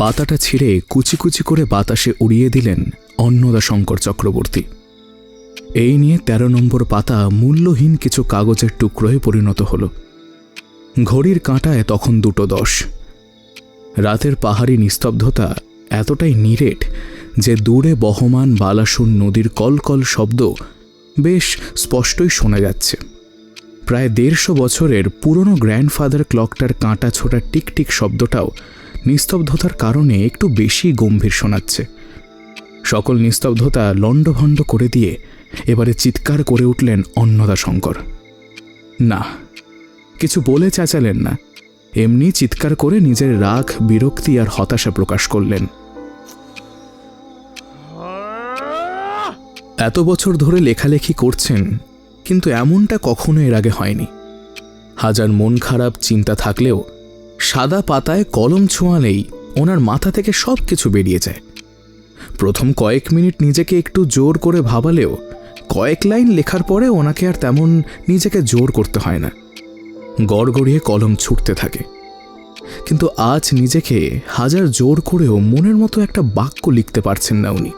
পাতাটা ছিঁড়ে কুচি কুচি করে বাতাসে উড়িয়ে দিলেন অন্নদাশঙ্কর চক্রবর্তী। এই নিয়ে ১৩ নম্বর পাতা মূল্যহীন কিছু কাগজের টুকরোয় পরিণত হল। ঘড়ির কাঁটায় তখন ২:১০। রাতের পাহাড়ি নিস্তব্ধতা এতটাই নিরেট যে দূরে বহমান বালাসুর নদীর কলকল শব্দ বেশ স্পষ্টই শোনা যাচ্ছে। প্রায় ১৫০ বছরের পুরনো গ্র্যান্ডফাদার ক্লকটার কাঁটা ছোটা টিকটিক শব্দটাও নিস্তব্ধতার কারণে একটু বেশি গম্ভীর শোনাচ্ছে। সকল নিস্তব্ধতা লণ্ডভণ্ড করে দিয়ে এবারে চিৎকার করে উঠলেন অন্নদাশঙ্কর। না, কিছু বলে চেঁচালেন না, এমনি চিৎকার করে নিজের রাগ, বিরক্তি আর হতাশা প্রকাশ করলেন। এত বছর ধরে লেখালেখি করছেন, কিন্তু এমনটা কখনো এর আগে হয়নি। হাজার মন খারাপ চিন্তা থাকলেও সাদা পাতায় কলম ছোঁয়ালেই ওনার মাথা থেকে সব কিছু বেরিয়ে যায়। প্রথম কয়েক মিনিট নিজেকে একটু জোর করে ভাবালেও কয়েক লাইন লেখার পরে ওনাকে আর তেমন নিজেকে জোর করতে হয় না, গড়গড়িয়ে কলম ছুটতে থাকে। কিন্তু আজ নিজেকে হাজার জোর করেও মনের মতো একটা বাক্য লিখতে পারছেন না উনি।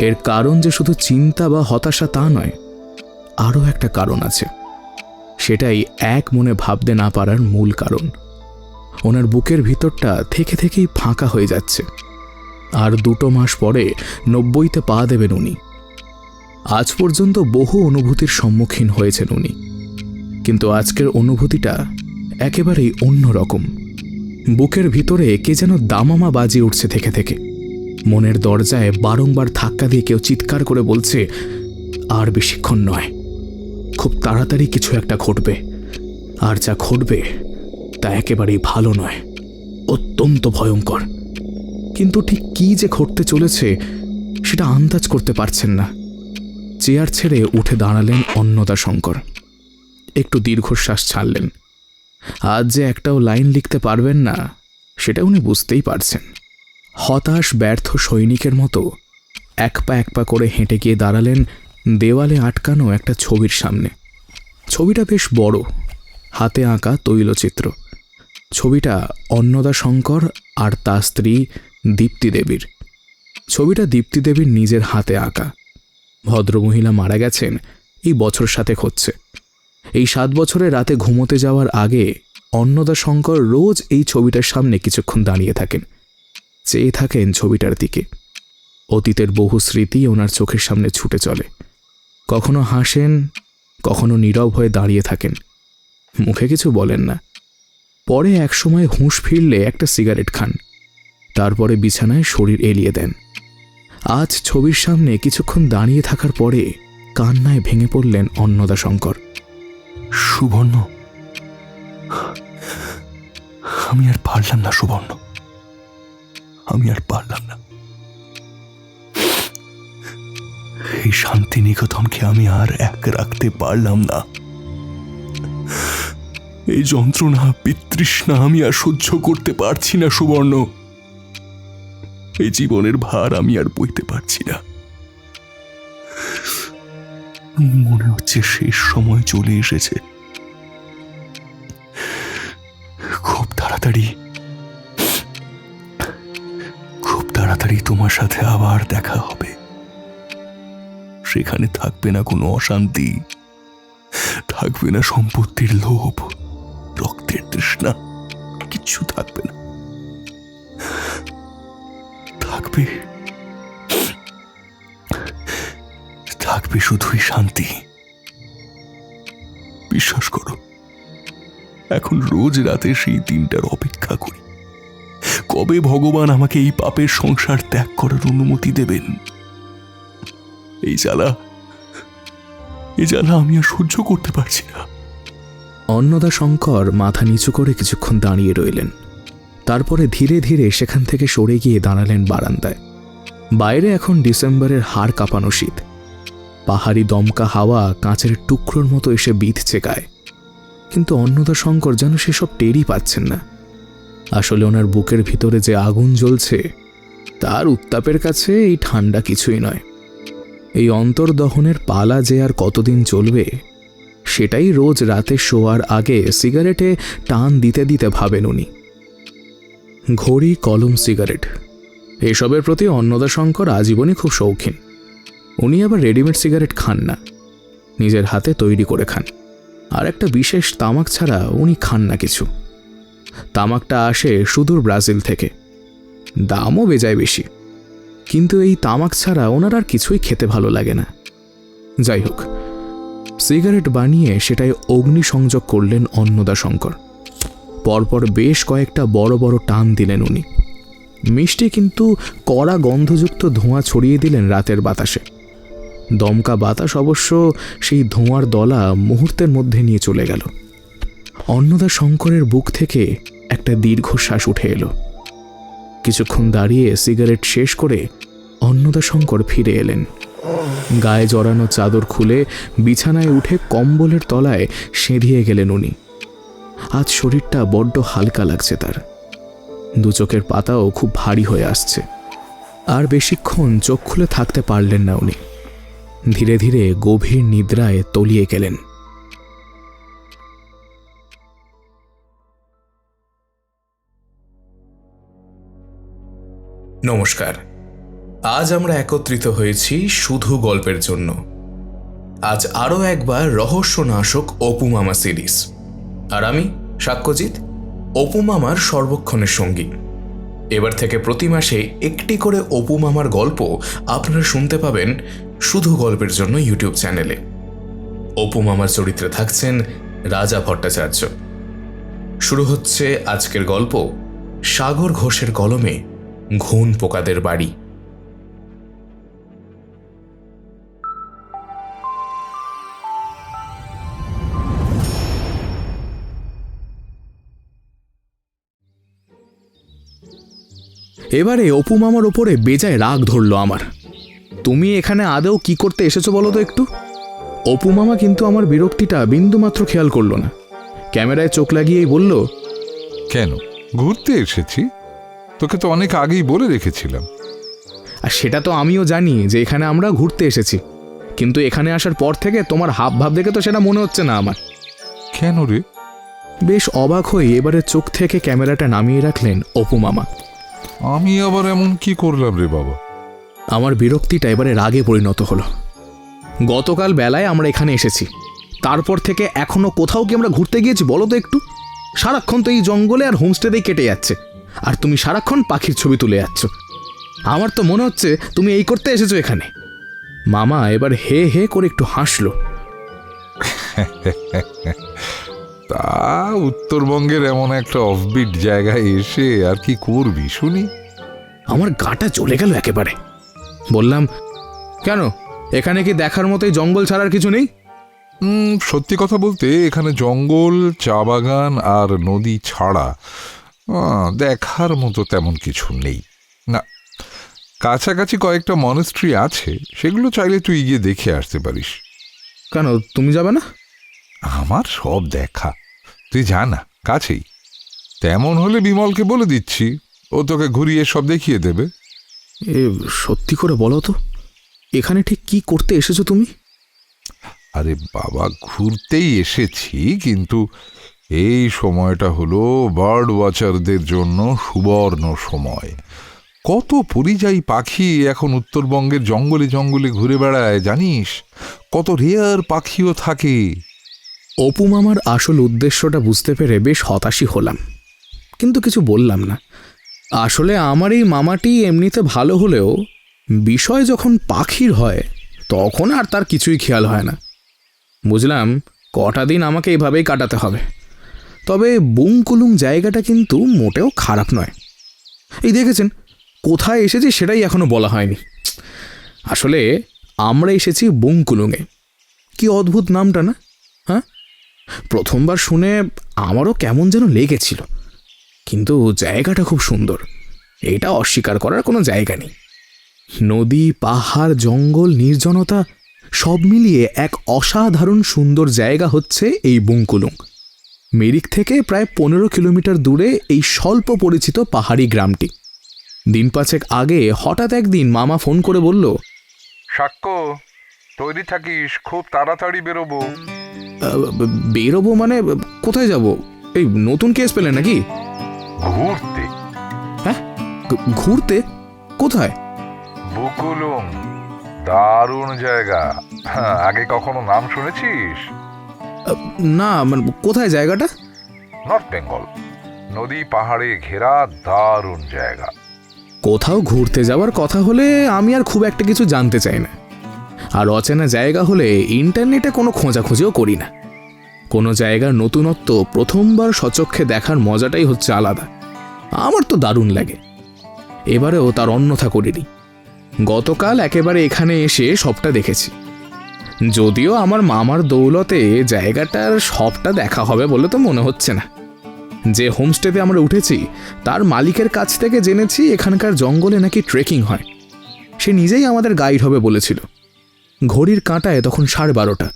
এর কারণ যে শুধু চিন্তা বা হতাশা তা নয়, আরও একটা কারণ আছে। সেটাই এক মনে ভাবতে না পারার মূল কারণ। ওনার বুকের ভিতরটা থেকে থেকেই ফাঁকা হয়ে যাচ্ছে। আর ২ মাস পরে ৯০তে পা দেবেন উনি। আজ পর্যন্ত বহু অনুভূতির সম্মুখীন হয়েছেন উনি, কিন্তু আজকের অনুভূতিটা একেবারেই অন্যরকম। বুকের ভিতরে কে যেন দামামা বাজিয়ে উঠছে থেকে থেকে। মনের দরজায় বারংবার ধাক্কা দিয়ে কেউ চিৎকার করে বলছে, আর বেশিক্ষণ নয়, খুব তাড়াতাড়ি কিছু একটা ঘটবে। আর যা ঘটবে তা একেবারেই ভালো নয়, অত্যন্ত ভয়ঙ্কর। কিন্তু ঠিক কী যে ঘটতে চলেছে সেটা আন্দাজ করতে পারছেন না। চেয়ার ছেড়ে উঠে দাঁড়ালেন অন্নদাশঙ্কর। একটু দীর্ঘশ্বাস ছাড়লেন। আজ যে একটাও লাইন লিখতে পারবেন না সেটা উনি বুঝতেই পারছেন। হতাশ ব্যর্থ সৈনিকের মতো এক পা করে হেঁটে গিয়ে দাঁড়ালেন দেওয়ালে আটকানো একটা ছবির সামনে। ছবিটা বেশ বড়, হাতে আঁকা তৈলচিত্র। ছবিটা অন্নদাশঙ্কর আর তার স্ত্রী দীপ্তি দেবীর। ছবিটা দীপ্তি দেবীর নিজের হাতে আঁকা। ভদ্রমহিলা মারা গেছেন এই বছর ৭ হচ্ছে। এই ৭ বছরে রাতে ঘুমোতে যাওয়ার আগে অন্নদাশঙ্কর রোজ এই ছবিটার সামনে কিছুক্ষণ দাঁড়িয়ে থাকেন, চেয়ে থাকেন ছবিটার দিকে। অতীতের বহু স্মৃতি ওনার চোখের সামনে ছুটে চলে। কখনো হাসেন, কখনো নীরব হয়ে দাঁড়িয়ে থাকেন, মুখে কিছু বলেন না। পরে একসময় হুঁশ ফিরলে একটা সিগারেট খান, তারপরে বিছানায় শরীর এলিয়ে দেন। আজ ছবির সামনে কিছুক্ষণ দাঁড়িয়ে থাকার পরে কান্নায় ভেঙে পড়লেন অন্নদাশঙ্কর। সুবর্ণ, আমি আর পারলাম না সুবর্ণ, আমি আর পারলাম না। এই শান্তিনিকেতনকে আমি আর এক রাখতে পারলাম না। এই যন্ত্রণা, বিতৃষ্ণা আমি আর সহ্য করতে পারছি না সুবর্ণ। এই জীবনের ভার আমি আর বইতে পারছি না। মনে হচ্ছে শেষ সময় চলে এসেছে। খুব তাড়াতাড়ি তোমার সাথে আবার দেখা হবে। সেখানে থাকবে না কোনো অশান্তি, থাকবে না সম্পত্তির লোভ, রক্তের তৃষ্ণা, কিচ্ছু থাকবে না। থাকবে শুধুই শান্তি। বিশ্বাস করো, এখন রোজ রাতে সেই দিনটার অপেক্ষা করি, কবে ভগবান আমাকে এই পাপের সংসার ত্যাগ করার অনুমতি দেবেন। এই জ্বালা আমি আর সহ্য করতে পারছি না। অন্নদাশঙ্কর মাথা নিচু করে কিছুক্ষণ দাঁড়িয়ে রইলেন। তারপরে ধীরে ধীরে সেখান থেকে সরে গিয়ে দাঁড়ালেন বারান্দায়। বাইরে এখন ডিসেম্বরের হাড় কাঁপানো শীত। পাহাড়ি দমকা হাওয়া কাঁচের টুকরোর মতো এসে বিঁধছে গায়ে। কিন্তু অন্নদাশঙ্কর যেন সেসব টেরই পাচ্ছেন না। আসলে ওনার বুকের ভিতরে যে আগুন জ্বলছে তার উত্তাপের কাছে এই ঠান্ডা কিছুই নয়। এই অন্তর্দহনের পালা যে আর কতদিন চলবে সেটাই রোজ রাতে শোয়ার আগে সিগারেটে টান দিতে দিতে ভাবেন উনি। ঘড়ি, কলম, সিগারেট এসবের প্রতি অন্নদাশঙ্কর আজীবনই খুব শৌখিন। উনি আবার রেডিমেড সিগারেট খান না, নিজের হাতে তৈরি করে খান। আর একটা বিশেষ তামাক ছাড়া উনি খান না কিছু। তামাকটা আসে সুদূর ব্রাজিল থেকে, দামও বেজায় বেশি, কিন্তু এই তামাক ছাড়া ওনার আর কিছুই খেতে ভালো লাগে না। যাই হোক, সিগারেট বানিয়ে সেটাই অগ্নিসংযোগ করলেন অন্নদাশঙ্কর। পরপর বেশ কয়েকটা বড় বড় টান দিলেন উনি। মিষ্টি কিন্তু কড়া গন্ধযুক্ত ধোঁয়া ছড়িয়ে দিলেন রাতের বাতাসে। দমকা বাতাস অবশ্য সেই ধোঁয়ার দলা মুহূর্তের মধ্যে নিয়ে চলে গেল। অন্নদাশঙ্করের বুক থেকে একটা দীর্ঘশ্বাস উঠে এলো। কিছুক্ষণ দাঁড়িয়ে সিগারেট শেষ করে অন্নদাশঙ্কর ফিরে এলেন। গায়ে জড়ানো চাদর খুলে বিছানায় উঠে কম্বলের তলায় সেঁধিয়ে গেলেন উনি। আজ শরীরটা বড্ড হালকা লাগছে তার। দু চোখের পাতাও খুব ভারী হয়ে আসছে। আর বেশিক্ষণ চোখ খুলে থাকতে পারলেন না উনি। ধীরে ধীরে গভীর নিদ্রায় তলিয়ে গেলেন। নমস্কার। আজ আমরা একত্রিত হয়েছি শুধু গল্পের জন্য। আজ আরও একবার রহস্যনাশক অপু মামা সিরিজ। আর আমি সাক্ষ্যজিৎ, অপু মামার সর্বক্ষণের সঙ্গী। এবার থেকে প্রতি মাসে একটি করে অপু মামার গল্প আপনারা শুনতে পাবেন শুধু গল্পের জন্য ইউটিউব চ্যানেলে। অপু মামার চরিত্রে থাকছেন রাজা ভট্টাচার্য। শুরু হচ্ছে আজকের গল্প, সাগর ঘোষের কলমে ঘুণ পোকাদের বাড়ি। এবারে অপু মামার ওপরে বেজায় রাগ ধরল আমার। তুমি এখানে আদৌ কি করতে এসেছো বলো তো একটু? অপু মামা কিন্তু আমার বিরক্তিটা বিন্দুমাত্র খেয়াল করলো না। ক্যামেরায় চোখ লাগিয়েই বলল, কেন, ঘুরতে এসেছি। তোকে তো অনেক আগেই বলে রেখেছিলাম। আর সেটা তো আমিও জানি যে এখানে আমরা ঘুরতে এসেছি, কিন্তু এখানে আসার পর থেকে তোমার হাব ভাব দেখে তো সেটা মনে হচ্ছে না আমার। কেন রে? বেশ অবাক হয়ে এবারে চোখ থেকে ক্যামেরাটা নামিয়ে রাখলেন অপু মামা। আমি আবার এমন কি করলাম রে বাবা? আমার বিরক্তিটা এবারে রাগে পরিণত হলো। গতকাল বেলায় আমরা এখানে এসেছি, তারপর থেকে এখনো কোথাও কি আমরা ঘুরতে গিয়েছি বলো তো একটু? সারাক্ষণ তো এই জঙ্গলে আর হোমস্টেতেই কেটে যাচ্ছে, আর তুমি সারাক্ষণ পাখির ছবি তুলে যাচ্ছ। আমার তো মনে হচ্ছে তুমি এই করতে এসেছো এখানে। মামা এবার হে হে করে একটু হাসলো। তা উত্তরবঙ্গের এমন একটা অফবিট জায়গায় এসে আর কি করবি শুনি? আমার গাটা জ্বলে গেল একেবারে। বললাম, কেন, এখানে কি দেখার মতোই জঙ্গল ছাড়ার কিছু নেই? সত্যি কথা বলতে এখানে জঙ্গল, চা বাগান আর নদী ছাড়া দেখার মতো তেমন কিছু নেই। না, কাছাকাছি কয়েকটা মনেস্ট্রি আছে, সেগুলো চাইলে তুই গিয়ে দেখে আসতে পারিস। কেন, তুমি যাবে না? আমার সব দেখা, তুই যা না, কাছেই। তেমন হলে বিমলকে বলে দিচ্ছি, ও তোকে ঘুরিয়ে সব দেখিয়ে দেবে। এ সত্যি করে বলো তো, এখানে ঠিক কি করতে এসেছো তুমি? আরে বাবা, ঘুরতেই এসেছি, কিন্তু এই সময়টা হলো বার্ড ওয়াচারদের জন্য সুবর্ণ সময়। কত পরিযায়ী পাখি এখন উত্তরবঙ্গের জঙ্গলে জঙ্গলে ঘুরে বেড়ায় জানিস? কত রেয়ার পাখিও থাকে। অপু মামার আসল উদ্দেশ্যটা বুঝতে পেরে বেশ হতাশই হলাম, কিন্তু কিছু বললাম না। আসলে আমার এই মামাটি এমনিতে ভালো হলেও বিষয় যখন পাখির হয় তখন আর তার কিছুই খেয়াল হয় না। বুঝলাম কটা দিন আমাকে এইভাবেই কাটাতে হবে। তবে বুংকুলুং জায়গাটা কিন্তু মোটেও খারাপ নয়। এই দেখেছেন, কোথায় এসেছি সেটাই এখনো বলা হয়নি। আসলে আমরা এসেছি বুংকুলুংয়ে। কি অদ্ভুত নামটা না? হ্যাঁ, প্রথমবার শুনে আমারও কেমন যেন লেগেছিল, কিন্তু জায়গাটা খুব সুন্দর, এটা অস্বীকার করার কোনো জায়গা নেই। নদী, পাহাড়, জঙ্গল, নির্জনতা সব মিলিয়ে এক অসাধারণ সুন্দর জায়গা হচ্ছে এই বুংকুলুং। মিরিক থেকে প্রায় 15 কিলোমিটার দূরে এই স্বল্প পরিচিত পাহাড়ি গ্রামটি। দিন পাঁচেক আগে হঠাৎ একদিন মামা ফোন করে বলল, সাক্ষ্য, তৈরি থাকিস, খুব তাড়াতাড়ি বেরোবো। বেরোবো মানে কোথায় যাব? এই নতুন কেস পেলেন নাকি? ঘুরতে। ঘুরতে? কোথায়? বুকুলুং, দারুণ জায়গা। আগে কখনো নাম শুনেছিস? না, মানে কোথায় জায়গাটা? নর্থ বেঙ্গল, নদী পাহাড়ে ঘেরা দারুণ জায়গা। কোথাও ঘুরতে যাওয়ার কথা হলে আমি আর খুব একটা কিছু জানতে চাই না। আর অচেনা জায়গা হলে ইন্টারনেটে কোনো খোঁজাখুঁজিও করি না। কোনো জায়গার নতুনত্ব প্রথমবার সচক্ষে দেখার মজাটাই হচ্ছে আলাদা। আমার তো দারুণ লাগে। এবারেও তার অন্যথা করিনি। গতকাল একেবারে এখানে এসে সবটা দেখেছি। যদিও আমার মামার দৌলতে জায়গাটার সবটা দেখা হবে বলে তো মনে হচ্ছে না। যে হোমস্টেতে আমরা উঠেছি তার মালিকের কাছ থেকে জেনেছি এখানকার জঙ্গলে নাকি ট্রেকিং হয়। সে নিজেই আমাদের গাইড হবে বলেছিল। ঘড়ির কাঁটায় তখন 12:30।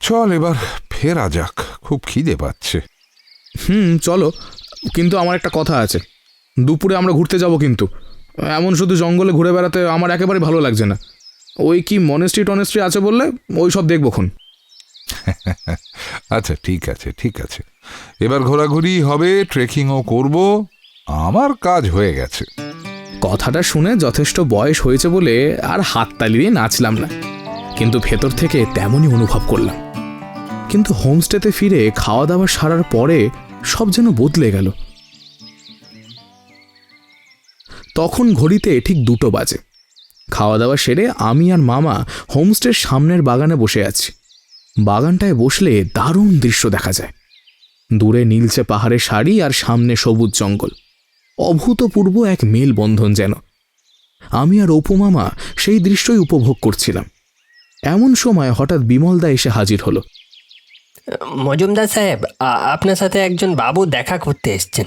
চল এবার ফেরা যাক, খুব খিদে পাচ্ছে। চলো, কিন্তু আমার একটা কথা আছে। দুপুরে আমরা ঘুরতে যাব, কিন্তু এমন শুধু জঙ্গলে ঘুরে বেড়াতে আমার একেবারে ভালো লাগছে না। ওই কি মনেস্ট্রি টনেস্ট্রি আছে বললে, ওই সব দেখবক্ষণ। আচ্ছা, ঠিক আছে ঠিক আছে, এবার ঘোরাঘুরি হবে, ট্রেকিংও করব, আমার কাজ হয়ে গেছে। কথাটা শুনে যথেষ্ট বয়স হয়েছে বলে আর হাততালি দিয়ে নাচলাম না, কিন্তু ভেতর থেকে তেমনই অনুভব করলাম। কিন্তু হোমস্টেতে ফিরে খাওয়া দাওয়া সারার পরে সব যেন বদলে গেল। তখন ঘড়িতে ঠিক 2টো বাজে। খাওয়া দাওয়া সেরে আমি আর মামা হোমস্টের সামনের বাগানে বসে আছি। বাগানটায় বসলে দারুণ দৃশ্য দেখা যায়। দূরে নীলচে পাহাড়ের সারি আর সামনে সবুজ জঙ্গল। অভূতপূর্ব এক মেলবন্ধন যেন। আমি আর অপু মামা সেই দৃশ্যই উপভোগ করছিলাম। এমন সময় হঠাৎ বিমলদা এসে হাজির হলো। মজুমদার সাহেব, আপনার সাথে একজন বাবু দেখা করতে এসছেন।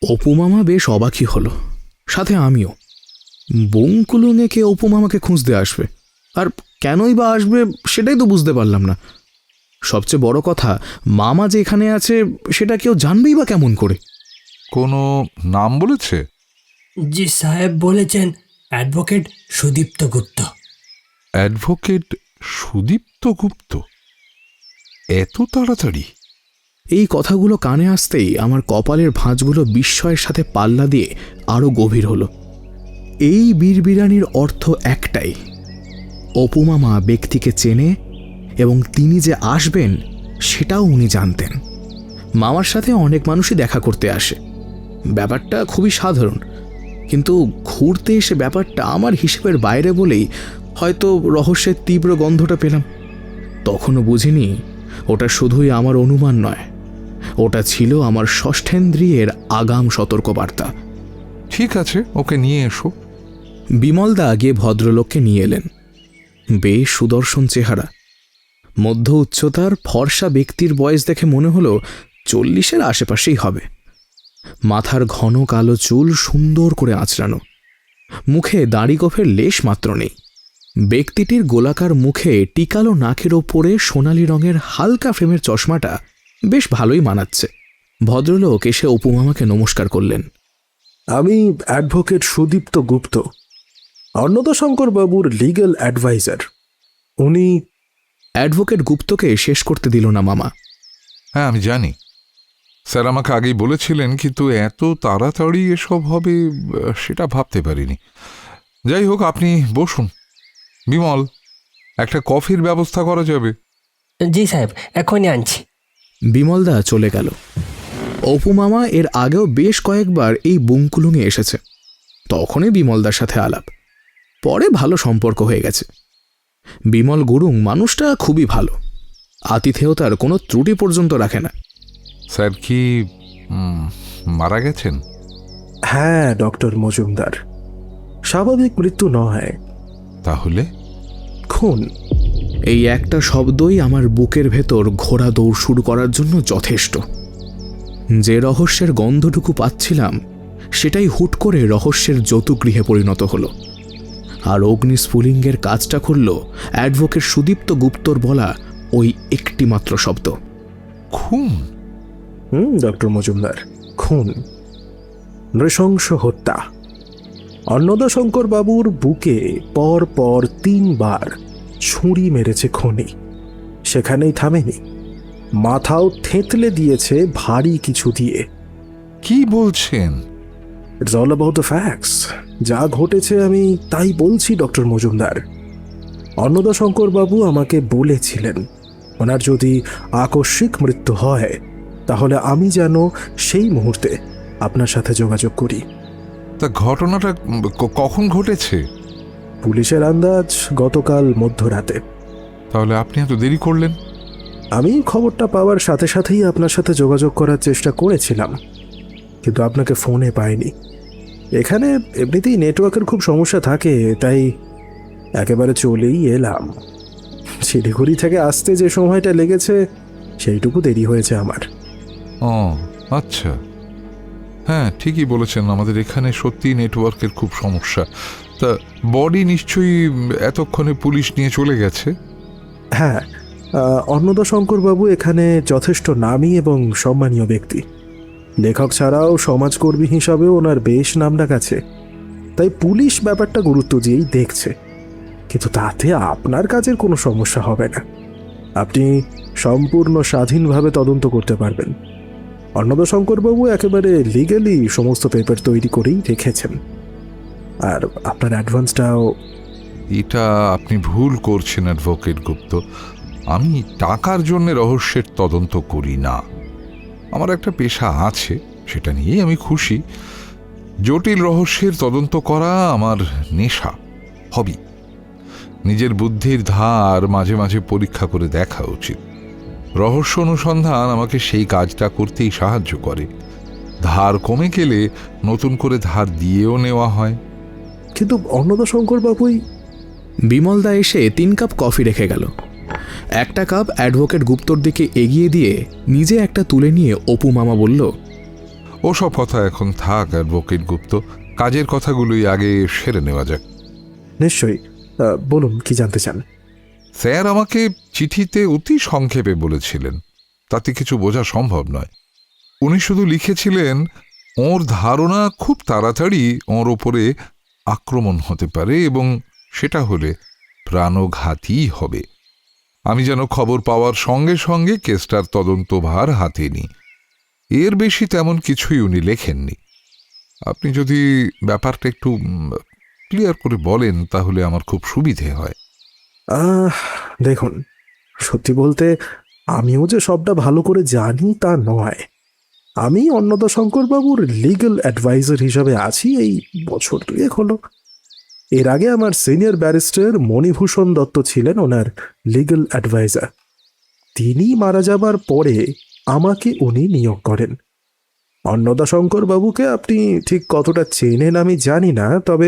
অপু মামা বেশ অবাকই হলো, সাথে আমিও। বঙ্কুলুঙে কে অপু মামাকে খুঁজতে আসবে, আর কেনই বা আসবে সেটাই তো বুঝতে পারলাম না। সবচেয়ে বড় কথা, মামা যে এখানে আছে সেটা কেউ জানবেই বা কেমন করে? কোনো নাম বলেছে? জি সাহেব বলেছেন অ্যাডভোকেট সুদীপ্ত গুপ্ত। অ্যাডভোকেট সুদীপ্ত গুপ্ত? এত তাড়াতাড়ি? এই কথাগুলো কানে আসতেই আমার কপালের ভাঁজগুলো বিস্ময়ের সাথে পাল্লা দিয়ে আরও গভীর হলো। এই বীরবিরানির অর্থ একটাই, অপু মামা ব্যক্তিকে চেনে এবং তিনি যে আসবেন সেটাও উনি জানতেন। মামার সাথে অনেক মানুষই দেখা করতে আসে, ব্যাপারটা খুবই সাধারণ। কিন্তু ঘুরতে এসে ব্যাপারটা আমার হিসেবের বাইরে বলেই হয়তো রহস্যের তীব্র গন্ধটা পেলাম। তখনও বুঝিনি ওটা শুধুই আমার অনুমান নয়, ওটা ছিল আমার ষষ্ঠেন্দ্রিয়ের আগাম সতর্কবার্তা। ঠিক আছে, ওকে নিয়ে এসো। বিমলদা গিয়ে ভদ্রলোককে নিয়ে এলেন। বেশ সুদর্শন চেহারা, মধ্য উচ্চতার ফর্সা ব্যক্তির বয়স দেখে মনে হলো 40-এর আশেপাশেই হবে। মাথার ঘন কালো চুল সুন্দর করে আঁচড়ানো, মুখে দাড়ি গোফের লেশ মাত্র নেই। ব্যক্তিটির গোলাকার মুখে টিকালো নাকের ওপরে সোনালি রঙের হালকা ফ্রেমের চশমাটা বেশ ভালোই মানাচ্ছে। ভদ্রলোক এসে অপু মামাকে নমস্কার করলেন। আমি অ্যাডভোকেট সুদীপ্ত গুপ্ত, অন্নদাশঙ্কর বাবুর লিগ্যাল অ্যাডভাইজার। উনি... অ্যাডভোকেট গুপ্তকে শেষ করতে দিল না মামা। হ্যাঁ, আমি জানি, স্যার আমাকে আগেই বলেছিলেন, কিন্তু এত তাড়াতাড়ি এসব হবে সেটা ভাবতে পারিনি। যাই হোক, আপনি বসুন। বিমল, একটা কফির ব্যবস্থা করা যাবে? জি সাহেব, এখনই আনছি। বিমলদা চলে গেল। অপু মামা এর আগেও বেশ কয়েকবার এই বুংকুলুঙে এসেছে, তখনই বিমলদার সাথে আলাপ, পরে ভালো সম্পর্ক হয়ে গেছে। বিমল গুরুং মানুষটা খুবই ভালো, আতিথেয়তার কোনো ত্রুটি পর্যন্ত রাখে না। স্যার কি মারা গেছেন? হ্যাঁ ডক্টর মজুমদার, স্বাভাবিক মৃত্যু নয়। তাহলে? খুন। এই একটা শব্দই আমার বুকের ভেতর ঘোড়া দৌড় শুরু করার জন্য যথেষ্ট। যে রহস্যের গন্ধটুকু পাচ্ছিলাম সেটাই হুট করে রহস্যের যৌতুগৃহে পরিণত হলো। আর অগ্নিস্ফুলিঙ্গের কাজটা করল অ্যাডভোকেট সুদীপ্ত গুপ্তর বলা ওই একটি মাত্র শব্দ, খুন। ডক্টর মজুমদার, খুন, নৃশংস হত্যা। অন্নদাশঙ্কর বাবুর বুকে পর পর 3 বার ছুরি মেরেছে খনি, সেখানেই থামেনি, মাথাও থেঁতলে দিয়েছে ভারী কিছু দিয়ে। কি বলছেন? It's all about the facts. যা ঘটেছে আমি তাই বলছি ডক্টর মজুমদার। অন্নদাশঙ্কর বাবু আমাকে বলেছিলেন ওনার যদি আকস্মিক মৃত্যু হয় তাহলে আমি যেন সেই মুহূর্তে আপনার সাথে যোগাযোগ করি। তা ঘটনাটা কখন ঘটেছে? পুলিশের আন্দাজ গতকাল মধ্যরাতে। তাহলে আপনি এত দেরি করলেন? আমি খবরটা পাওয়ার সাথে সাথেই আপনার সাথে যোগাযোগ করার চেষ্টা করেছিলাম, কিন্তু আপনাকে ফোনে পাইনি। এখানে এমনিতেই নেটওয়ার্কের খুব সমস্যা থাকে, তাই একেবারে চলেই এলাম। শিলিগুড়ি থেকে আসতে যে সময়টা লেগেছে সেইটুকু দেরি হয়েছে আমার। ও আচ্ছা, হ্যাঁ ঠিকই বলেছেন, আমাদের এখানে সত্যিই নেটওয়ার্কের খুব সমস্যা। তা বডি নিশ্চয়ই এতক্ষণে পুলিশ নিয়ে চলে গেছে? হ্যাঁ, অন্নদাশঙ্কর বাবু এখানে যথেষ্ট নামী এবং সম্মানীয় ব্যক্তি। লেখক ছাড়াও সমাজকর্মী হিসাবেও ওনার বেশ নামডাক আছে, তাই পুলিশ ব্যাপারটা গুরুত্ব দিয়েই দেখছে। কিন্তু তাতে আপনার কাজের কোনো সমস্যা হবে না, আপনি সম্পূর্ণ স্বাধীনভাবে তদন্ত করতে পারবেন। অন্নদাশঙ্করবাবু একেবারে লিগ্যালি সমস্ত পেপার তৈরি করেই রেখেছেন, আর আপনার অ্যাডভান্সটাও। এটা আপনি ভুল করছেন অ্যাডভোকেট গুপ্ত। আমি টাকার জন্য রহস্যের তদন্ত করি না। আমার একটা পেশা আছে, সেটা নিয়েই আমি খুশি। জটিল রহস্যের তদন্ত করা আমার নেশা, হবি। নিজের বুদ্ধির ধার মাঝে মাঝে পরীক্ষা করে দেখা উচিত। রহস্য অনুসন্ধান আমাকে সেই কাজটা করতেই সাহায্য করে। ধার কমে গেলে নতুন করে ধার দিয়েও নেওয়া হয়। কিন্তু অন্নদাশঙ্কর বাবুই। বিমলদা এসে 3 কাপ কফি রেখে গেল। একটা কাপ অ্যাডভোকেট গুপ্তর দিকে এগিয়ে দিয়ে নিজে একটা তুলে নিয়ে অপু মামা বলল, ওসব কথা এখন থাক অ্যাডভোকেট গুপ্ত, কাজের কথাগুলোই আগে সেরে নেওয়া যাক। নিশ্চয়ই, বলুন কি জানতে চান। স্যার আমাকে চিঠিতে অতি সংক্ষেপে বলেছিলেন, তাতে কিছু বোঝা সম্ভব নয়। উনি শুধু লিখেছিলেন ওর ধারণা খুব তাড়াতাড়ি ওর ওপরে আক্রমণ হতে পারে এবং সেটা হলে প্রাণঘাতী হবে। আমি যেন খবর পাওয়ার সঙ্গে সঙ্গে কেসটার তদন্তভার হাতে নিই। এর বেশি তেমন কিছুই উনি লেখেননি। আপনি যদি ব্যাপারটা একটু ক্লিয়ার করে বলেন তাহলে আমার খুব সুবিধে হয়। দেখুন, সত্যি বলতে আমিও যে সবটা ভালো করে জানি তা নয়। আমি অন্নদাশঙ্কর বাবুর লিগ্যাল অ্যাডভাইজার হিসাবে আছি এই বছর 2 হলো। এর আগে আমার সিনিয়র ব্যারিস্টার মণিভূষণ দত্ত ছিলেন ওনার লিগ্যাল অ্যাডভাইজার। তিনি মারা যাবার পরে আমাকে উনি নিয়োগ করেন। অন্নদাশঙ্কর বাবুকে আপনি ঠিক কতটা চেনেন আমি জানি না, তবে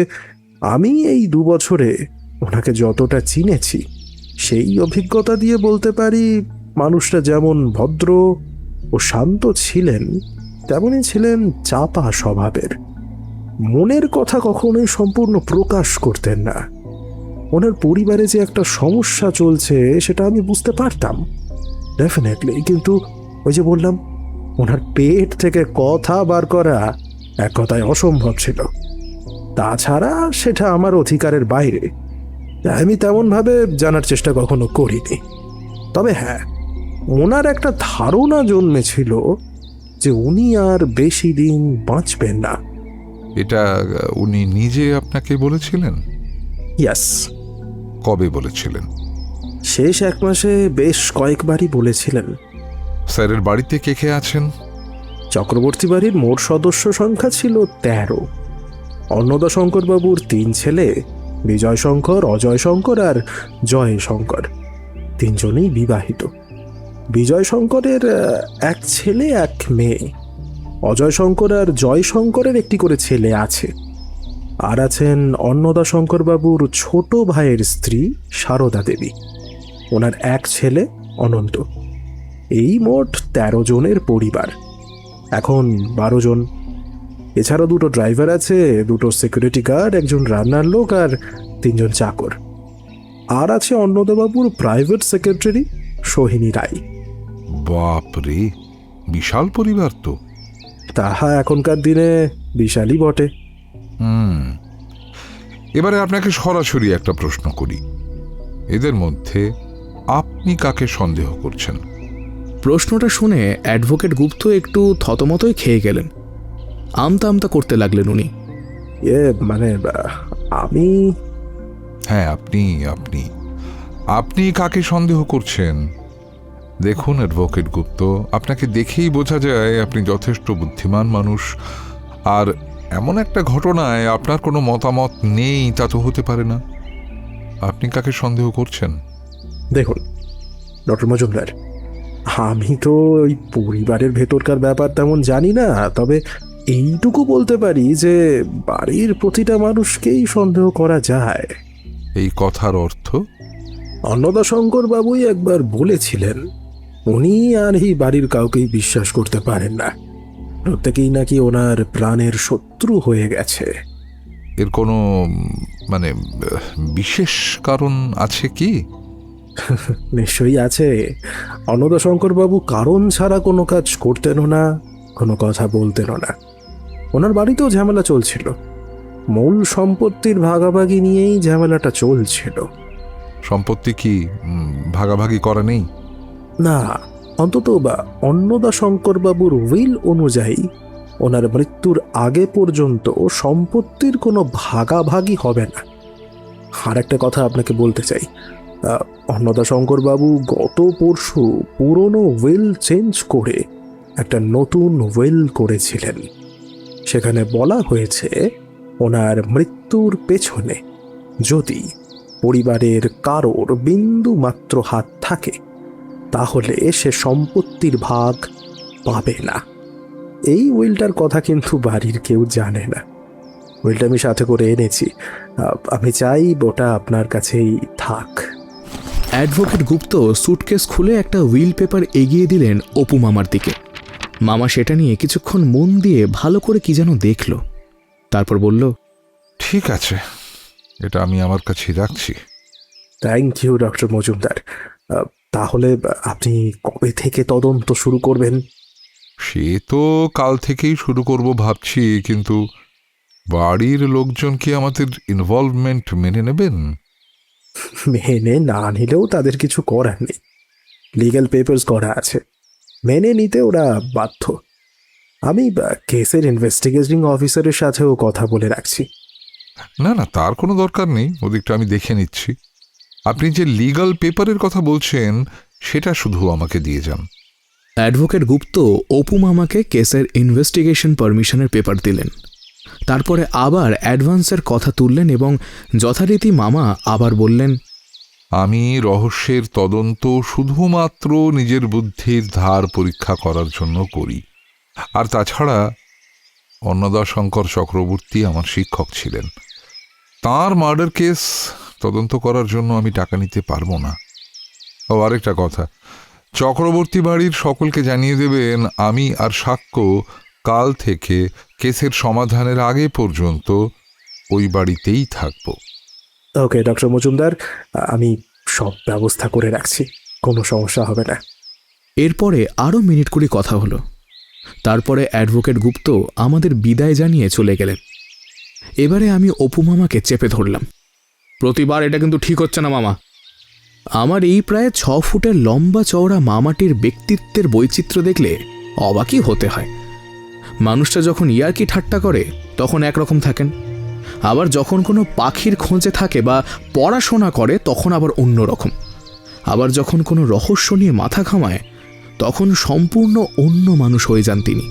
আমি এই 2 বছরে ওনাকে যতটা চিনেছি সেই অভিজ্ঞতা দিয়ে বলতে পারি মানুষটা যেমন ভদ্র ও শান্ত ছিলেন তেমনই ছিলেন চাপা স্বভাবের। মনের কথা কখনোই সম্পূর্ণ প্রকাশ করতেন না। ওনার পরিবারে যে একটা সমস্যা চলছে সেটা আমি বুঝতে পারতাম ডেফিনেটলি, কিন্তু ওই যে বললাম ওনার পেট থেকে কথা বার করা এক কথায় অসম্ভব ছিল। তাছাড়া সেটা আমার অধিকারের বাইরে, আমি তেমনভাবে জানার চেষ্টা কখনো করিনি। তবে হ্যাঁ, ওনার একটা ধারণা জন্মেছিল যে উনি আর বেশি দিন বাঁচবেন না। এটা উনি নিজে আপনাকে বলেছিলেন? ইয়াস। কবে বলেছিলেন? শেষ 1 মাসে বেশ কয়েকবারই বলেছিলেন। স্যারের বাড়িতে কে কে আছেন? চক্রবর্তী বাড়ির মোট সদস্য সংখ্যা ছিল 13। অন্নদাশঙ্কর বাবুর 3 ছেলে, বিজয় শঙ্কর, অজয় শঙ্কর আর জয় শঙ্কর। 3 জনেই বিবাহিত। বিজয় শঙ্করের 1 ছেলে 1 মেয়ে। অজয় শঙ্কর আর জয় শঙ্করের একটি করে ছেলে আছে। আর আছেন অন্নদাশঙ্কর বাবুর ছোট ভাইয়ের স্ত্রী সারদা দেবী, ওনার 1 ছেলে অনন্ত। এই মোট 13 জনের পরিবার, এখন 12 জন। এছাড়া 2টো ড্রাইভার আছে, 2টো সিকিউরিটি গার্ড, 1 জন রান্নার লোক আর 3 জন চাকর। আর আছে অন্নদাবাবুর প্রাইভেট সেক্রেটারি সোহিনী রায়। বাপরে, বিশাল পরিবার তো। তাহা এখনকার দিনে বিশালই বটে। এবারে আপনাকে সরাসরি একটা প্রশ্ন করি, এদের মধ্যে আপনি কাকে সন্দেহ করছেন? প্রশ্নটা শুনে অ্যাডভোকেট গুপ্ত একটু থতমতই খেয়ে গেলেন। আমতা আমতা করতে লাগলেন উনি। মানে আমি হ্যাঁ, আপনি আপনি আপনি কাকে সন্দেহ করছেন? দেখুন অ্যাডভোকেট গুপ্ত, আপনাকে দেখেই বোঝা যায় আপনি যথেষ্ট বুদ্ধিমান মানুষ। আর এমন একটা ঘটনায় আপনার কোনো মতামত নেই তা তো হতে পারে না। আপনি কাকে সন্দেহ করছেন? দেখুন ডক্টর মজুমদার, আমি তো ওই পরিবারের ভেতরকার ব্যাপার তেমন জানি না, তবে এইটুকু বলতে পারি যে বাড়ির প্রতিটা মানুষকেই সন্দেহ করা যায়। এই কথার অর্থ? অন্নদাশঙ্কর বাবুই একবার বলেছিলেন উনি আর এই বাড়ির কাউকেই বিশ্বাস করতে পারেন না, প্রত্যেকেই নাকি ওনার প্রাণের শত্রু হয়ে গেছে। এর কোনো মানে বিশেষ কারণ আছে কি? নিশ্চয়ই আছে। অন্নদাশঙ্কর বাবু কারণ ছাড়া কোনো কাজ করতেনও না, কোনো কথা বলতেনও না। ওনার বাড়িতেও ঝামেলা চলছিল, মূল সম্পত্তির ভাগাভাগি নিয়েই ঝামেলাটা চলছিল। সম্পত্তি কি ভাগাভাগি করা নেই? না, অন্তত বা অন্নদাশঙ্কর বাবুর উইল অনুযায়ী ওনার মৃত্যুর আগে পর্যন্ত সম্পত্তির কোনো ভাগাভাগি হবে না। আর একটা কথা আপনাকে বলতে চাই, অন্নদাশঙ্কর বাবু গত পরশু পুরনো উইল চেঞ্জ করে একটা নতুন উইল করেছিলেন। সেখানে বলা হয়েছে ওনার মৃত্যুর পেছনে যদি পরিবারের কারোর বিন্দু মাত্র হাত থাকে তাহলে সে সম্পত্তির ভাগ পাবে না। এই উইলটার কথা কিন্তু বাড়ির কেউ জানে না। উইলটা আমি সাথে করে এনেছি, আমি চাই ওটা আপনার কাছেই থাক। অ্যাডভোকেট গুপ্ত সুটকেস খুলে একটা উইল পেপার এগিয়ে দিলেন অপু মামার দিকে। মামা সেটা নিয়ে কিছুক্ষণ মন দিয়ে ভালো করে কি যেন দেখল, তারপর বলল, ঠিক আছে, এটা আমি আমার কাছেই রাখছি। Thank you doctor Majumdar. তাহলে আপনি কবে থেকে তদন্ত শুরু করবেন? সে তো কাল থেকেই শুরু করব ভাবছি, কিন্তু বাড়ির লোকজন কি আমাদের ইনভলভমেন্ট মেনে নেবেন? মেনে না নিলেও তাদের কিছু করার নেই, লিগ্যাল পেপারস করা আছে, মেনে নিতে ওরা বাধ্য। আমি কেসের ইনভেস্টিগেটিং অফিসারের সাথেও কথা বলে রাখছি। না না, তার কোনো দরকার নেই, ওদিকটা আমি দেখে নিচ্ছি। আপনি যে লিগ্যাল পেপারের কথা বলছেন সেটা শুধু আমাকে দিয়ে যান। অ্যাডভোকেট গুপ্ত অপু মামাকে কেসের ইনভেস্টিগেশন পারমিশনের পেপার দিলেন। তারপরে আবার অ্যাডভান্সের কথা তুললেন এবং যথারীতি মামা আবার বললেন, আমি রহস্যের তদন্ত শুধুমাত্র নিজের বুদ্ধির ধার পরীক্ষা করার জন্য করি। আর তাছাড়া অন্নদাশঙ্কর চক্রবর্তী আমার শিক্ষক ছিলেন, তাঁর মার্ডার কেস তদন্ত করার জন্য আমি টাকা নিতে পারবো না। ও আরেকটা কথা, চক্রবর্তী বাড়ির সকলকে জানিয়ে দেবেন আমি আর সাক্ষ্য কাল থেকে কেসের সমাধানের আগে পর্যন্ত ওই বাড়িতেই থাকব। ওকে ডক্টর মজুমদার, আমি সব ব্যবস্থা করে রাখছি, কোনো সমস্যা হবে না। এরপরে আরও মিনিট কুড়ি কথা হলো। তারপরে অ্যাডভোকেট গুপ্ত আমাদের বিদায় জানিয়ে চলে গেলেন। এবারে আমি অপু মামাকে চেপে ধরলাম। প্রতিবার এটা কিন্তু ঠিক হচ্ছে না মামা। আমার এই প্রায় 6 ফুটের লম্বা চওড়া মামাটির ব্যক্তিত্বের বৈচিত্র্য দেখলে অবাকই হতে হয়। মানুষটা যখন ইয়ার্কি ঠাট্টা করে তখন একরকম থাকেন, আবার যখন কোনো পাখির খোঁজে থাকে বা পড়াশোনা করে তখন আবার অন্য রকম, আবার যখন কোনো রহস্য নিয়ে মাথা ঘামায় তখন সম্পূর্ণ অন্য মানুষ হয়ে যান তিনি।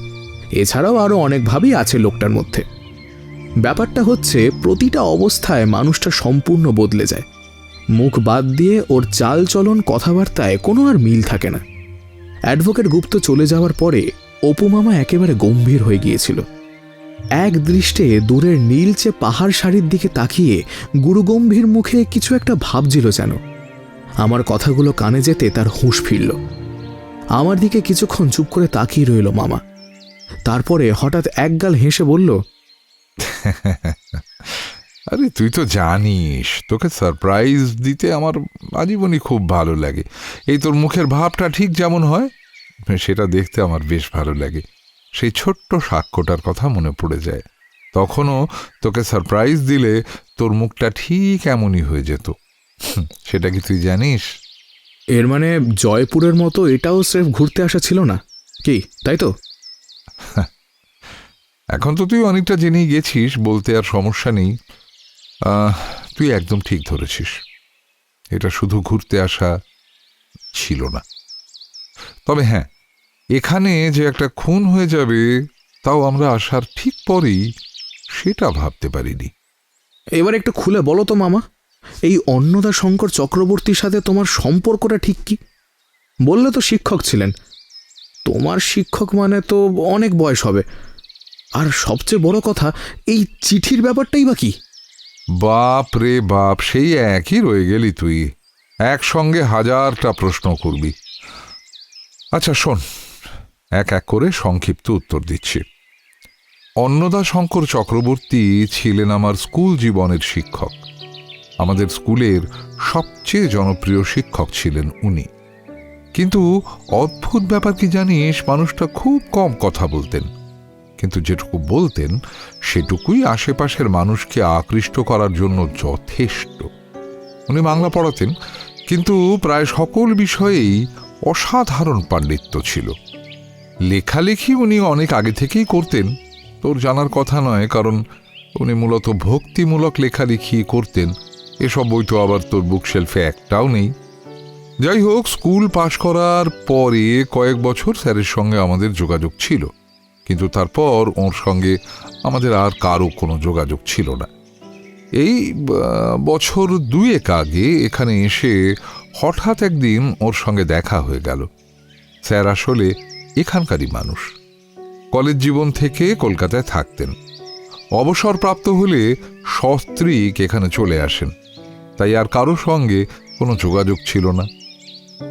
এছাড়াও আরও অনেকভাবেই আছে লোকটার মধ্যে। ব্যাপারটা হচ্ছে প্রতিটা অবস্থায় মানুষটা সম্পূর্ণ বদলে যায়। মুখ বাদ দিয়ে ওর চাল চলন কথাবার্তায় কোনো আর মিল থাকে না। অ্যাডভোকেট গুপ্ত চলে যাওয়ার পরে অপু মামা একেবারে গম্ভীর হয়ে গিয়েছিল। এক দৃষ্টে দূরের নীলচে পাহাড় সারির দিকে তাকিয়ে গুরুগম্ভীর মুখে কিছু একটা ভাবছিল যেন। আমার কথাগুলো কানে যেতে তার হুঁশ ফিরল। আমার দিকে কিছুক্ষণ চুপ করে তাকিয়ে রইল মামা। তারপরে হঠাৎ একগাল হেসে বলল, আরে তুই তো জানিস তোকে সারপ্রাইজ দিতে আমার আজীবনই খুব ভালো লাগে। এই তোর মুখের ভাবটা ঠিক যেমন হয় সেটা দেখতে আমার বেশ ভালো লাগে। সেই ছোট্ট সাক্ষ্যটার কথা মনে পড়ে যায়। তখনও তোকে সারপ্রাইজ দিলে তোর মুখটা ঠিক এমনই হয়ে যেত। সেটা কি তুই জানিস? এর মানে জয়পুরের মতো এটাও স্রেফ ঘুরতে আসা ছিল না কি, তাই তো? এখন তো তুই অনেকটা জেনেই গেছিস, বলতে আর সমস্যা নেই। তুই একদম ঠিক ধরেছিস, এটা শুধু ঘুরতে আসা ছিল না। তবে হ্যাঁ, এখানে যে একটা খুন হয়ে যাবে তাও আমরা আসার ঠিক পরেই, সেটা ভাবতে পারিনি। এবার একটু খুলে বলো তো মামা, এই অন্নদা শঙ্কর চক্রবর্তীর সাথে তোমার সম্পর্কটা ঠিক কি? বললে তো শিক্ষক ছিলেন, তোমার শিক্ষক মানে তো অনেক বয়স হবে। আর সবচেয়ে বড় কথা, এই চিঠির ব্যাপারটাই বা কি? বাপ রে বাপ, সেই একই রয়ে গেলি তুই, একসঙ্গে হাজারটা প্রশ্ন করবি। আচ্ছা শোন, এক এক করে সংক্ষিপ্ত উত্তর দিচ্ছি। অন্নদা শঙ্কর চক্রবর্তী ছিলেন আমার স্কুল জীবনের শিক্ষক। আমাদের স্কুলের সবচেয়ে জনপ্রিয় শিক্ষক ছিলেন উনি। কিন্তু অদ্ভুত ব্যাপার কি জানিস, মানুষটা খুব কম কথা বলতেন, কিন্তু যেটুকু বলতেন সেটুকুই আশেপাশের মানুষকে আকৃষ্ট করার জন্য যথেষ্ট। উনি বাংলা পড়াতেন, কিন্তু প্রায় সকল বিষয়েই অসাধারণ পাণ্ডিত্য ছিল। লেখালেখি উনি অনেক আগে থেকেই করতেন, তোর জানার কথা নয়, কারণ উনি মূলত ভক্তিমূলক লেখালেখি করতেন। এসব বই তো আবার তোর বুকশেলফে একটাও নেই। যাই হোক, স্কুল পাশ করার পরে কয়েক বছর স্যারের সঙ্গে আমাদের যোগাযোগ ছিল, কিন্তু তারপর ওর সঙ্গে আমাদের আর কারো কোনো যোগাযোগ ছিল না। এই বছর দুয়েক আগে এখানে এসে হঠাৎ একদিন ওর সঙ্গে দেখা হয়ে গেল। স্যার আসলে এখানকারই মানুষ, কলেজ জীবন থেকে কলকাতায় থাকতেন। অবসরপ্রাপ্ত হলে সস্ত্রীক এখানে চলে আসেন, তাই আর কারো সঙ্গে কোনো যোগাযোগ ছিল না।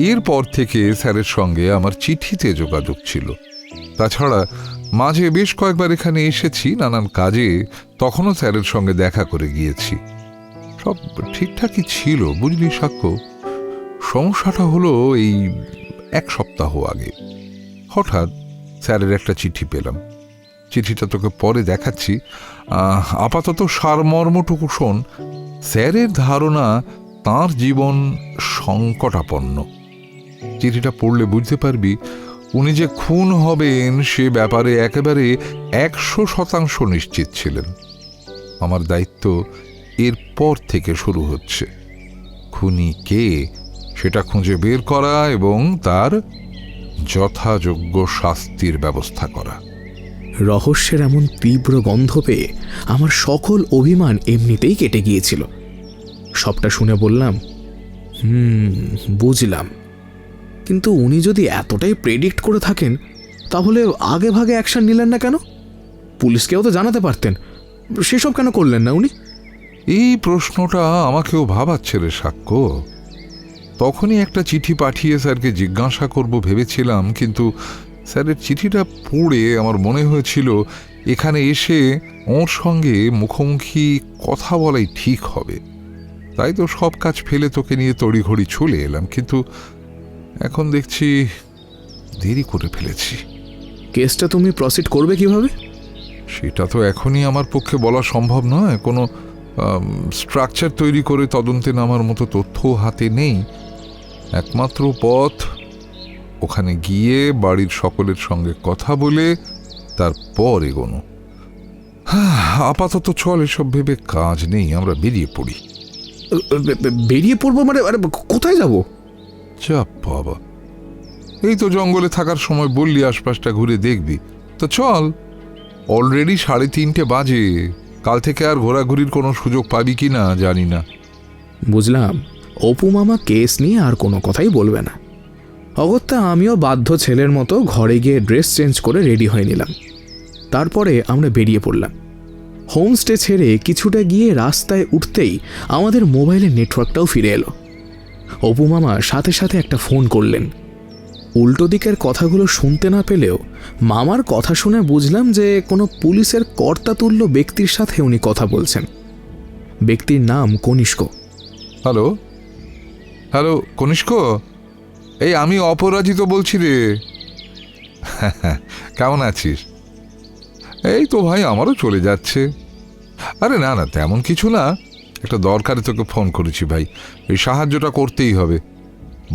এরপর থেকে স্যারের সঙ্গে আমার চিঠিতে যোগাযোগ ছিল। তাছাড়া মাঝে বেশ কয়েকবার এখানে এসেছি নানান কাজে, তখনও স্যারের সঙ্গে দেখা করে গিয়েছি। সব ঠিকঠাকই ছিল, বুঝলি সাক্ষ্য। সমস্যাটা হলো এই এক সপ্তাহ আগে হঠাৎ স্যারের একটা চিঠি পেলাম। চিঠিটা তোকে পরে দেখাচ্ছি, আপাতত সারমর্মটুকু শোন। স্যারের ধারণা তাঁর জীবন সংকটাপন্ন। চিঠিটা পড়লে বুঝতে পারবি উনি যে খুন হবেন সে ব্যাপারে একেবারে 100% নিশ্চিত ছিলেন। আমার দায়িত্ব এরপর থেকে শুরু হচ্ছে। খুনি কে সেটা খুঁজে বের করা এবং তার যথাযোগ্য শাস্তির ব্যবস্থা করা। রহস্যের এমন তীব্র গন্ধ পেয়ে আমার সকল অভিমান এমনিতেই কেটে গিয়েছিল। সবটা শুনে বললাম, বুঝলাম, কিন্তু উনি যদি এতটাই প্রেডিক্ট করে থাকেন তাহলে আগে ভাগে অ্যাকশন নিলেন না কেন? পুলিশকেও তো জানাতে পারতেন, সেসব কেন করলেন না উনি? এই প্রশ্নটা আমাকেও ভাবাচ্ছে রে সাক্ষ্য। তখনই একটা চিঠি পাঠিয়ে স্যারকে জিজ্ঞাসা করব ভেবেছিলাম, কিন্তু স্যারের চিঠিটা পড়ে আমার মনে হয়েছিল এখানে এসে ওর সঙ্গে মুখোমুখি কথা বলাই ঠিক হবে। তাই তো সব কাজ ফেলে তোকে নিয়ে তড়িঘড়ি চলে এলাম, কিন্তু এখন দেখছি দেরি করে ফেলেছি। কেসটা তুমি প্রসিড করবে কিভাবে? সেটা তো এখনই আমার পক্ষে বলা সম্ভব নয়। কোনো স্ট্রাকচার তৈরি করে তদন্তে নামার মতো তথ্য হাতে নেই। একমাত্র পথ ওখানে গিয়ে বাড়ির সকলের সঙ্গে কথা বলে তারপর এগোনো। আপাতত চল, এসব ভেবে কাজ নেই, আমরা বেরিয়ে পড়ি। বেরিয়ে পড়বো মানে? আরে কোথায় যাব? যা বাবা, এই তো জঙ্গলে থাকার সময় বললি আশপাশটা ঘুরে দেখবি, তো চল। অলরেডি 3:30 বাজে, কাল থেকে আর ঘোরাঘুরির কোনো সুযোগ পাবি কি না জানি না। বুঝলাম, অপু মামা কেস নিয়ে আর কোনো কথাই বলবে না। অগত্যা আমিও বাধ্য ছেলের মতো ঘরে গিয়ে ড্রেস চেঞ্জ করে রেডি হয়ে নিলাম। তারপরে আমরা বেরিয়ে পড়লাম। হোমস্টে ছেড়ে কিছুটা গিয়ে রাস্তায় উঠতেই আমাদের মোবাইলের নেটওয়ার্কটাও ফিরে এলো। অপু মামা সাথে সাথে একটা ফোন করলেন। উল্টো দিকের কথাগুলো শুনতে না পেলেও মামার কথা শুনে বুঝলাম যে কোনো পুলিশের কর্তাতুল্য ব্যক্তির সাথে উনি কথা বলছেন। ব্যক্তির নাম কনিষ্ক। হ্যালো হ্যালো কনিষ্ক, এই আমি অপরাজিত বলছি রে। কেমন আছিস? এই তো ভাই, আমারও চলে যাচ্ছে। আরে না না, তেমন কিছু না, একটা দরকারে তোকে ফোন করেছি ভাই, এই সাহায্যটা করতেই হবে।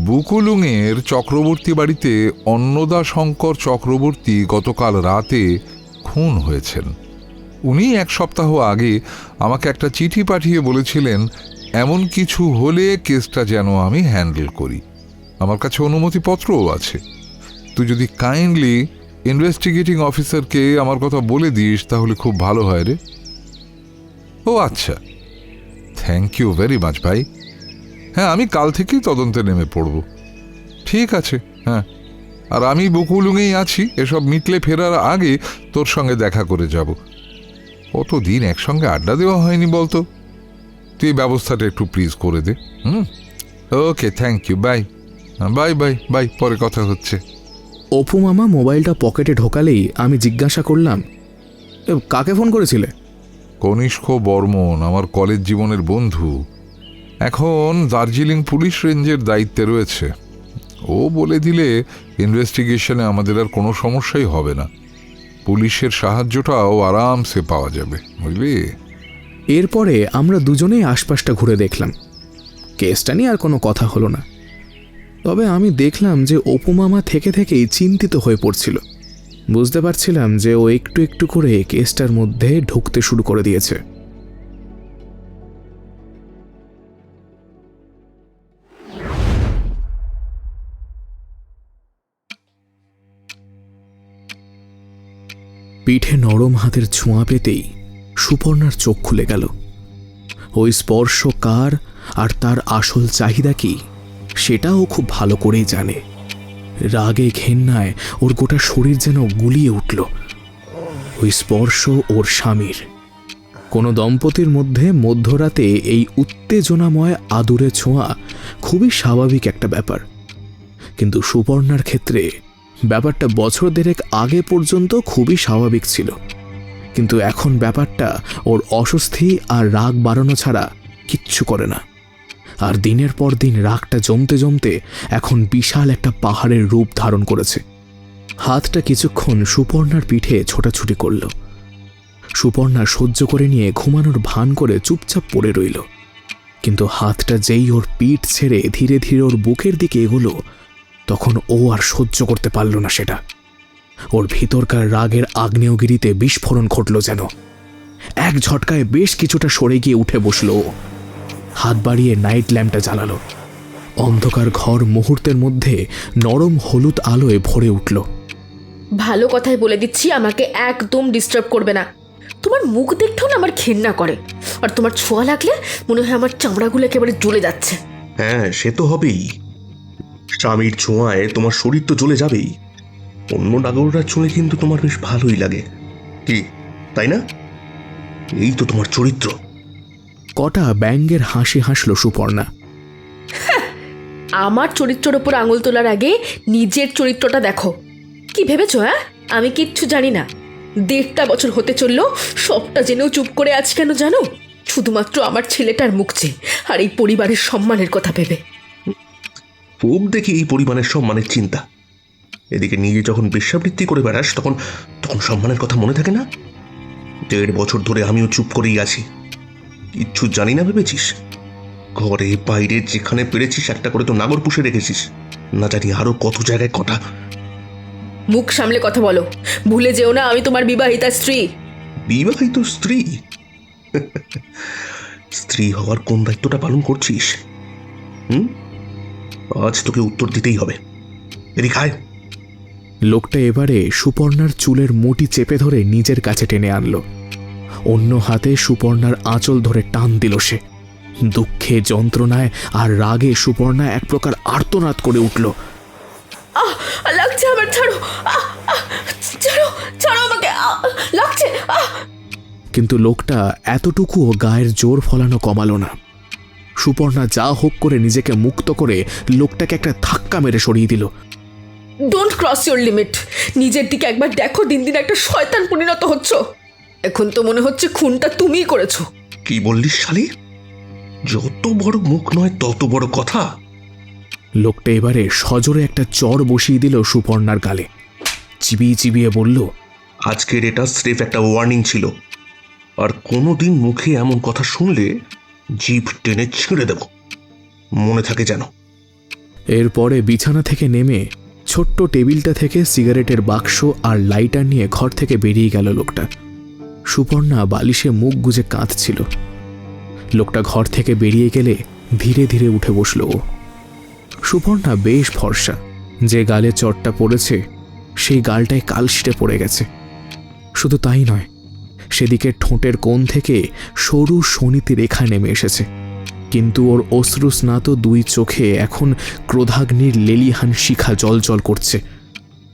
বুকুলুঙের চক্রবর্তী বাড়িতে অন্নদা শঙ্কর চক্রবর্তী গতকাল রাতে খুন হয়েছেন। উনি 1 সপ্তাহ আগে আমাকে একটা চিঠি পাঠিয়ে বলেছিলেন এমন কিছু হলে কেসটা যেন আমি হ্যান্ডেল করি। আমার কাছে অনুমতিপত্রও আছে। তুই যদি কাইন্ডলি ইনভেস্টিগেটিং অফিসারকে আমার কথা বলে দিস তাহলে খুব ভালো হয় রে। ও আচ্ছা, থ্যাংক ইউ ভেরি মাচ ভাই। হ্যাঁ, আমি কাল থেকেই তদন্তে নেমে পড়ব। ঠিক আছে, হ্যাঁ। আর আমি বকুলুঙেই আছি, এসব মিটলে ফেরার আগে তোর সঙ্গে দেখা করে যাব। কতদিন একসঙ্গে আড্ডা দেওয়া হয়নি বলতো। তুই এই ব্যবস্থাটা একটু প্লিজ করে দে। Okay, thank you, bye bye bye bye, পরে কথা হচ্ছে। অপু মামা মোবাইলটা পকেটে ঢোকালেই আমি জিজ্ঞাসা করলাম, কাকে ফোন করেছিলে? কনিষ্ক বর্মন, আমার কলেজ জীবনের বন্ধু, এখন দার্জিলিং পুলিশ রেঞ্জের দায়িত্বে রয়েছে। ও বলে দিলে ইনভেস্টিগেশনে আমাদের আর কোনো সমস্যাই হবে না। পুলিশের সাহায্যটাও আরামসে পাওয়া যাবে, বুঝলি? এরপরে আমরা দুজনেই আশপাশটা ঘুরে দেখলাম। কেসটা নিয়ে আর কোনো কথা হলো না। তবে আমি দেখলাম যে অপু মামা থেকে থেকেই চিন্তিত হয়ে পড়ছিল। বুঝতে পারছিলাম যে ও একটু একটু করে কেসটার মধ্যে ঢুকতে শুরু করে দিয়েছে। পিঠে নরম হাতের ছোঁয়া পেতেই সুপর্ণার চোখ খুলে গেল। ওই স্পর্শ কার আর তার আসল চাহিদা কি সেটাও খুব ভালো করেই জানে। রাগে ঘেন্নায় ওর গোটা শরীর যেন গুলিয়ে উঠল। ওই স্পর্শ ওর স্বামীর। কোনো দম্পতির মধ্যে মধ্যরাতে এই উত্তেজনাময় আদুরে ছোঁয়া খুবই স্বাভাবিক একটা ব্যাপার, কিন্তু সুপর্ণার ক্ষেত্রে ব্যাপারটা বছর দেড়েক আগে পর্যন্ত খুবই স্বাভাবিক ছিল। কিন্তু এখন ব্যাপারটা ওর অস্বস্তি আর রাগ বাড়ানো ছাড়া কিচ্ছু করে না। আর দিনের পর দিন রাগটা জমতে জমতে এখন বিশাল একটা পাহাড়ের রূপ ধারণ করেছে। হাতটা কিছুক্ষণ সুপর্ণার পিঠে ছোটাছুটি করল। সুপর্ণা সহ্য করে নিয়ে ঘুমানোর ভান করে চুপচাপ পড়ে রইল। কিন্তু হাতটা যেই ওর পিঠ ছেড়ে ধীরে ধীরে ওর বুকের দিকে এগোলো, তখন ও আর সহ্য করতে পারল না সেটা। ওর ভিতরকার রাগের আগ্নেয়গিরিতে বিস্ফোরণ ঘটল যেন। এক ঝটকায় বেশ কিছুটা সরে গিয়ে উঠে বসল ও। হাত বাড়িয়ে নাইট ল্যাম্পটা জ্বালালো। অন্ধকার ঘর মুহূর্তের মধ্যে নরম হলুদ আলোয় ভরে উঠল। ভালো কথাই বলে দিচ্ছি, আমাকে একদম ডিস্টার্ব করবে না। তোমার মুখ দেখতেও না আমার ঘেন্না করে, আর তোমার ছোঁয়া লাগলে মনে হয় আমার চামড়াগুলো একেবারে জ্বলে যাচ্ছে। হ্যাঁ, সে তো হবেই। স্বামীর ছোঁয়ায় তোমার শরীর তো জ্বলে যাবেই। অন্য নাগররা ছোঁয়ে কিন্তু তোমার বেশ ভালোই লাগে, কি তাই না? এই তো তোমার চরিত্র। কটা ব্যঙ্গের হাসি হাসল সুপর্ণা। আমার চরিত্রের ওপর আঙুল তোলার আগে নিজের চরিত্রটা দেখো। কি ভেবেছো? হ্যাঁ, আমি কিচ্ছু জানি না। 1.5টা বছর হতে চললো, সবটা জেনেও চুপ করে আছি কেন জানো? শুধুমাত্র আমার ছেলেটার মুখ চেয়ে আর এই পরিবারের সম্মানের কথা ভেবে। খুব দেখি এই পরিমাণের সম্মানের চিন্তা। এদিকে নিজে যখন বেশ্যাবৃত্তি করে বেড়াস তখন তখন সম্মানের কথা মনে থাকে না? 1.5 বছর ধরে আমিও চুপ করেই আছি, কিচ্ছু জানি না ভেবেছিস? ঘরে বাইরে যেখানে পেরেছিস একটা করে তো নাগর পুষে রেখেছিস, না জানি আরো কত জায়গায় কটা। মুখ সামলে কথা বলো, ভুলে যেও না আমি তোমার বিবাহিতা স্ত্রী। বিবাহিত স্ত্রী? স্ত্রী হওয়ার কোন দায়িত্বটা পালন করছিস? আজ তোকে উত্তর দিতেই হবে। এদিকে আয়। লোকটা এবারে সুপর্ণার চুলের মুঠি চেপে ধরে নিজের কাছে টেনে আনলো। অন্য হাতে সুপর্ণার আঁচল ধরে টান দিল সে। দুঃখে, যন্ত্রণায় আর রাগে সুপর্ণা এক প্রকার আর্তনাদ করে উঠল। লাগছে আমার, ছাড়ো, ছাড়ো, ছাড়ো আমাকে, লাগছে। কিন্তু লোকটা এতটুকুও গায়ের জোর ফলানো কমালো না। সুপর্ণা যা হোক করে নিজেকে মুক্ত করে লোকটাকে একটা ধাক্কা মেরে সরিয়ে দিল। Don't cross your limit. নিজের দিকে একবার দেখো, দিন দিন একটা শয়তান পরিণত হচ্ছ। এখন তো মনে হচ্ছে খুনটা তুমিই করেছো। কি বললিস শালি? যত বড় মুখ নয় তত বড় কথা। লোকটা এবারে সজোরে একটা চড় বসিয়ে দিল সুপর্ণার গালে। চিবিয়ে চিবিয়ে বলল, আজকের এটা স্রেফ একটা ওয়ার্নিং ছিল, আর কোনোদিন মুখে এমন কথা শুনলে জিভ টেনে ছিঁড়ে দেব, মনে থাকে যেন। এরপরে বিছানা থেকে নেমে ছোট্ট টেবিলটা থেকে সিগারেটের বাক্স আর লাইটার নিয়ে ঘর থেকে বেরিয়ে গেল লোকটা। সুপর্ণা বালিশে মুখ গুজে কাঁদছিল। লোকটা ঘর থেকে বেরিয়ে গেলে ধীরে ধীরে উঠে বসল ও। সুপর্ণা বেশ ফর্সা, যে গালে চটটা পড়েছে সেই গালটায় কালশিটে পড়ে গেছে। শুধু তাই নয়, সেদিকে ঠোঁটের কোণ থেকে সরু শোণিতি রেখা নেমে এসেছে, কিন্তু ওর অশ্রুস্নাত দুই চোখে এখন ক্রোধাগ্নির লেলিহান শিখা জলজল করছে।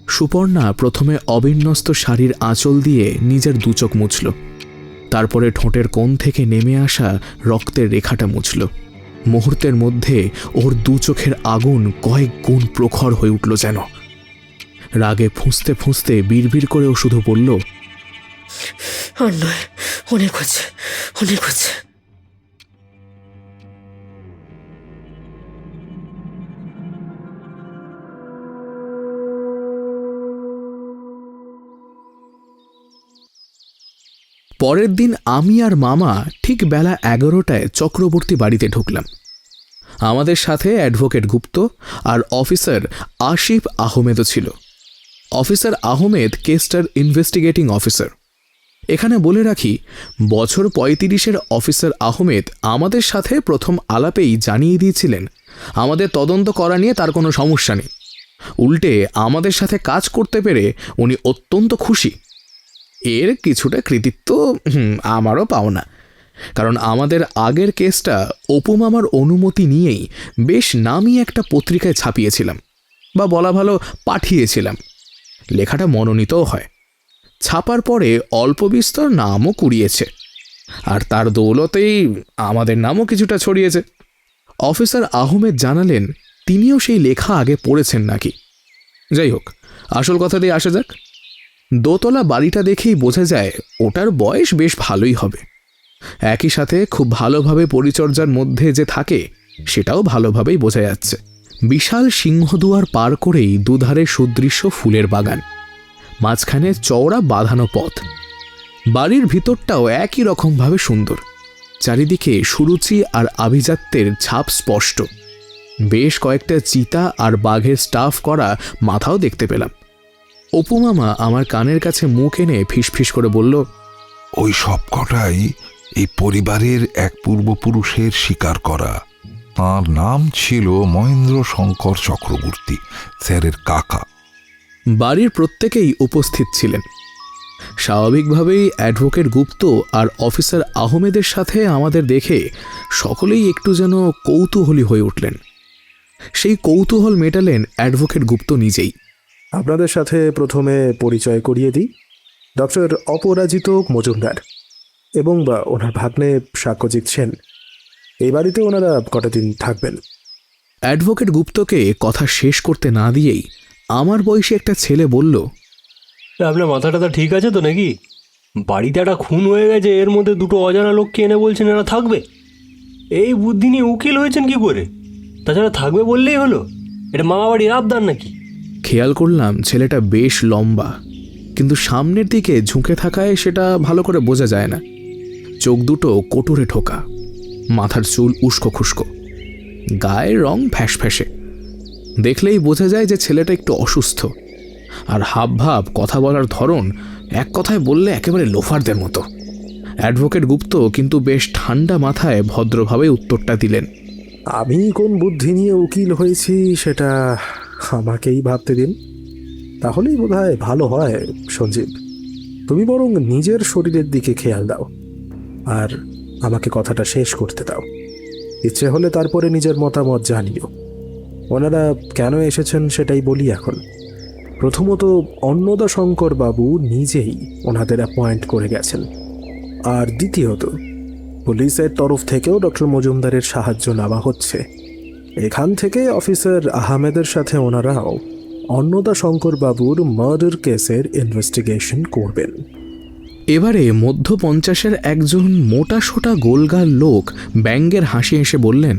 সুপর্ণা প্রথমে অবিন্যস্ত শাড়ির আঁচল দিয়ে নিজের দু চোখ মুছল, তারপরে ঠোঁটের কোণ থেকে নেমে আসা রক্তের রেখাটা মুছল। মুহূর্তের মধ্যে ওর দু চোখের আগুন কয়েক গুণ প্রখর হয়ে উঠল যেন। রাগে ফুঁসতে ফুঁসতে বিড়বিড় করে ও শুধু বলল, আর নয়, অনেক হচ্ছে, অনেক হচ্ছে। পরের দিন আমি আর মামা ঠিক বেলা 11টায় চক্রবর্তী বাড়িতে ঢুকলাম। আমাদের সাথে অ্যাডভোকেট গুপ্ত আর অফিসার আসিফ আহমেদও ছিল। অফিসার আহমেদ কেসটার ইনভেস্টিগেটিং অফিসার। এখানে বলে রাখি, বছর 35-এর অফিসার আহমেদ আমাদের সাথে প্রথম আলাপেই জানিয়ে দিয়েছিলেন আমাদের তদন্ত করা নিয়ে তার কোনো সমস্যা নেই। উল্টে আমাদের সাথে কাজ করতে পেরে উনি অত্যন্ত খুশি। এর কিছুটা কৃতিত্ব আমারও পাওনা, কারণ আমাদের আগের কেসটা অপু মামার অনুমতি নিয়েই বেশ নামি একটা পত্রিকায় ছাপিয়েছিলাম, বা বলা ভালো পাঠিয়েছিলাম। লেখাটা মনোনীতও হয়। ছাপার পরে অল্প বিস্তর নামও কুড়িয়েছে, আর তার দৌলতেই আমাদের নামও কিছুটা ছড়িয়েছে। অফিসার আহমেদ জানালেন তিনিও সেই লেখা আগে পড়েছেন নাকি। যাই হোক, আসল কথা দিয়ে আসা যাক। দোতলা বাড়িটা দেখেই বোঝা যায় ওটার বয়স বেশ ভালোই হবে। একই সাথে খুব ভালোভাবে পরিচর্যার মধ্যে যে থাকে সেটাও ভালোভাবেই বোঝা যাচ্ছে। বিশাল সিংহদুয়ার পার করেই দুধারে সুদৃশ্য ফুলের বাগান, মাঝখানে চওড়া বাঁধানো পথ। বাড়ির ভিতরটাও একই রকমভাবে সুন্দর। চারিদিকে সুরুচি আর আভিজাত্যের ছাপ স্পষ্ট। বেশ কয়েকটা চিতা আর বাঘের স্টাফ করা মাথাও দেখতে পেলাম। অপু মামা আমার কানের কাছে মুখ এনে ফিসফিস করে বলল, ওই সব কটাই এই পরিবারের এক পূর্বপুরুষের স্বীকার করা। তাঁর নাম ছিল মহেন্দ্র শঙ্কর চক্রবর্তী, স্যারের কাকা। বাড়ির প্রত্যেকেই উপস্থিত ছিলেন। স্বাভাবিকভাবেই অ্যাডভোকেট গুপ্ত আর অফিসার আহমেদের সাথে আমাদের দেখে সকলেই একটু যেন কৌতূহলী হয়ে উঠলেন। সেই কৌতূহল মেটালেন অ্যাডভোকেট গুপ্ত নিজেই। আপনাদের সাথে প্রথমে পরিচয় করিয়ে দিই, ডক্টর অপরাজিত মজুমদার এবং ওনার ভাগ্নে সাক্ষ্যজিৎ সেন। এই বাড়িতে ওনারা কটা দিন থাকবেন। অ্যাডভোকেট গুপ্তকে কথা শেষ করতে না দিয়েই আমার বয়সী একটা ছেলে বলল, আপনার মাথাটা ঠিক আছে তো নাকি? বাড়িতে একটা খুন হয়ে গেছে, এর মধ্যে দুটো অজানা লোককে এনে বলছেন এরা থাকবে। এই বুদ্ধি নিয়ে উকিল হয়েছেন কি করে? তাছাড়া থাকবে বললেই হলো, এটা মামা বাড়ির আবদার নাকি? খেয়াল করলাম ছেলেটা বেশ লম্বা, কিন্তু সামনের দিকে ঝুঁকে থাকায় সেটা ভালো করে বোঝা যায় না। চোখ দুটো কোটরে ঠোকা, মাথার চুল উস্কো খুস্কো, গায়ের রং ফ্যাসফ্যাসে। দেখলেই বোঝা যায় যে ছেলেটা একটু অসুস্থ, আর হাবভাব, কথা বলার ধরন এক কথায় বললে একেবারে লোফারদের মতো। অ্যাডভোকেট গুপ্ত কিন্তু বেশ ঠান্ডা মাথায় ভদ্রভাবে উত্তরটা দিলেন, আমি কোন বুদ্ধি নিয়ে উকিল হয়েছি সেটা আমাকেই ভাবতে দিন, তাহলেই বোধহয় ভালো হয়। সঞ্জীব, তুমি বরং নিজের শরীরের দিকে খেয়াল দাও আর আমাকে কথাটা শেষ করতে দাও। ইচ্ছে হলে তারপরে নিজের মতামত জানিও। ওনারা কেন এসেছেন সেটাই বলি এখন। প্রথমত, অন্নদাশঙ্কর বাবু নিজেই ওনাদের অ্যাপয়েন্ট করে গেছেন, আর দ্বিতীয়ত পুলিশের তরফ থেকেও ডক্টর মজুমদারের সাহায্য নেওয়া হচ্ছে। এখান থেকে অফিসার আহমেদের সাথে ওনারাও অন্নদাশঙ্কর বাবুর মার্ডার কেসের ইনভেস্টিগেশন করবেন। এবারে মধ্য 50-এর একজন মোটা সোটা গোলগাল লোক ব্যঙ্গের হাসি এসে বললেন,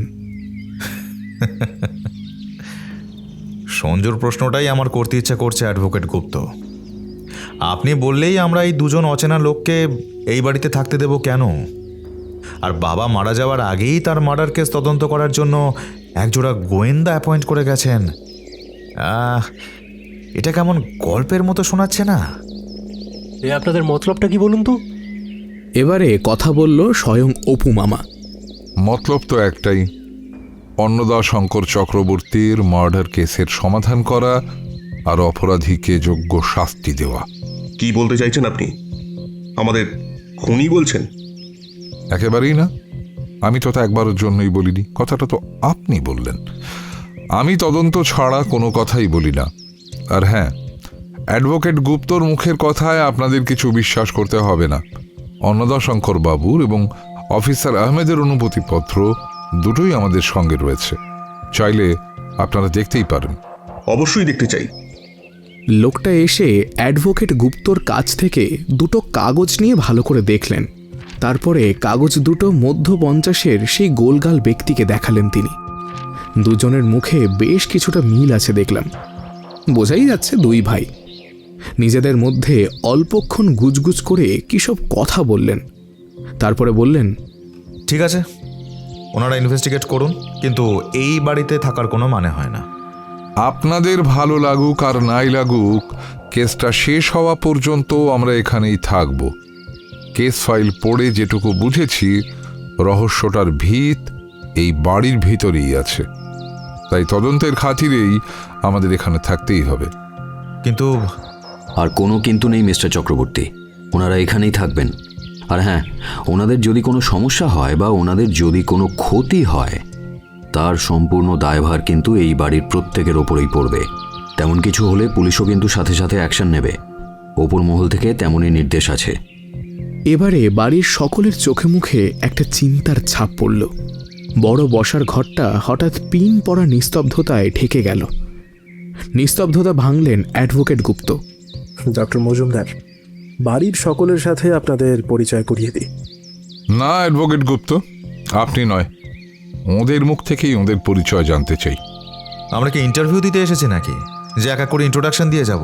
সঞ্জুর প্রশ্নটাই আমার করতে ইচ্ছা করছে অ্যাডভোকেট গুপ্ত। আপনি বললেই আমরা এই দুজন অচেনা লোককে এই বাড়িতে থাকতে দেব কেন? আর বাবা মারা যাওয়ার আগেই তার মার্ডার কেস তদন্ত করার জন্য একজোড়া গোয়েন্দা অ্যাপয়েন্ট করে গেছেন। এটা কেমন গল্পের মতো শোনাচ্ছে না? এ আপনাদের মতলবটা কি বলুন তো? এবারে কথা বলল স্বয়ং অপু মামা। মতলব তো একটাই, অন্নদা শঙ্কর চক্রবর্তীর মার্ডার কেসের সমাধান করা আর অপরাধীকে যোগ্য শাস্তি দেওয়া। কি বলতে চাইছেন আপনি? আমাদের খুনি বলছেন? একেবারেই না, আমি তো একবারের জন্যই বলিনি, কথাটা তো আপনি বললেন। আমি তদন্ত ছাড়া কোনো কথাই বলি না। আর হ্যাঁ, অ্যাডভোকেট গুপ্তর মুখের কথায় আপনাদের কিছু বিশ্বাস করতে হবে না। অন্নদা শঙ্কর বাবুর এবং অফিসার আহমেদের অনুমতিপত্র দুটোই আমাদের সঙ্গে রয়েছে, চাইলে আপনারা দেখতেই পারেন। অবশ্যই দেখতে চাই। লোকটা এসে অ্যাডভোকেট গুপ্তর কাছ থেকে দুটো কাগজ নিয়ে ভালো করে দেখলেন। তারপরে কাগজ দুটো মধ্য 50-এর সেই গোলগাল ব্যক্তিকে দেখালেন তিনি। দুজনের মুখে বেশ কিছুটা মিল আছে দেখলাম, বোঝাই যাচ্ছে দুই ভাই। নিজেদের মধ্যে অল্পক্ষণ গুজগুজ করে কী সব কথা বললেন, তারপরে বললেন, ঠিক আছে, ওনারা ইনভেস্টিগেট করুন, কিন্তু এই বাড়িতে থাকার কোনো মানে হয় না। আপনাদের ভালো লাগুক আর নাই লাগুক, কেসটা শেষ হওয়া পর্যন্ত আমরা এখানেই থাকব। কেস ফাইল পড়ে যেটুকু বুঝেছি, রহস্যটার ভিত এই বাড়ির ভিতরেই আছে, তাই তদন্তের খাতিরেই আমাদের এখানে থাকতেই হবে। কিন্তু আর কোনো কিন্তু নেই মিস্টার চক্রবর্তী, ওনারা এখানেই থাকবেন। আর হ্যাঁ, ওনাদের যদি কোনো সমস্যা হয় বা ওনাদের যদি কোনো ক্ষতি হয়, তার সম্পূর্ণ দায়ভার কিন্তু এই বাড়ির প্রত্যেকের ওপরেই পড়বে। তেমন কিছু হলে পুলিশও কিন্তু সাথে সাথে অ্যাকশন নেবে, ওপর মহল থেকে তেমনই নির্দেশ আছে। এবারে বাড়ির সকলের চোখে মুখে একটা চিন্তার ছাপ পড়ল। বড় বসার ঘরটা হঠাৎ পিন পড়া নিস্তব্ধতায় ঢেকে গেল। নিস্তব্ধতা ভাঙলেন অ্যাডভোকেট গুপ্ত। ডক্টর মজুমদার, বাড়ির সকলের সাথে আপনাদের পরিচয় করিয়ে দিই। না অ্যাডভোকেট গুপ্ত, আপনি নয়, ওদের মুখ থেকেই ওদের পরিচয় জানতে চাই। আমরা কি ইন্টারভিউ দিতে এসেছি নাকি যে এক এক করে ইন্ট্রোডাকশন দিয়ে যাব?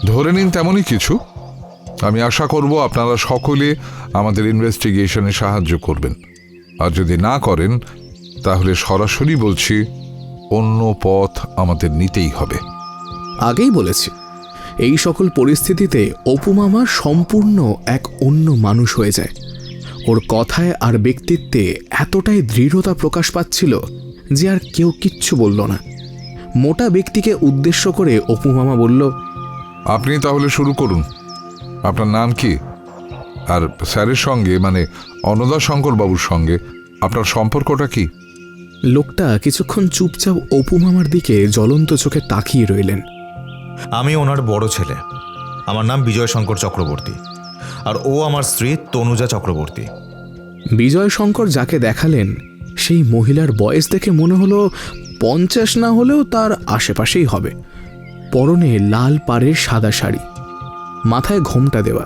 ধরে নিন তেমনই কিছু। আমি আশা করব আপনারা সকলে আমাদের ইনভেস্টিগেশনে সাহায্য করবেন, আর যদি না করেন তাহলে সরাসরি বলছি, অন্য পথ আমাদের নিতেই হবে। আগেই বলেছি, এই সকল পরিস্থিতিতে অপু মামা সম্পূর্ণ এক অন্য মানুষ হয়ে যায়। ওর কথায় আর ব্যক্তিত্বে এতটাই দৃঢ়তা প্রকাশ পাচ্ছিল যে আর কেউ কিচ্ছু বলল না। মোটা ব্যক্তিকে উদ্দেশ্য করে অপু মামা বলল, আপনি তাহলে শুরু করুন। আপনার নাম কি? আর স্যারের সঙ্গে, মানে অন্নদা শঙ্কর বাবুর সঙ্গে আপনার সম্পর্কটা কি? লোকটা কিছুক্ষণ চুপচাপ অপু মামার দিকে জ্বলন্ত চোখে তাকিয়ে রইলেন। আমি ওনার বড় ছেলে, আমার নাম বিজয় শঙ্কর চক্রবর্তী, আর ও আমার স্ত্রী তনুজা চক্রবর্তী। বিজয় শঙ্কর যাকে দেখালেন, সেই মহিলার বয়স দেখে মনে হলো 50 না হলেও তার আশেপাশেই হবে। পরনে লাল পাড়ের সাদা শাড়ি, মাথায় ঘোমটা দেওয়া,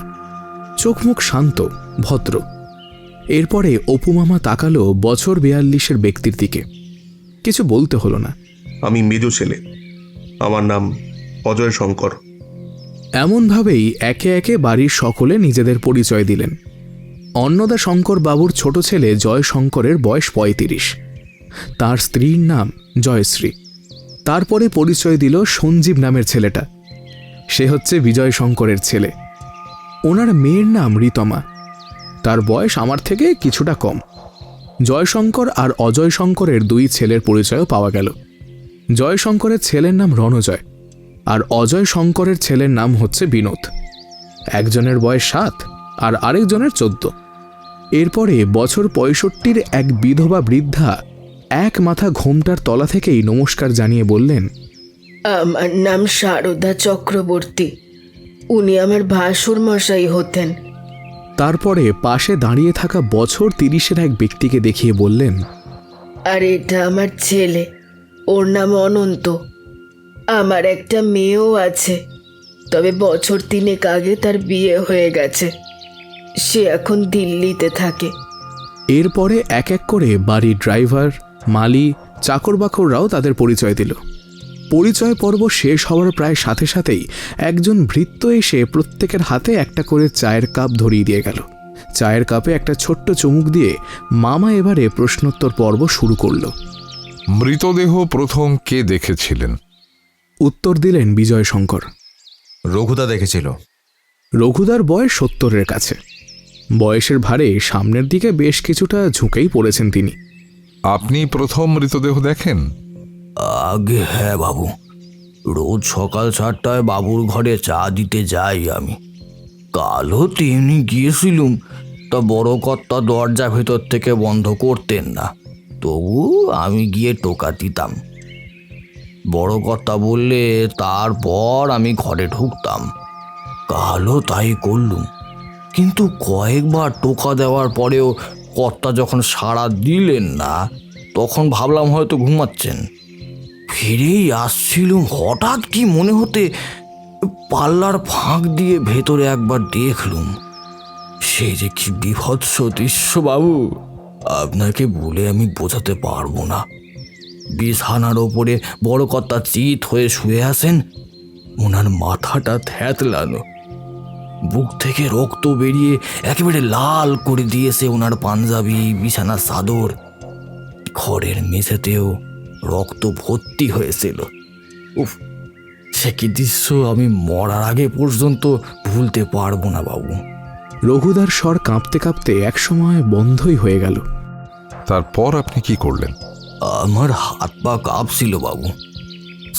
চোখ মুখ শান্ত ভদ্র। এরপরে অপু মামা তাকালো বছর 42-এর ব্যক্তির দিকে। কিছু বলতে হলো না। আমি মেজো ছেলে, আমার নাম অজয় শঙ্কর। এমনভাবেই একে একে বাড়ির সকলে নিজেদের পরিচয় দিলেন। অন্নদা শঙ্কর বাবুর ছোট ছেলে জয় শঙ্করের বয়স 35, তার স্ত্রীর নাম জয়শ্রী। তারপরে পরিচয় দিল সঞ্জীব নামের ছেলেটা, সে হচ্ছে বিজয় শঙ্করের ছেলে। ওনার মেয়ের নাম রিতমা, তার বয়স আমার থেকে কিছুটা কম। জয়শঙ্কর আর অজয় শঙ্করের দুই ছেলের পরিচয়ও পাওয়া গেল। জয়শঙ্করের ছেলের নাম রণজয়, আর অজয় শঙ্করের ছেলের নাম হচ্ছে বিনোদ। একজনের বয়স 7 আর আরেকজনের 14। এরপরে বছর 65-র এক বিধবা বৃদ্ধা এক মাথা ঘোমটার তলা থেকেই নমস্কার জানিয়ে বললেন, আমার নাম সারদা চক্রবর্তী, উনি আমার ভাসুর মশাই হতেন। তারপরে পাশে দাঁড়িয়ে থাকা বছর 30-এর এক ব্যক্তিকে দেখিয়ে বললেন, আর এটা আমার ছেলে, ওর নাম অনন্ত। আমার একটা মেয়েও আছে, তবে বছর 3 আগে তার বিয়ে হয়ে গেছে। সে এখন দিল্লিতে থাকে। এরপরে এক এক করে বাড়ির ড্রাইভার, মালি, চাকর বাকররাও তাদের পরিচয় দিল। পরিচয় পর্ব শেষ হওয়ার প্রায় সাথে সাথেই একজন ভৃত্য এসে প্রত্যেকের হাতে একটা করে চায়ের কাপ ধরিয়ে দিয়ে গেল। চায়ের কাপে একটা ছোট্ট চুমুক দিয়ে মামা এবারে প্রশ্নোত্তর পর্ব শুরু করল। মৃতদেহ প্রথম কে দেখেছিলেন? উত্তর দিলেন বিজয়শঙ্কর। রঘুদা দেখেছিল। রঘুদার বয়স 70-এর কাছে। বয়সের ভারে সামনের দিকে বেশ কিছুটা ঝুঁকেই পড়েছেন তিনি। আপনি প্রথম মৃতদেহ দেখেন? আগে হ্যাঁ বাবু, রোজ সকাল 7টায় বাবুর ঘরে চা দিতে যাই আমি। কালও তেমনি গিয়েছিলুম, তা বড় কর্তা দরজা ভেতর থেকে বন্ধ করতেন না, তবু আমি গিয়ে টোকা দিতাম। বড় কর্তা বললে তারপর আমি ঘরে ঢুকতাম। কালও তাই করলুম, কিন্তু কয়েকবার টোকা দেওয়ার পরেও কর্তা যখন সাড়া দিলেন না, তখন ভাবলাম হয়তো ঘুমাচ্ছেন। ফিরেই আসছিলুম, হঠাৎ কি মনে হতে পাল্লার ফাঁক দিয়ে ভেতরে একবার দেখলুম। সে যে কি বিভৎস দৃশ্য বাবু, আপনাকে বলে আমি বোঝাতে পারবো না। বিছানার ওপরে বড় কর্তা চিত হয়ে শুয়ে আছেন, ওনার মাথাটা থ্যাতলানো, বুক থেকে রক্ত বেরিয়ে একেবারে লাল করে দিয়েছে ওনার পাঞ্জাবি, বিছানার চাদর। ঘরের মেঝেতেও রক্ত ভর্তি হয়েছিল। উফ, সে কি দৃশ্য আমি মরার আগে পর্যন্ত ভুলতে পারবো না বাবু। রঘুদার স্বর কাঁপতে কাঁপতে একসময় বন্ধই হয়ে গেল। তারপর আপনি কি করলেন? আমার হাত পা কাঁপছিল বাবু,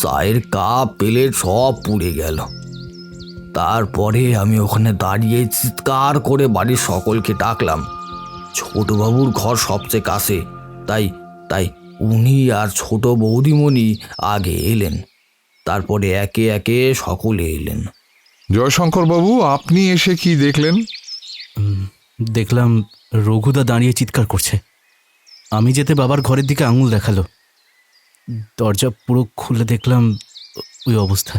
চায়ের কাপ প্লেট সব পুড়ে গেল। তারপরে আমি ওখানে দাঁড়িয়ে চিৎকার করে বাড়ির সকলকে ডাকলাম। ছোটবাবুর ঘর সবচেয়ে কাছে, তাই তাই উনি আর ছোট বৌদিমণি আগে এলেন, তারপরে একে একে সকলে এলেন। জয়শঙ্কর বাবু, আপনি এসে কি দেখলেন? দেখলাম রঘুদা দাঁড়িয়ে চিৎকার করছে। আমি যেতে বাবার ঘরের দিকে আঙুল দেখালো। দরজা পুরো খুলে দেখলাম ওই অবস্থা।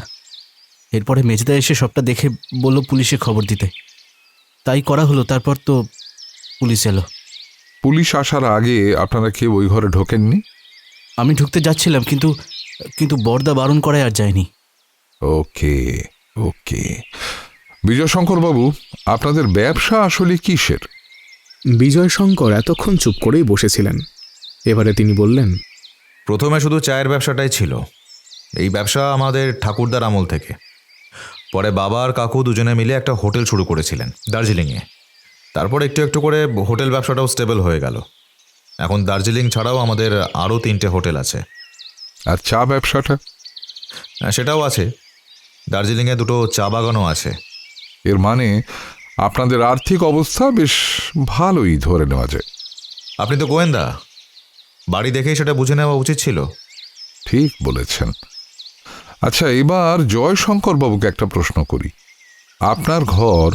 এরপরে মেজদা এসে সবটা দেখে বলল পুলিশে খবর দিতে। তাই করা হলো। তারপর তো পুলিশ এলো। পুলিশ আসার আগে আপনারা কেউ ওই ঘরে ঢোকেননি? আমি ঢুকতে যাচ্ছিলাম, কিন্তু বরদা বারণ করায় আর যায়নি। ওকে ওকে। বিজয়শঙ্কর বাবু, আপনাদের ব্যবসা আসলে কিসের? বিজয়শঙ্কর এতক্ষণ চুপ করেই বসেছিলেন। এবারে তিনি বললেন, প্রথমে শুধু চায়ের ব্যবসাটাই ছিল। এই ব্যবসা আমাদের ঠাকুরদার আমল থেকে। পরে বাবা আর কাকু দুজনে মিলে একটা হোটেল শুরু করেছিলেন দার্জিলিংয়ে। তারপর একটু একটু করে হোটেল ব্যবসাটাও স্টেবল হয়ে গেল। এখন দার্জিলিং ছাড়াও আমাদের আরও 3টে হোটেল আছে। আর চা ব্যবসাটা? সেটাও আছে। দার্জিলিংয়ে 2টো চা বাগানও আছে। এর মানে আপনাদের আর্থিক অবস্থা বেশ ভালোই ধরে নেওয়া যায়। আপনি তো গোয়েন্দা, বাড়ি দেখেই সেটা বুঝে নেওয়া উচিত ছিল। ঠিক বলেছেন। আচ্ছা, এবার জয়শঙ্কর বাবুকে একটা প্রশ্ন করি। আপনার ঘর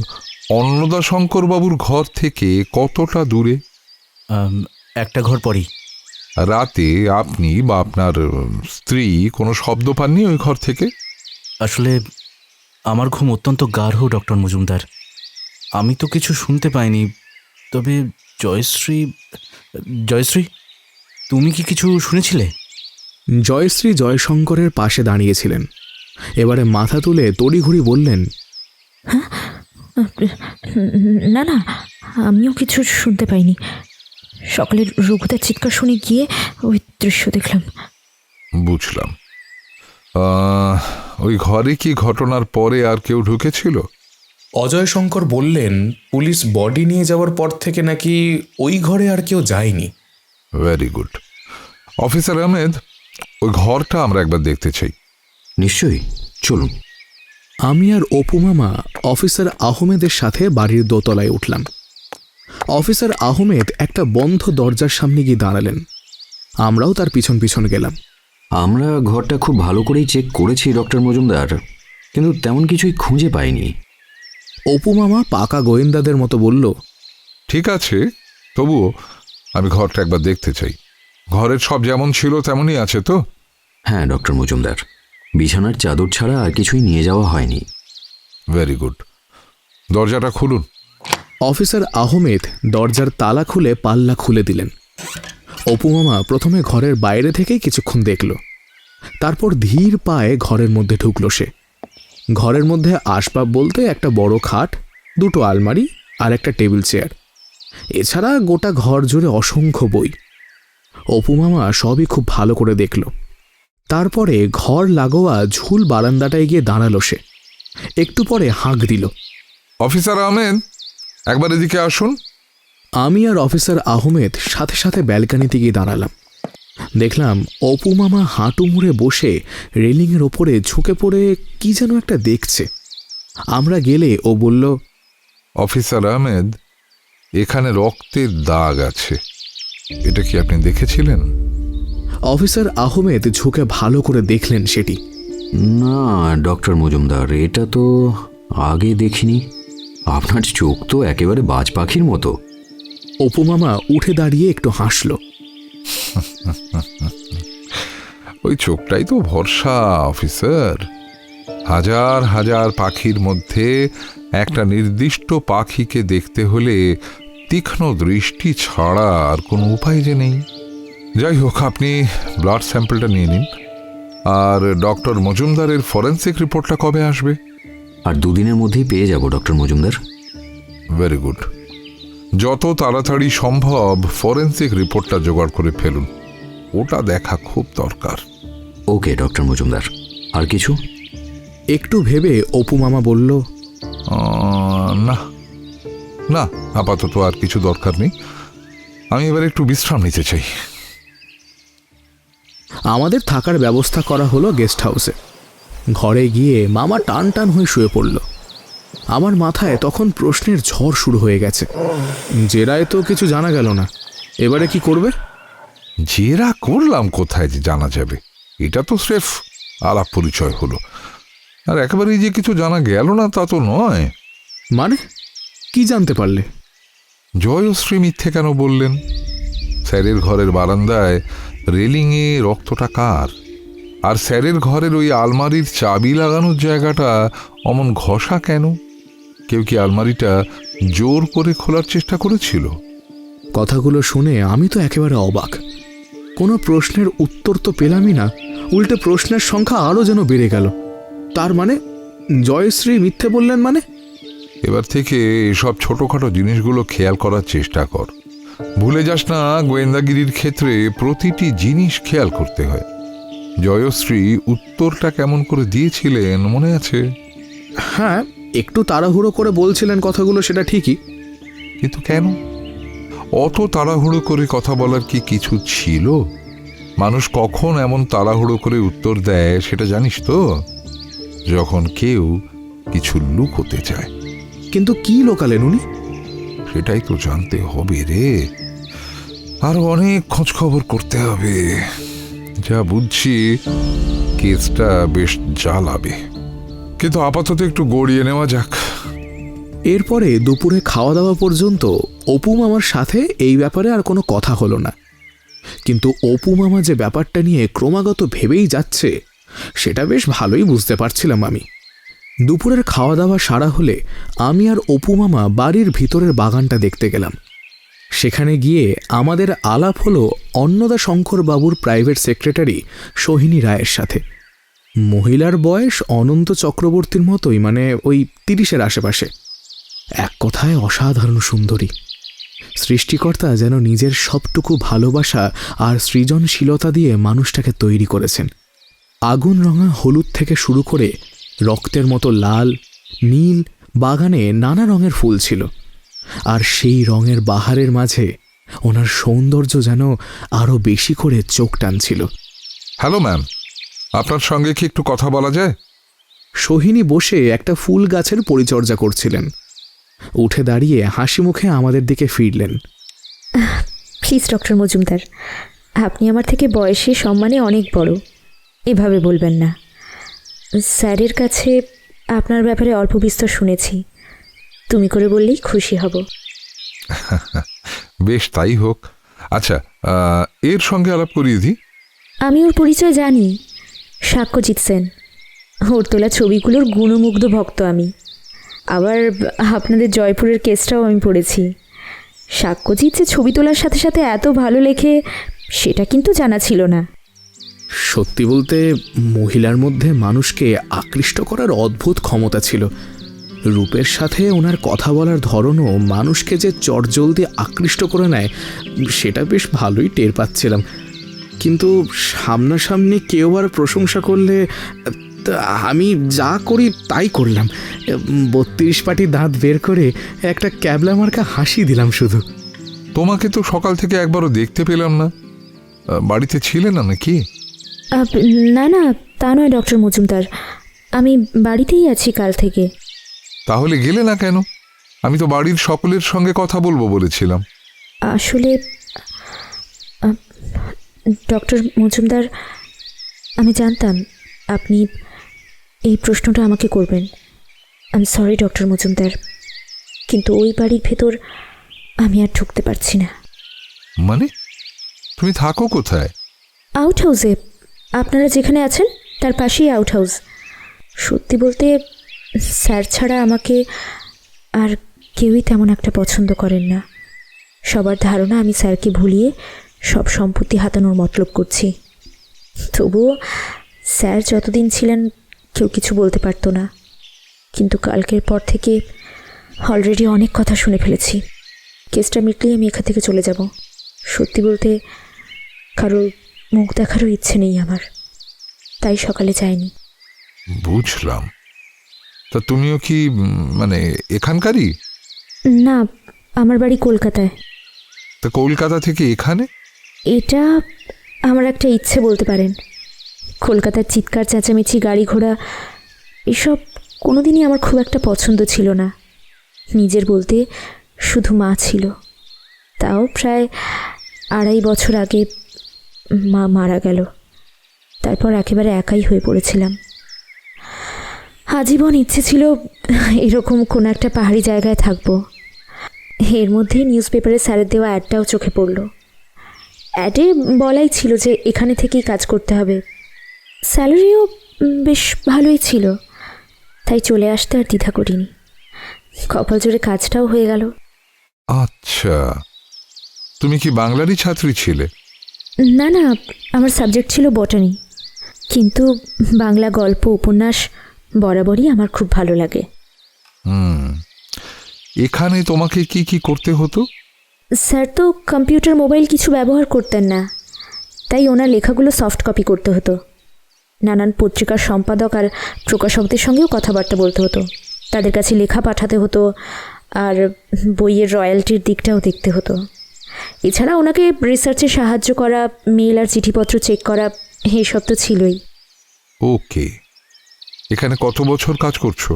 অন্নদাশঙ্কর বাবুর ঘর থেকে কতটা দূরে? একটা ঘর পরেই। রাতে আপনি বা আপনার স্ত্রী কোনো শব্দ পাননি ওই ঘর থেকে? আসলে আমার ঘুম অত্যন্ত গাঢ় ডক্টর মজুমদার। আমি তো কিছু শুনতে পাইনি। তবে জয়শ্রী, তুমি কি কিছু শুনেছিলে? জয়শ্রী জয়শঙ্করের পাশে দাঁড়িয়েছিলেন। এবারে মাথা তুলে তড়িঘড়ি বললেন, না না, আমিও কিছু শুনতে পাইনি। সকালের রঘুদার চিৎকার শুনে গিয়ে ওই দৃশ্য দেখলাম। বুঝলাম। ওই ঘরে কি ঘটনার পরে আর কেউ ঢুকেছিল? অজয় শঙ্কর বললেন, পুলিশ বডি নিয়ে যাওয়ার পর থেকে নাকি ওই ঘরে আর কেউ যায়নি। Very good. অফিসার আহমেদ, ওই ঘরটা আমরা একবার দেখতে চাই। নিশ্চয়ই, চলুন। আমি আর অপু মামা অফিসার আহমেদের সাথে বাড়ির দোতলায় উঠলাম। অফিসার আহমেদ একটা বন্ধ দরজার সামনে গিয়ে দাঁড়ালেন। আমরাও তার পিছন পিছন গেলাম। আমরা ঘরটা খুব ভালো করেই চেক করেছি ডক্টর মজুমদার, কিন্তু তেমন কিছুই খুঁজে পাইনি। অপু মামা পাকা গোয়েন্দাদের মতো বলল, ঠিক আছে, তবুও আমি ঘরটা একবার দেখতে চাই। ঘরের সব যেমন ছিল তেমনই আছে তো? হ্যাঁ ডক্টর মজুমদার, বিছানার চাদর ছাড়া আর কিছুই নিয়ে যাওয়া হয়নি। Very good. দরজাটা খুলুন। অফিসার আহমেদ দরজার তালা খুলে পাল্লা খুলে দিলেন। অপু মামা প্রথমে ঘরের বাইরে থেকেই কিছুক্ষণ দেখল, তারপর ধীর পায়ে ঘরের মধ্যে ঢুকল সে। ঘরের মধ্যে আসবাব বলতে একটা বড় খাট, 2টো আলমারি আর একটা টেবিল চেয়ার। এছাড়া গোটা ঘর জুড়ে অসংখ্য বই। অপু মামা সবই খুব ভালো করে দেখল। তারপরে ঘর লাগোয়া ঝুল বারান্দাটায় গিয়ে দাঁড়ালো সে। একটু পরে হাঁক দিল, অফিসার আহমেদ, একবার এদিকে আসুন। আমি আর অফিসার আহমেদ সাথে সাথে ব্যালকানিতে গিয়ে দাঁড়ালাম। দেখলাম অপু মামা হাঁটু মুড়ে বসে রেলিংয়ের ওপরে ঝুঁকে পড়ে কি যেন একটা দেখছে। আমরা গেলে ও বলল, অফিসার আহমেদ, এখানে রক্তের দাগ আছে, এটা কি আপনি দেখেছিলেন? অফিসার আহমেদ ঝুঁকে ভালো করে দেখলেন সেটি। না ডক্টর মজুমদার, এটা তো আগে দেখিনি। আপনার চোখ তো একেবারে বাজ পাখির মতো। অপু মামা উঠে দাঁড়িয়ে একটু হাসল। ওই চোখটাই তো ভরসা অফিসার। হাজার হাজার পাখির মধ্যে একটা নির্দিষ্ট পাখিকে দেখতে হলে তীক্ষ্ণ দৃষ্টি ছাড়া আর কোনো উপায় যে নেই। যাই হোক, আপনি ব্লাড স্যাম্পলটা নিয়ে নিন। আর ডক্টর মজুমদারের ফরেন্সিক রিপোর্টটা কবে আসবে? আর 2 দিনের মধ্যেই পেয়ে যাব ডক্টর মজুমদার। Very good. যত তাড়াতাড়ি সম্ভব ফরেন্সিক রিপোর্টটা জোগাড় করে ফেলুন, ওটা দেখা খুব দরকার। ওকে ডক্টর মজুমদার। আর কিছু? একটু ভেবে অপু মামা বলল, না না, আপাতত আর কিছু দরকার নেই। আমি এবার একটু বিশ্রাম নিতে চাই। আমাদের থাকার ব্যবস্থা করা হলো গেস্ট হাউসে। ঘরে গিয়ে মামা টান টান হয়ে শুয়ে পড়ল। আমার মাথায় তখন প্রশ্নের ঝড় শুরু হয়ে গেছে। জেরায় তো কিছু জানা গেল না, এবারে কি করবে? জেরা করলাম কোথায় যে জানা যাবে? এটা তো স্রেফ আলাপ পরিচয় হলো, আর একেবারেই যে কিছু জানা গেল না তা তো নয়। মানে কি জানতে পারলে? জয়শ্রী মিথ্যে কেন বললেন? স্যারের ঘরের বারান্দায় রেলিংয়ে রক্তটা কার? আর স্যারের ঘরের ওই আলমারির চাবি লাগানোর জায়গাটা অমন ঘষা কেন? কেউ কি আলমারিটা জোর করে খোলার চেষ্টা করেছিল? কথাগুলো শুনে আমি তো একেবারে অবাক। কোনো প্রশ্নের উত্তর তো পেলামই না, উল্টে প্রশ্নের সংখ্যা আরও যেন বেড়ে গেল। তার মানে জয়শ্রী মিথ্যে বললেন মানে? এবার থেকে এসব ছোটখাটো জিনিসগুলো খেয়াল করার চেষ্টা কর। ভুলে যাস না, গোয়েন্দাগিরির ক্ষেত্রে প্রতিটি জিনিস খেয়াল করতে হয়। জয়শ্রী উত্তরটা কেমন করে দিয়েছিলেন মনে আছে? হ্যাঁ, একটু তাড়াহুড়ো করে বলছিলেন কথাগুলো, সেটা ঠিকই। কিন্তু কেন? অত তাড়াহুড়ো করে কথা বলার কি কিছু ছিল? মানুষ কখন এমন তাড়াহুড়ো করে উত্তর দেয় সেটা জানিস তো? যখন কেউ কিছু লুকোতে চায়। কিন্তু কি লোকালেন উনি? সেটাই তো জানতে হবে রে। আরো অনেক খোঁজ খবর করতে হবে। যা বুঝছি কেসটা বেশ জ্বালাবে, কিন্তু আপাতত একটু গড়িয়ে নেওয়া যাক। এরপরে দুপুরে খাওয়া দাওয়া পর্যন্ত অপু মামার সাথে এই ব্যাপারে আর কোনো কথা হলো না। কিন্তু অপু মামা যে ব্যাপারটা নিয়ে ক্রমাগত ভেবেই যাচ্ছে সেটা বেশ ভালোই বুঝতে পারছিলাম আমি। দুপুরের খাওয়া দাওয়া সারা হলে আমি আর অপু মামা বাড়ির ভিতরের বাগানটা দেখতে গেলাম। সেখানে গিয়ে আমাদের আলাপ হলো অন্নদা শঙ্কর বাবুর প্রাইভেট সেক্রেটারি সোহিনী রায়ের সাথে। মহিলার বয়স অনন্ত চক্রবর্তীর মতোই, মানে ওই 30-এর আশেপাশে। এক কথায় অসাধারণ সুন্দরী। সৃষ্টিকর্তা যেন নিজের সবটুকু ভালোবাসা আর সৃজনশীলতা দিয়ে মানুষটাকে তৈরি করেছেন। আগুন রঙা হলুদ থেকে শুরু করে রক্তের মতো লাল, নীল, বাগানে নানা রঙের ফুল ছিল। আর সেই রঙের বাহারের মাঝে ওনার সৌন্দর্য যেন আরো বেশি করে চোখ টানছিল। হ্যালো ম্যাম, আপনার সঙ্গে কি একটু কথা বলা যায়? সোহিনী বসে একটা ফুল গাছের পরিচর্যা করছিলেন। উঠে দাঁড়িয়ে হাসি মুখে আমাদের দিকে ফিরলেন। প্লিজ ডক্টর মজুমদার, আপনি আমার থেকে বয়সে সম্মানে অনেক বড়, এভাবে বলবেন না। স্যারের কাছে আপনার ব্যাপারে অল্প বিস্তর শুনেছি, তুমি করে বললেই খুশি হব। বেশ, তাই হোক। আচ্ছা, এর সঙ্গে আলাপ করিয়ে দিই। আমি ওর পরিচয় জানি, সাক্ষ্যজিৎ সেন। ওর তোলা ছবিগুলোর গুণমুগ্ধ ভক্ত আমি। আবার আপনাদের জয়পুরের কেসটাও আমি পড়েছি। সাক্ষ্যজিৎ যে ছবি তোলার সাথে সাথে এত ভালো লেখে সেটা কিন্তু জানা ছিল না। সত্যি বলতে মহিলার মধ্যে মানুষকে আকৃষ্ট করার অদ্ভুত ক্ষমতা ছিল। রূপের সাথে ওনার কথা বলার ধরনও মানুষকে যে চটজলদি আকৃষ্ট করে নেয় সেটা বেশ ভালোই টের পাচ্ছিলাম। কিন্তু সামনাসামনি কেউ আর প্রশংসা করলে তা আমি যা করি তাই করলাম। 32 পাটি দাঁত বের করে একটা ক্যাবলা মার্কা হাসি দিলাম শুধু। তোমাকে তো সকাল থেকে একবারও দেখতে পেলাম না, বাড়িতে ছিলে না নাকি? না না, তা নয় ডক্টর মজুমদার, আমি বাড়িতেই আছি কাল থেকে। তাহলে গেলে না কেন? আমি তো বাড়ির সকলের সঙ্গে কথা বলবো বলেছিলাম। আসলে ডক্টর মজুমদার, আমি জানতাম আপনি এই প্রশ্নটা আমাকে করবেন। I am sorry doctor Majumdar, কিন্তু ওই বাড়ির ভেতর আমি আর ঢুকতে পারছি না। মানে তুমি থাকো কোথায়? আউট হাউসে, আপনারা যেখানে আছেন তার পাশেই আউট হাউস। সত্যি বলতে স্যার ছাড়া আমাকে আর কেউই তেমন একটা পছন্দ করেন না। সবার ধারণা আমি স্যারকে ভুলিয়ে সব সম্পত্তি হাতানোর মতলব করছি। তবুও স্যার যতদিন ছিলেন কেউ কিছু বলতে পারতো না, কিন্তু কালকের পর থেকে অলরেডি অনেক কথা শুনে ফেলেছি। কেসটা মিটলেই আমি এখান থেকে চলে যাব। সত্যি বলতে কারোর মুখ দেখারও ইচ্ছে নেই আমার, তাই সকালে যাইনি। বুঝলাম। তা তুমিও কি মানে এখানকারই? না, আমার বাড়ি কলকাতায়। তা কলকাতা থেকে এখানে? এটা আমার একটা ইচ্ছে বলতে পারেন। কলকাতার চিৎকার চেঁচামেচি, গাড়ি ঘোড়া এসব কোনোদিনই আমার খুব একটা পছন্দ ছিল না। নিজের বলতে শুধু মা ছিল, তাও প্রায় 2.5 বছর আগে মা মারা গেল। তারপর একেবারে একাই হয়ে পড়েছিলাম। আজীবন ইচ্ছে ছিল এরকম কোনো একটা পাহাড়ি জায়গায় থাকবো। এর মধ্যেই নিউজ পেপারে স্যারের দেওয়া অ্যাডটাও চোখে পড়ল। অ্যাডে বলাই ছিল যে এখানে থেকেই কাজ করতে হবে, স্যালারিও বেশ ভালোই ছিল, তাই চলে আসতে আর দ্বিধা করিনি। কপাল জোরে কাজটাও হয়ে গেল। আচ্ছা, তুমি কি বাংলারই ছাত্রী ছিলে? না না, আমার সাবজেক্ট ছিল বটানি, কিন্তু বাংলা গল্প উপন্যাস বরাবরই আমার খুব ভালো লাগে। এখানে তোমাকে কি কি করতে হতো? স্যার তো কম্পিউটার মোবাইল কিছু ব্যবহার করতেন না, তাই ওনার লেখাগুলো সফট কপি করতে হতো। নানান পত্রিকার সম্পাদক আর প্রকাশকদের সঙ্গেও কথাবার্তা বলতে হতো, তাদের কাছে লেখা পাঠাতে হতো, আর বইয়ের রয়্যালটির দিকটাও দেখতে হতো। এছাড়া ওনাকে রিসার্চে সাহায্য করা, মেল আর চিঠিপত্র চেক করা, এইসব তো ছিলই। ওকে, এখানে কত বছর কাজ করছো?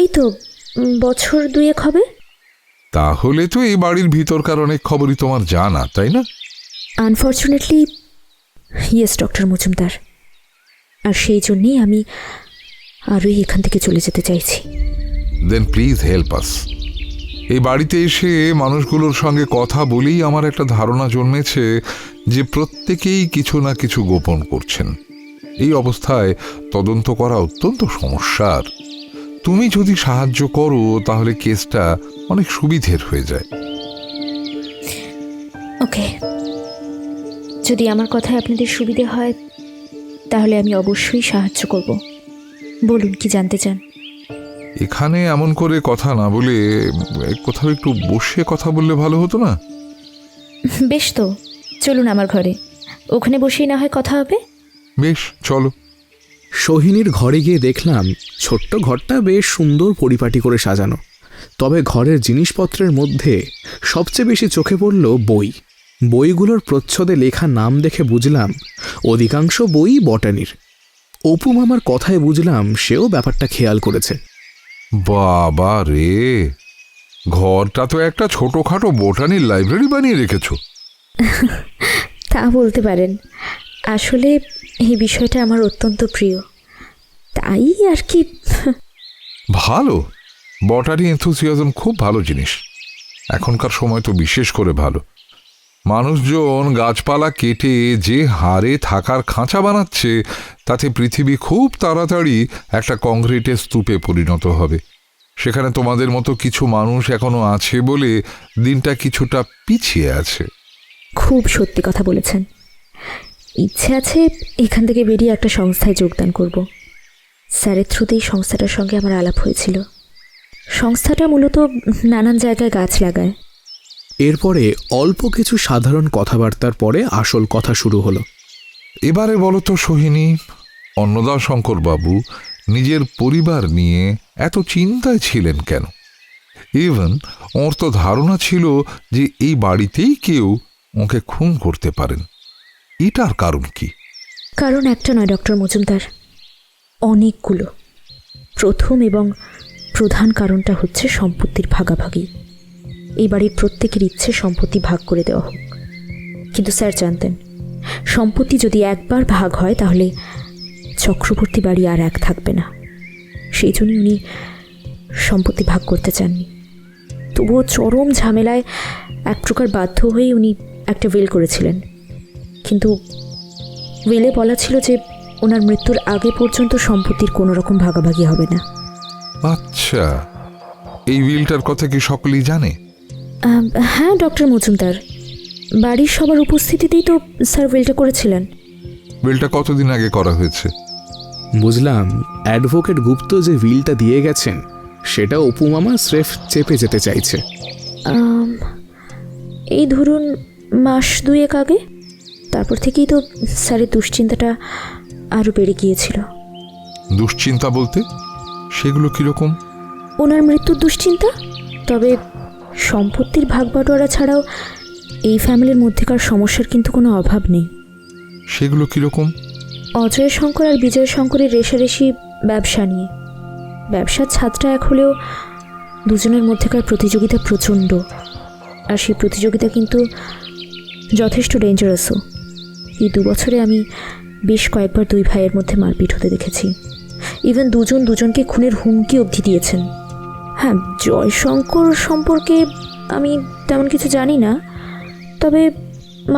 এই তো বছর 2 হবে। তাহলে তো এই বাড়ির ভিতরকার অনেক খবরই তোমার জানা, তাই না? আনফর্চুনেটলি ইয়েস ডক্টর মজুমদার, আর সেই জন্যেই আমি আরোই এখান থেকে চলে যেতে চাইছি। দেন প্লিজ হেল্প আস। এই বাড়িতে এসে মানুষগুলোর সঙ্গে কথা বলেই আমার একটা ধারণা জন্মেছে যে প্রত্যেকেই কিছু না কিছু গোপন করছেন। এই অবস্থায় তদন্ত করা অত্যন্ত সমস্যার। তুমি যদি সাহায্য করো তাহলে কেসটা অনেক সুবিধের হয়ে যায়। ওকে, যদি আমার কথায় আপনাদের সুবিধে হয় তাহলে আমি অবশ্যই সাহায্য করব। বলুন কি জানতে চান? এখানে এমন করে কথা না বলে কোথাও একটু বসে কথা বললে ভালো হতো না? বেশ, তো চলুন আমার ঘরে, ওখানে বসেই না হয় কথা হবে। বেশ, চলো। সোহিনীর ঘরে গিয়ে দেখলাম ছোট্ট ঘরটা বেশ সুন্দর পরিপাটি করে সাজানো। তবে ঘরের জিনিসপত্রের মধ্যে সবচেয়ে বেশি চোখে পড়ল বই। বইগুলোর প্রচ্ছদে লেখা নাম দেখে বুঝলাম অধিকাংশ বই বটানির। অপু মামার কথায় বুঝলাম সেও ব্যাপারটা খেয়াল করেছে। বাবা রে, ঘরটা তো একটা ছোটখাটো বোটানির লাইব্রেরি বানিয়ে রেখেছো। তা বলতে পারেন। আসলে এই বিষয়টা আমার অত্যন্ত প্রিয়, তাই আর কি। ভালো, বটানি এনথুসিয়াজম খুব ভালো জিনিস। এখনকার সময় তো বিশেষ করে ভালো। মানুষজন গাছপালা কেটে যে হারে থাকার খাঁচা বানাচ্ছে, তাতে পৃথিবী খুব তাড়াতাড়ি একটা কংক্রিটের স্তূপে পরিণত হবে। সেখানে তোমাদের মতো কিছু মানুষ এখনো আছে বলে দিনটা কিছুটা পিছিয়ে আছে। খুব সত্যি কথা বলেছেন। ইচ্ছে আছে এখান থেকে বেরিয়ে একটা সংস্থায় যোগদান করব। স্যারের থ্রুতেই সংস্থাটার সঙ্গে আমার আলাপ হয়েছিল। সংস্থাটা মূলত নানান জায়গায় গাছ লাগায়। এরপরে অল্প কিছু সাধারণ কথাবার্তার পরে আসল কথা শুরু হলো। এবারে বলো তো সোহিনী, অন্নদাশঙ্কর বাবু নিজের পরিবার নিয়ে এত চিন্তায় ছিলেন কেন? ইভেন ওর তো ধারণা ছিল যে এই বাড়িতেই কেউ ওকে খুন করতে পারেন। এটার কারণ কি? কারণ একটা নয় ডক্টর মজুমদার, অনেকগুলো। প্রথম এবং প্রধান কারণটা হচ্ছে সম্পত্তির ভাগাভাগি। এই বাড়ির প্রত্যেকের ইচ্ছে সম্পত্তি ভাগ করে দেওয়া হোক, কিন্তু স্যার জানতেন সম্পত্তি যদি একবার ভাগ হয় তাহলে চক্রবর্তী বাড়ি আর এক থাকবে না। সেই জন্যই উনি সম্পত্তি ভাগ করতে চাননি। তবুও চরম ঝামেলায় এক প্রকার বাধ্য হয়ে উনি একটা উইল করেছিলেন, কিন্তু উইলে বলা ছিল যে ওনার মৃত্যুর আগে পর্যন্ত সম্পত্তির কোনো রকম ভাগাভাগি হবে না। আচ্ছা, এই উইলটার কথা কি সকলেই জানে? হ্যাঁ ডক্টর মজুমদার, বাড়ির সবার উপস্থিতিতেই তো স্যার উইলটা করেছিলেন। উইলটা কতদিন আগে করা হয়েছে? বুঝলাম অ্যাডভোকেট গুপ্ত যে উইলটা দিয়ে গেছেন সেটা অপু মামা স্রেফ চেপে যেতে চাইছে। এই ধরুন মাস দুয়েক আগে। তারপর থেকেই তো স্যারের দুশ্চিন্তাটা আরও বেড়ে গিয়েছিল। দুশ্চিন্তা বলতে সেগুলো কিরকম? ওনার মৃত্যুর দুশ্চিন্তা, তবে সম্পত্তির ভাগ বাটোয়ারা ছাড়াও এই ফ্যামিলির মধ্যেকার সমস্যার কিন্তু কোনো অভাব নেই। সেগুলো কিরকম? অজয় শঙ্কর আর বিজয় শঙ্করের রেশারেশি ব্যবসা নিয়ে। ব্যবসার ছাদটা এক হলেও দুজনের মধ্যেকার প্রতিযোগিতা প্রচণ্ড, আর সেই প্রতিযোগিতা কিন্তু যথেষ্ট ডেঞ্জারাসও। এই 2 বছরে আমি বেশ কয়েকবার দুই ভাইয়ের মধ্যে মারপিট হতে দেখেছি। ইভেন দুজন দুজনকে খুনের হুমকি অবধি দিয়েছেন। হ্যাঁ, জয়শঙ্কর সম্পর্কে আমি তেমন কিছু জানি না, তবে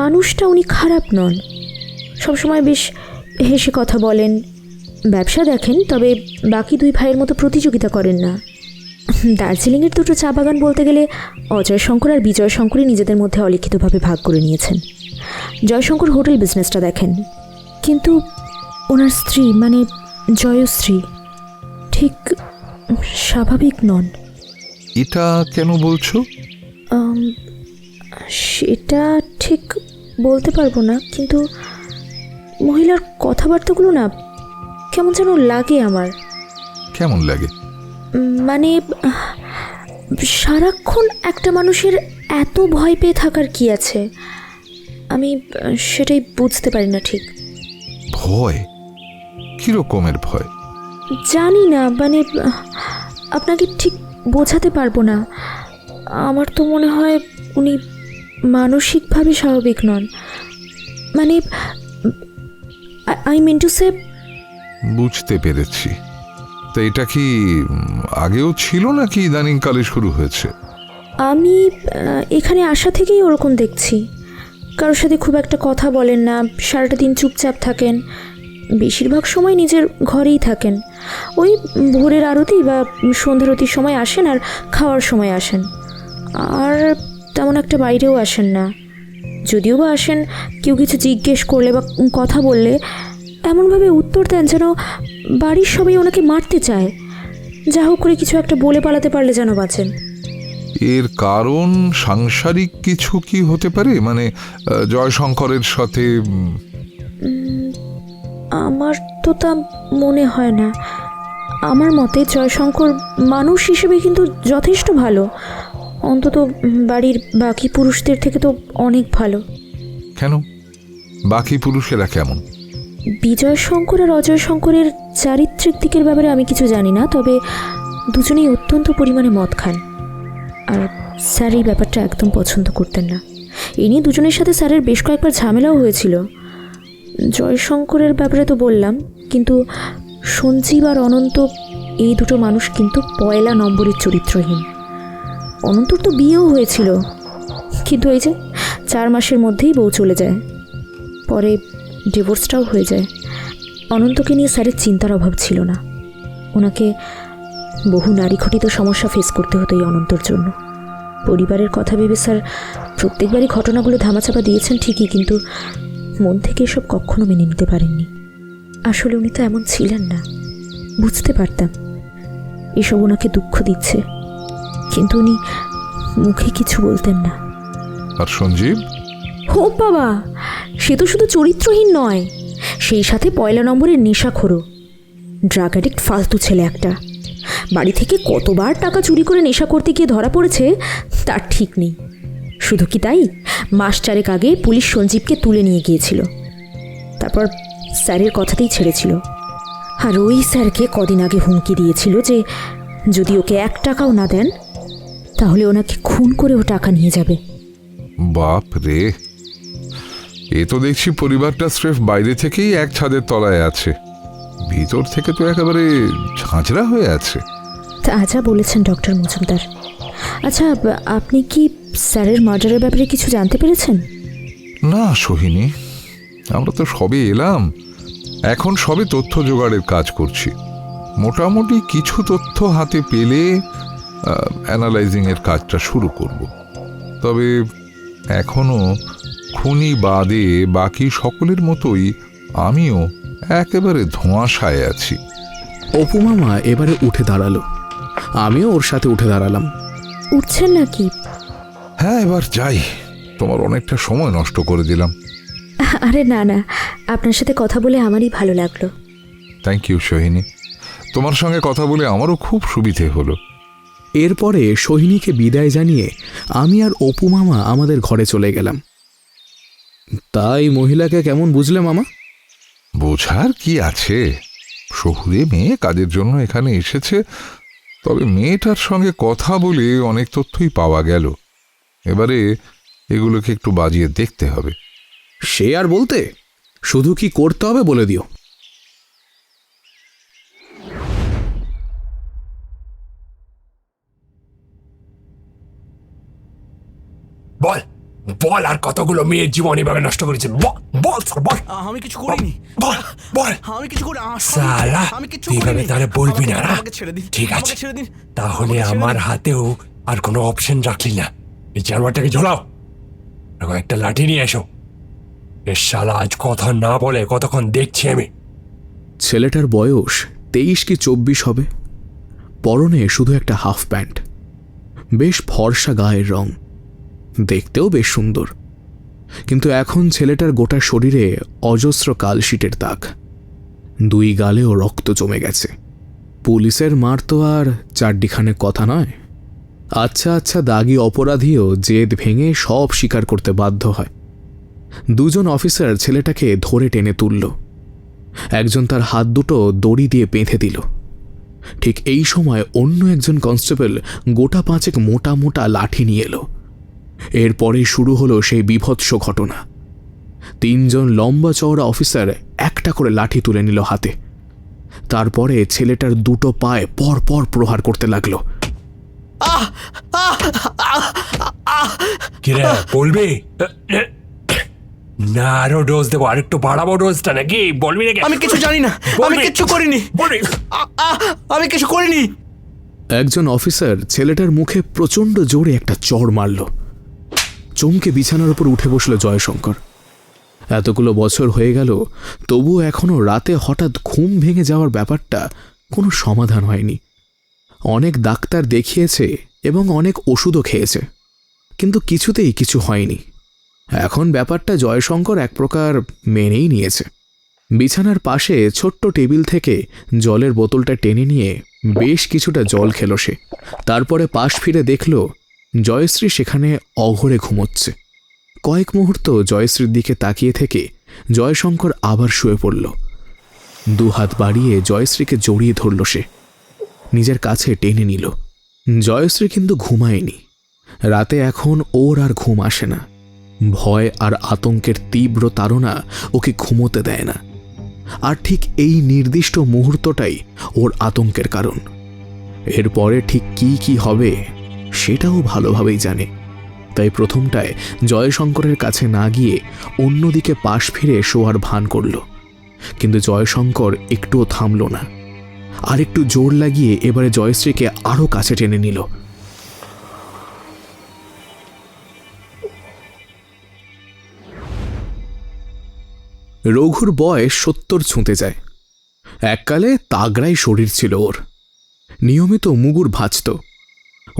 মানুষটা উনি খারাপ নন। সবসময় বেশ হেসে কথা বলেন, ব্যবসা দেখেন, তবে বাকি দুই ভাইয়ের মতো প্রতিযোগিতা করেন না। দার্জিলিংয়ের 2টো চা বাগান বলতে গেলে অজয় শঙ্কর আর বিজয় শঙ্করই নিজেদের মধ্যে অলিখিতভাবে ভাগ করে নিয়েছেন। জয়শঙ্কর হোটেল বিজনেসটা দেখেন, কিন্তু ওনার স্ত্রী মানে জয়শ্রী ঠিক স্বাভাবিক নন। এটা কেন বলছো? সেটা ঠিক বলতে পারবো না, কিন্তু মহিলার কথাবার্তাগুলো না কেমন যেন লাগে আমার। কেমন লাগে? মানে সারাক্ষণ একটা মানুষের এত ভয় পেয়ে থাকার কি আছে, আমি সেটাই বুঝতে পারি না ঠিক। ভয়? কিরকমের ভয়? জানি না, মানে আপনাকে ঠিক বোঝাতে পারবো না। আমার তো মনে হয় উনি মানসিকভাবে স্বাভাবিক নন। মানে আই মিন টু সে। বুঝতে পেরেছি। তা এটা কি আগেও ছিল নাকি ইদানিংকালে শুরু হয়েছে? আমি এখানে আসা থেকেই ওরকম দেখছি। কারোর সাথে খুব একটা কথা বলেন না, সারাটা দিন চুপচাপ থাকেন, বেশিরভাগ সময় নিজের ঘরেই থাকেন। ওই ভোরের আরতি বা সন্ধ্যার আরতির সময় আসেন আর খাওয়ার সময় আসেন, আর তেমন একটা বাইরেও আসেন না। যদিও বা আসেন, কেউ কিছু জিজ্ঞেস করলে বা কথা বললে এমনভাবে উত্তর দেন যেন বাড়ির সবাই ওনাকে মারতে চায়। যা হোক করে কিছু একটা বলে পালাতে পারলে যেন বাঁচেন। এর কারণ সাংসারিক কিছু কি হতে পারে? মানে জয়শঙ্করের সাথে? আমার তো তা মনে হয় না। আমার মতে জয়শঙ্কর মানুষ হিসেবে কিন্তু যথেষ্ট ভালো, অন্তত বাড়ির বাকি পুরুষদের থেকে তো অনেক ভালো। কেন? বাকি পুরুষেরা কেমন? বিজয় শঙ্কর আর অজয় শঙ্করের চারিত্রিক দিকের ব্যাপারে আমি কিছু জানি না, তবে দুজনেই অত্যন্ত পরিমাণে মদ খান, আর স্যার এই ব্যাপারটা একদম পছন্দ করতেন না। এ নিয়ে দুজনের সাথে স্যারের বেশ কয়েকবার ঝামেলাও হয়েছিল। জয়শঙ্করের ব্যাপারে তো বললাম, কিন্তু সঞ্জীব আর অনন্ত এই 2টো মানুষ কিন্তু পয়লা নম্বরের চরিত্রহীন। অনন্তর তো বিয়েও হয়েছিল, কিন্তু এই যে 4 মাসের মধ্যেই বউ চলে যায়, পরে ডিভোর্সটাও হয়ে যায়। অনন্তকে নিয়ে স্যারের চিন্তার অভাব ছিল না। ওনাকে বহু নারী ঘটিত সমস্যা ফেস করতে হতো এই অনন্তর জন্য। পরিবারের কথা ভেবে স্যার প্রত্যেকবারই ঘটনাগুলো ধামাচাপা দিয়েছেন ঠিকই, কিন্তু মন থেকে এসব কখনো মেনে নিতে পারেননি। আসলে উনি তো এমন ছিলেন না, বুঝতে পারতাম এসব ওনাকে দুঃখ দিচ্ছে, কিন্তু উনি মুখে কিছু বলতেন না। আর সঞ্জীব? হো বাবা, সে তো শুধু চরিত্রহীন নয়, সেই সাথে পয়লা নম্বরের নেশাখোরও। ড্রাগ অ্যাডিক্ট ফালতু ছেলে একটা। বাড়ি থেকে কতবার টাকা চুরি করে নেশা করতে গিয়ে ধরা পড়েছে তার ঠিক নেই। শুধু কি তাই, মাস 4 আগে পুলিশ সঞ্জীবকে তুলে নিয়ে গিয়েছিল, তারপর স্যারের কথাতেই ছেড়েছিল। আর ওই স্যারকে কদিন আগে হুমকি দিয়েছিল যে যদি ওকে 1 টাকাও না দেন তাহলে ওনাকে খুন করে ও টাকা নিয়ে যাবে। বাপ রে, এ তো দেখছি পরিবারটা স্রেফ বাইরে থেকেই এক ছাদের তলায় আছে, ভিতর থেকে তো একেবারে ঝাঁঝরা হয়ে আছে। তা যা বলেছেন ডক্টর মজুমদার। আচ্ছা, আপনি কি স্যারের মার্ডারের ব্যাপারে কিছু জানতে পেরেছেন? না সোহিনী, আমরা তো সবে এলাম, এখন সবে তথ্য জোগাড়ের কাজ করছি। মোটামুটি কিছু তথ্য হাতে পেলে অ্যানালাইজিং এর কাজটা শুরু করব। তবে এখনো খুনি বাদে বাকি সকলের মতোই আমিও একেবারে ধোঁয়াশায় আছি। অপু মামা এবারে উঠে দাঁড়ালো, আমিও ওর সাথে উঠে দাঁড়ালাম। উঠছেন নাকি? হ্যাঁ, এবার যাই, তোমার অনেকটা সময় নষ্ট করে দিলাম। আরে না না, আপনার সাথে কথা বলে আমারই ভালো লাগলো। থ্যাংক ইউ সোহিনী, তোমার সঙ্গে কথা বলে আমারও খুব সুবিধে হলো। এরপরে সোহিনীকে বিদায় জানিয়ে আমি আর অপু মামা আমাদের ঘরে চলে গেলাম। তাই মহিলাকে কেমন বুঝলে মামা? বোঝার কি আছে, শহুরে মেয়ে কাজের জন্য এখানে এসেছে, তবে মেয়েটার সঙ্গে কথা বলে অনেক তথ্যই পাওয়া গেল। এবারে এগুলোকে একটু বাজিয়ে দেখতে হবে। সে আর বলতে, শুধু কি করতে হবে বলে দিও। বল বল, আর কতগুলো মেয়ের জীবন এভাবে নষ্ট করেছে? বল স্যার, বল। আমি কিছু করিনি। বল বল। আমি কিছু করি সালা, এইভাবে তাহলে বলবি না না? ঠিক আছে, তাহলে আমার হাতেও আর কোনো অপশন রাখলি না। এই জানোয়ারটাকে ঝোলাও, একটা লাঠি নিয়ে এসো। এ শালা আজ কথা না বলে কতক্ষণ দেখছি আমি। ছেলেটার বয়স 23 কি 24 হবে। পরনে শুধু একটা হাফ প্যান্ট, বেশ ফর্সা গায়ের রং, দেখতেও বেশ সুন্দর। কিন্তু এখন ছেলেটার গোটা শরীরে অজস্র কালশিটের দাগ, 2 গালেও রক্ত জমে গেছে। পুলিশের মার তো আর চারডিখানে কথা নয়। আচ্ছা আচ্ছা দাগি অপরাধীও জেদ ভেঙে সব স্বীকার করতে বাধ্য হয়। 2 জন অফিসার ছেলেটাকে ধরে টেনে তুলল, একজন তার হাত দুটো দড়ি দিয়ে বেঁধে দিল। ঠিক এই সময় অন্য একজন কনস্টেবল গোটা 5 মোটা মোটা লাঠি নিয়ে এলো। এরপরে শুরু হলো সেই বিভৎস ঘটনা। 3 জন লম্বা চওড়া অফিসার একটা করে লাঠি তুলে নিল হাতে। তারপরে ছেলেটার 2 পায়ে পর পর প্রহার করতে লাগলো। কিরে বলবি না আরো ডোজ দেবো? আর একটু বাড়াবো ডোজটা নাকি? বলবি নাকি? আমি কিছু জানি না, আমি কিছু করিনি। বলবি? আমি কিছু করিনি। একজন অফিসার ছেলেটার মুখে প্রচণ্ড জোরে একটা চড় মারল। চমকে বিছানার উপর উঠে বসল জয়শঙ্কর। এতগুলো বছর হয়ে গেল, তবুও এখনো রাতে হঠাৎ ঘুম ভেঙে যাওয়ার ব্যাপারটা কোনো সমাধান হয়নি। অনেক ডাক্তার দেখিয়েছে এবং অনেক ওষুধও খেয়েছে, কিন্তু কিছুতেই কিছু হয়নি। এখন ব্যাপারটা জয়শঙ্কর এক প্রকার মেনেই নিয়েছে। বিছানার পাশে ছোট্ট টেবিল থেকে জলের বোতলটা টেনে নিয়ে বেশ কিছুটা জল খেল সে। তারপরে পাশ ফিরে দেখল জয়শ্রী সেখানে অঘরে ঘুমোচ্ছে। কয়েক মুহূর্ত জয়শ্রীর দিকে তাকিয়ে থেকে জয়শঙ্কর আবার শুয়ে পড়ল। 2 হাত বাড়িয়ে জয়শ্রীকে জড়িয়ে ধরল সে, নিজের কাছে টেনে নিল। জয়শ্রী কিন্তু ঘুমায়নি। রাতে এখন ওর আর ঘুম আসে না। ভয় আর আতঙ্কের তীব্র তাড়না ওকে ঘুমোতে দেয় না। আর ঠিক এই নির্দিষ্ট মুহূর্তটাই ওর আতঙ্কের কারণ। এরপরে ঠিক কি হবে সেটাও ভালোভাবেই জানে। তাই প্রথমটায় জয়শঙ্করের কাছে না গিয়ে অন্যদিকে পাশ ফিরে শোয়ার ভান করল। কিন্তু জয়শঙ্কর একটুও থামল না, আর একটু জোর লাগিয়ে এবারে জয়শ্রীকে আরও কাছে টেনে নিল। রঘুর বয়স 70 ছুঁতে যায়। এককালে তাগড়াই শরীর ছিল ওর, নিয়মিত মুগুর ভাজত।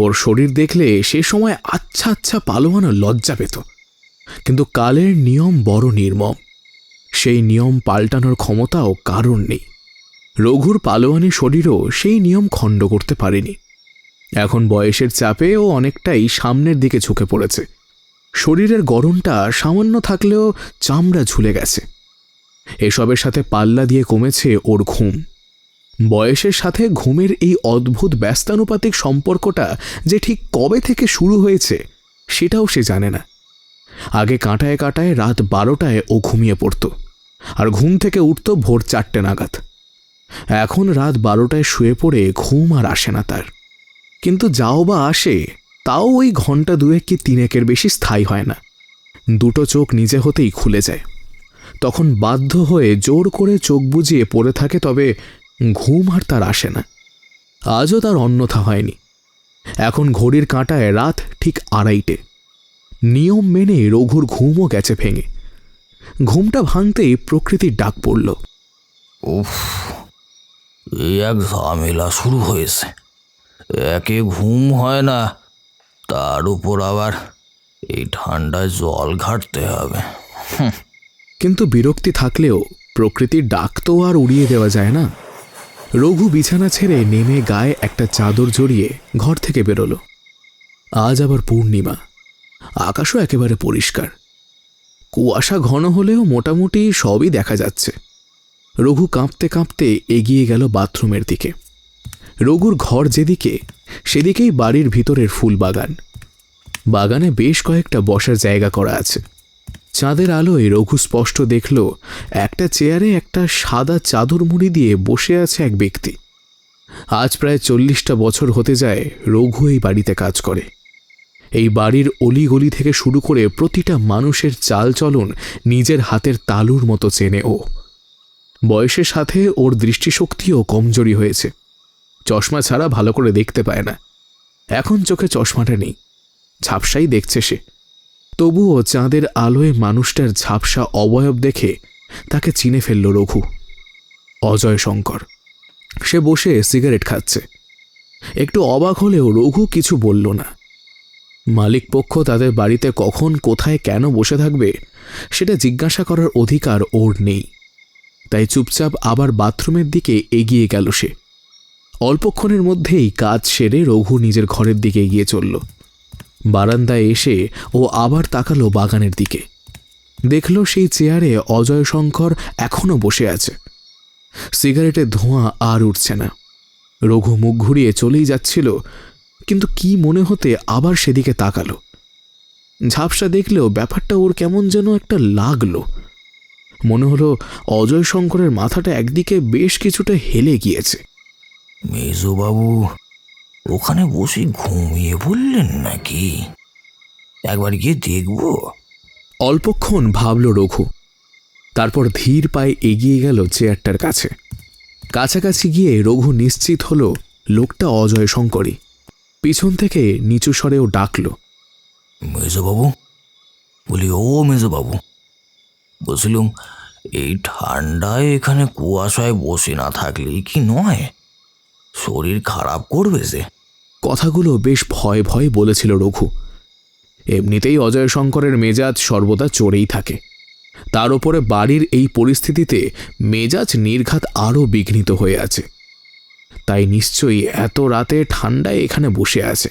ওর শরীর দেখলে সে সময় আচ্ছা আচ্ছা পালোয়ানও লজ্জা পেত, কিন্তু কালের নিয়ম বড় নির্মম। সেই নিয়ম পাল্টানোর ক্ষমতাও কারণ নেই। রঘুর পালোয়ানি শরীরও সেই নিয়ম খণ্ড করতে পারেনি। এখন বয়সের চাপে ও অনেকটাই সামনের দিকে ঝুঁকে পড়েছে। শরীরের গড়নটা সামান্য থাকলেও চামড়া ঝুলে গেছে। এসবের সাথে পাল্লা দিয়ে কমেছে ওর ঘুম। বয়সের সাথে ঘুমের এই অদ্ভুত ব্যস্তানুপাতিক সম্পর্কটা যে ঠিক কবে থেকে শুরু হয়েছে সেটাও সে জানে না। আগে কাঁটায় কাঁটায় রাত 12টায় ও ঘুমিয়ে পড়ত, আর ঘুম থেকে উঠত ভোর 4টে নাগাদ। এখন রাত 12টায় শুয়ে পড়ে ঘুম আর আসে না তার। কিন্তু যাও বা আসে, তাও ওই ঘন্টা 2 কি 3 বেশি স্থায়ী হয় না। দুটো চোখ নিজে হতেই খুলে যায়। তখন বাধ্য হয়ে জোর করে চোখ বুজিয়ে পড়ে থাকে, তবে ঘুম আর তার আসে না। আজও তার অন্যথা হয়নি। এখন ঘড়ির কাঁটায় রাত ঠিক 2:30। নিয়ম মেনে রঘুর ঘুমও গেছে ভেঙে। ঘুমটা ভাঙতেই প্রকৃতির ডাক পড়ল। উফ, এই এক ঝামেলা শুরু হয়েছে। একে ঘুম হয় না, তার উপর আবার এই ঠান্ডায় জল ঘাটতে হবে। কিন্তু বিরক্তি থাকলেও প্রকৃতির ডাক তো আর উড়িয়ে দেওয়া যায় না। রঘু বিছানা ছেড়ে নেমে গায়ে একটা চাদর জড়িয়ে ঘর থেকে বেরোলো। আজ আবার পূর্ণিমা, আকাশও একেবারে পরিষ্কার। কুয়াশা ঘন হলেও মোটামুটি সবই দেখা যাচ্ছে। রঘু কাঁপতে কাঁপতে এগিয়ে গেল বাথরুমের দিকে। রঘুর ঘর যেদিকে, সেদিকেই বাড়ির ভিতরের ফুল বাগান। বাগানে বেশ কয়েকটা বসার জায়গা করা আছে। চাঁদের আলোয় রঘু স্পষ্ট দেখল একটা চেয়ারে একটা সাদা চাদর মুড়ি দিয়ে বসে আছে এক ব্যক্তি। আজ প্রায় 40টা বছর হতে যায় রঘু এই বাড়িতে কাজ করে। এই বাড়ির অলিগলি থেকে শুরু করে প্রতিটা মানুষের চালচলন নিজের হাতের তালুর মতো চেনে ও। বয়সের সাথে ওর দৃষ্টিশক্তিও কমজোরি হয়েছে। চশমা ছাড়া ভালো করে দেখতে পায় না। এখন চোখে চশমাটা নেই, ঝাপসাই দেখছে সে। তবুও চাঁদের আলোয় মানুষটার ঝাপসা অবয়ব দেখে তাকে চিনে ফেলল রঘু। অজয় শঙ্কর। সে বসে সিগারেট খাচ্ছে। একটু অবাক হলেও রঘু কিছু বলল না। মালিক পক্ষ তাদের বাড়িতে কখন, কোথায়, কেন বসে থাকবে সেটা জিজ্ঞাসা করার অধিকার ওর নেই। তাই চুপচাপ আবার বাথরুমের দিকে এগিয়ে গেল সে। অল্পক্ষণের মধ্যেই কাজ সেরে রঘু নিজের ঘরের দিকে এগিয়ে চলল। বারান্দায় এসে ও আবার তাকালো বাগানের দিকে। দেখল সেই চেয়ারে অজয় শঙ্কর এখনো বসে আছে। সিগারেটের ধোঁয়া আর উঠছে না। রঘু মুখ ঘুরিয়ে চলেই যাচ্ছিল, কিন্তু কি মনে হতে আবার সেদিকে তাকালো। ঝাপসা দেখলেও ব্যাপারটা ওর কেমন যেন একটা লাগলো। মনে হলো অজয় শঙ্করের মাথাটা একদিকে বেশ কিছুটা হেলে গিয়েছে। মেজবাবু ওখানে বসে ঘুমিয়ে পড়লেন নাকি? একবার গিয়ে দেখব। অল্পক্ষণ ভাবল রঘু, তারপর ধীর পায়ে এগিয়ে গেল চেয়ারটার কাছে। কাছাকাছি গিয়ে রঘু নিশ্চিত হল লোকটা অজয় শঙ্করই। পিছন থেকে নিচু স্বরেও ডাকল, মেজবাবু। বলি, ও মেজবাবু, বলছিলুম এই ঠান্ডায় এখানে কুয়াশায় বসে না থাকলেই কি নয়? শরীর খারাপ করবে যে। কথাগুলো বেশ ভয় ভয় বলেছিল রঘু। এমনিতেই অজয় শঙ্করের মেজাজ সর্বদা চড়েই থাকে। তার ওপরে বাড়ির এই পরিস্থিতিতে মেজাজ নির্ঘাত আরও বিঘ্নিত হয়ে আছে। তাই নিশ্চয়ই এত রাতে ঠান্ডায় এখানে বসে আছে।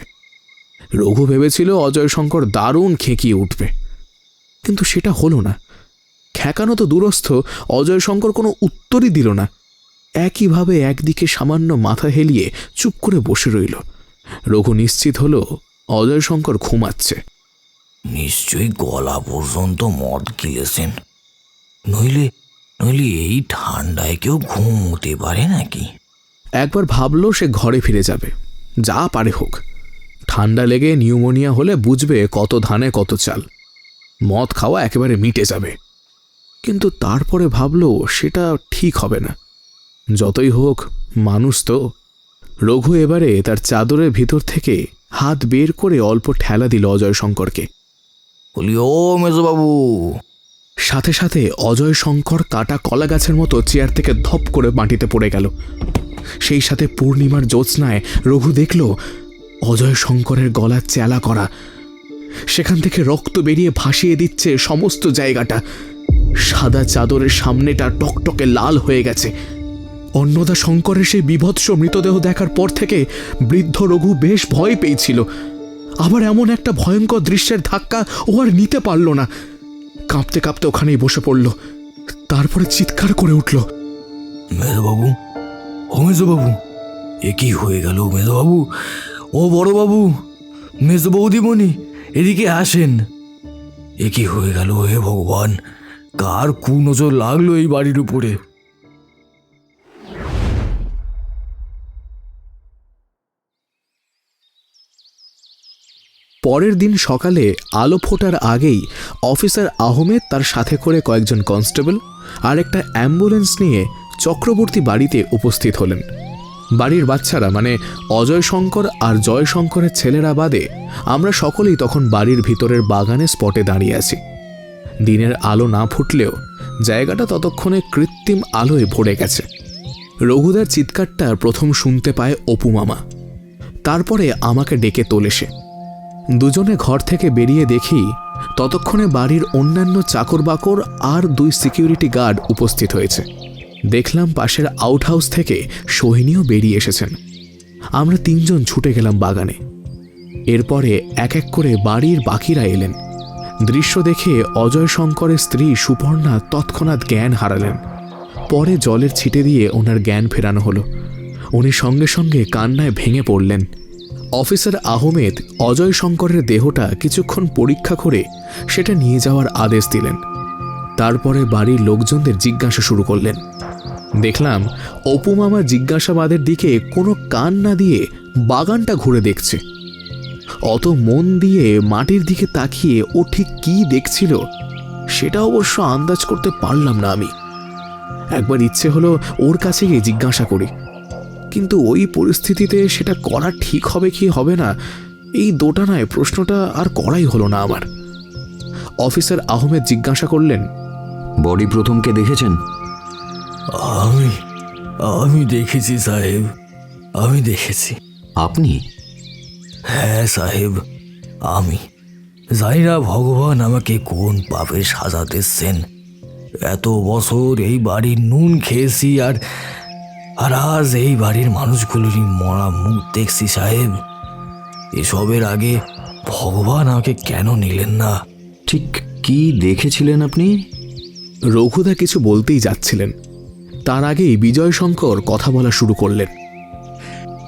রঘু ভেবেছিল অজয় শঙ্কর দারুণ খেকিয়ে উঠবে, কিন্তু সেটা হলো না। খেকানো তো দূরস্থ, অজয় শঙ্কর কোনো উত্তরই দিল না। একইভাবে একদিকে সামান্য মাথা হেলিয়ে চুপ করে বসে রইল। রঘু নিশ্চিত হলো অজয় শঙ্কর ঘুমাচ্ছে। নিশ্চয়ই গলা পর্যন্ত মদ গিলেছেন, নইলে নইলে এই ঠান্ডায় কেউ ঘুমোতে পারে নাকি? একবার ভাবল সে ঘরে ফিরে যাবে, যা পারে হোক। ঠান্ডা লেগে নিউমোনিয়া হলে বুঝবে কত ধানে কত চাল। মদ খাওয়া একেবারে মিটে যাবে। কিন্তু তারপরে ভাবল সেটা ঠিক হবে না। যতই হোক মানুষ তো। রঘু এবারে তার চাদরের ভিতর থেকে হাত বের করে অল্প ঠেলা দিল অজয় শঙ্করকে। বলি, ও মেজবাবু। সাথে সাথে অজয় শঙ্কর কাটা কলা গাছের মতো চেয়ার থেকে ধপ করে মাটিতে পড়ে গেল। সেই সাথে পূর্ণিমার জ্যোৎস্নায় রঘু দেখল অজয় শঙ্করের গলা চ্যালা করা, সেখান থেকে রক্ত বেরিয়ে ভাসিয়ে দিচ্ছে সমস্ত জায়গাটা। সাদা চাদরের সামনেটা টকটকে লাল হয়ে গেছে। অন্নদা শঙ্করের সেই বিভৎস মৃতদেহ দেখার পর থেকে বৃদ্ধ রঘু বেশ ভয় পেয়েছিল। আবার এমন একটা ভয়ঙ্কর দৃশ্যের ধাক্কা ও আর নিতে পারল না। কাঁপতে কাঁপতে ওখানেই বসে পড়ল। তারপরে চিৎকার করে উঠল, মেজবাবু, ও মেজবাবু, এ কি হয়ে গেল মেজবাবু? ও বড়বাবু, মেজ বৌদিমণি, এদিকে আসেন। এ কি হয়ে গেল? হে ভগবান, কার কুনজর লাগলো এই বাড়ির উপরে? পরের দিন সকালে আলো ফোটার আগেই অফিসার আহমেদ তার সাথে করে কয়েকজন কনস্টেবল আর একটা অ্যাম্বুলেন্স নিয়ে চক্রবর্তী বাড়িতে উপস্থিত হলেন। বাড়ির বাচ্চারা মানে অজয় শঙ্কর আর জয় শঙ্করের ছেলেরা বাদে আমরা সকলেই তখন বাড়ির ভিতরের বাগানে স্পটে দাঁড়িয়ে আছি। দিনের আলো না ফুটলেও জায়গাটা ততক্ষণে কৃত্রিম আলোয় ভরে গেছে। রঘুদার চিৎকারটা প্রথম শুনতে পায় অপু মামা। তারপরে আমাকে ডেকে তোলে সে। দুজনে ঘর থেকে বেরিয়ে দেখি ততক্ষণে বাড়ির অন্যান্য চাকর বাকর আর 2 সিকিউরিটি গার্ড উপস্থিত হয়েছে। দেখলাম পাশের আউটহাউস থেকে সোহিনীও বেরিয়ে এসেছেন। আমরা 3 জন ছুটে গেলাম বাগানে। এরপরে এক এক করে বাড়ির বাকিরা এলেন। দৃশ্য দেখে অজয় শঙ্করের স্ত্রী সুপর্ণা তৎক্ষণাৎ জ্ঞান হারালেন। পরে জলের ছিটে দিয়ে ওনার জ্ঞান ফেরানো হলো। উনি সঙ্গে সঙ্গে কান্নায় ভেঙে পড়লেন। অফিসার আহমেদ অজয় শঙ্করের দেহটা কিছুক্ষণ পরীক্ষা করে সেটা নিয়ে যাওয়ার আদেশ দিলেন। তারপরে বাড়ির লোকজনদের জিজ্ঞাসা শুরু করলেন। দেখলাম অপু মামা জিজ্ঞাসাবাদের দিকে কোনো কান না দিয়ে বাগানটা ঘুরে দেখছে। অত মন দিয়ে মাটির দিকে তাকিয়ে ও ঠিক কী দেখছিল সেটা অবশ্য আন্দাজ করতে পারলাম না আমি। একবার ইচ্ছে হলো ওর কাছে গিয়ে জিজ্ঞাসা করি, কিন্তু ওই পরিস্থিতিতে সেটা করা ঠিক হবে কি হবে না এই দোটানায় প্রশ্নটা আর করাই হলো না আমার। অফিসার আহমেদ জিজ্ঞাসা করলেন, বডি প্রথমকে দেখেছেন? আমি দেখেছি সাহেব, আমি দেখেছি। আপনি? হ্যাঁ সাহেব, আমি জানি না ভগবান আমাকে কোন পাপের সাজা দিচ্ছেন। এত বছর এই বাড়ির নুন খেয়েছি আর আজ এই বাড়ির মানুষগুলোরই মরা মুখ দেখছি সাহেব। এসবের আগে ভগবান আমাকে কেন নিলেন না? ঠিক কি দেখেছিলেন আপনি? রঘুদা কিছু বলতেই যাচ্ছিলেন, তার আগেই বিজয় শঙ্কর কথা বলা শুরু করলেন।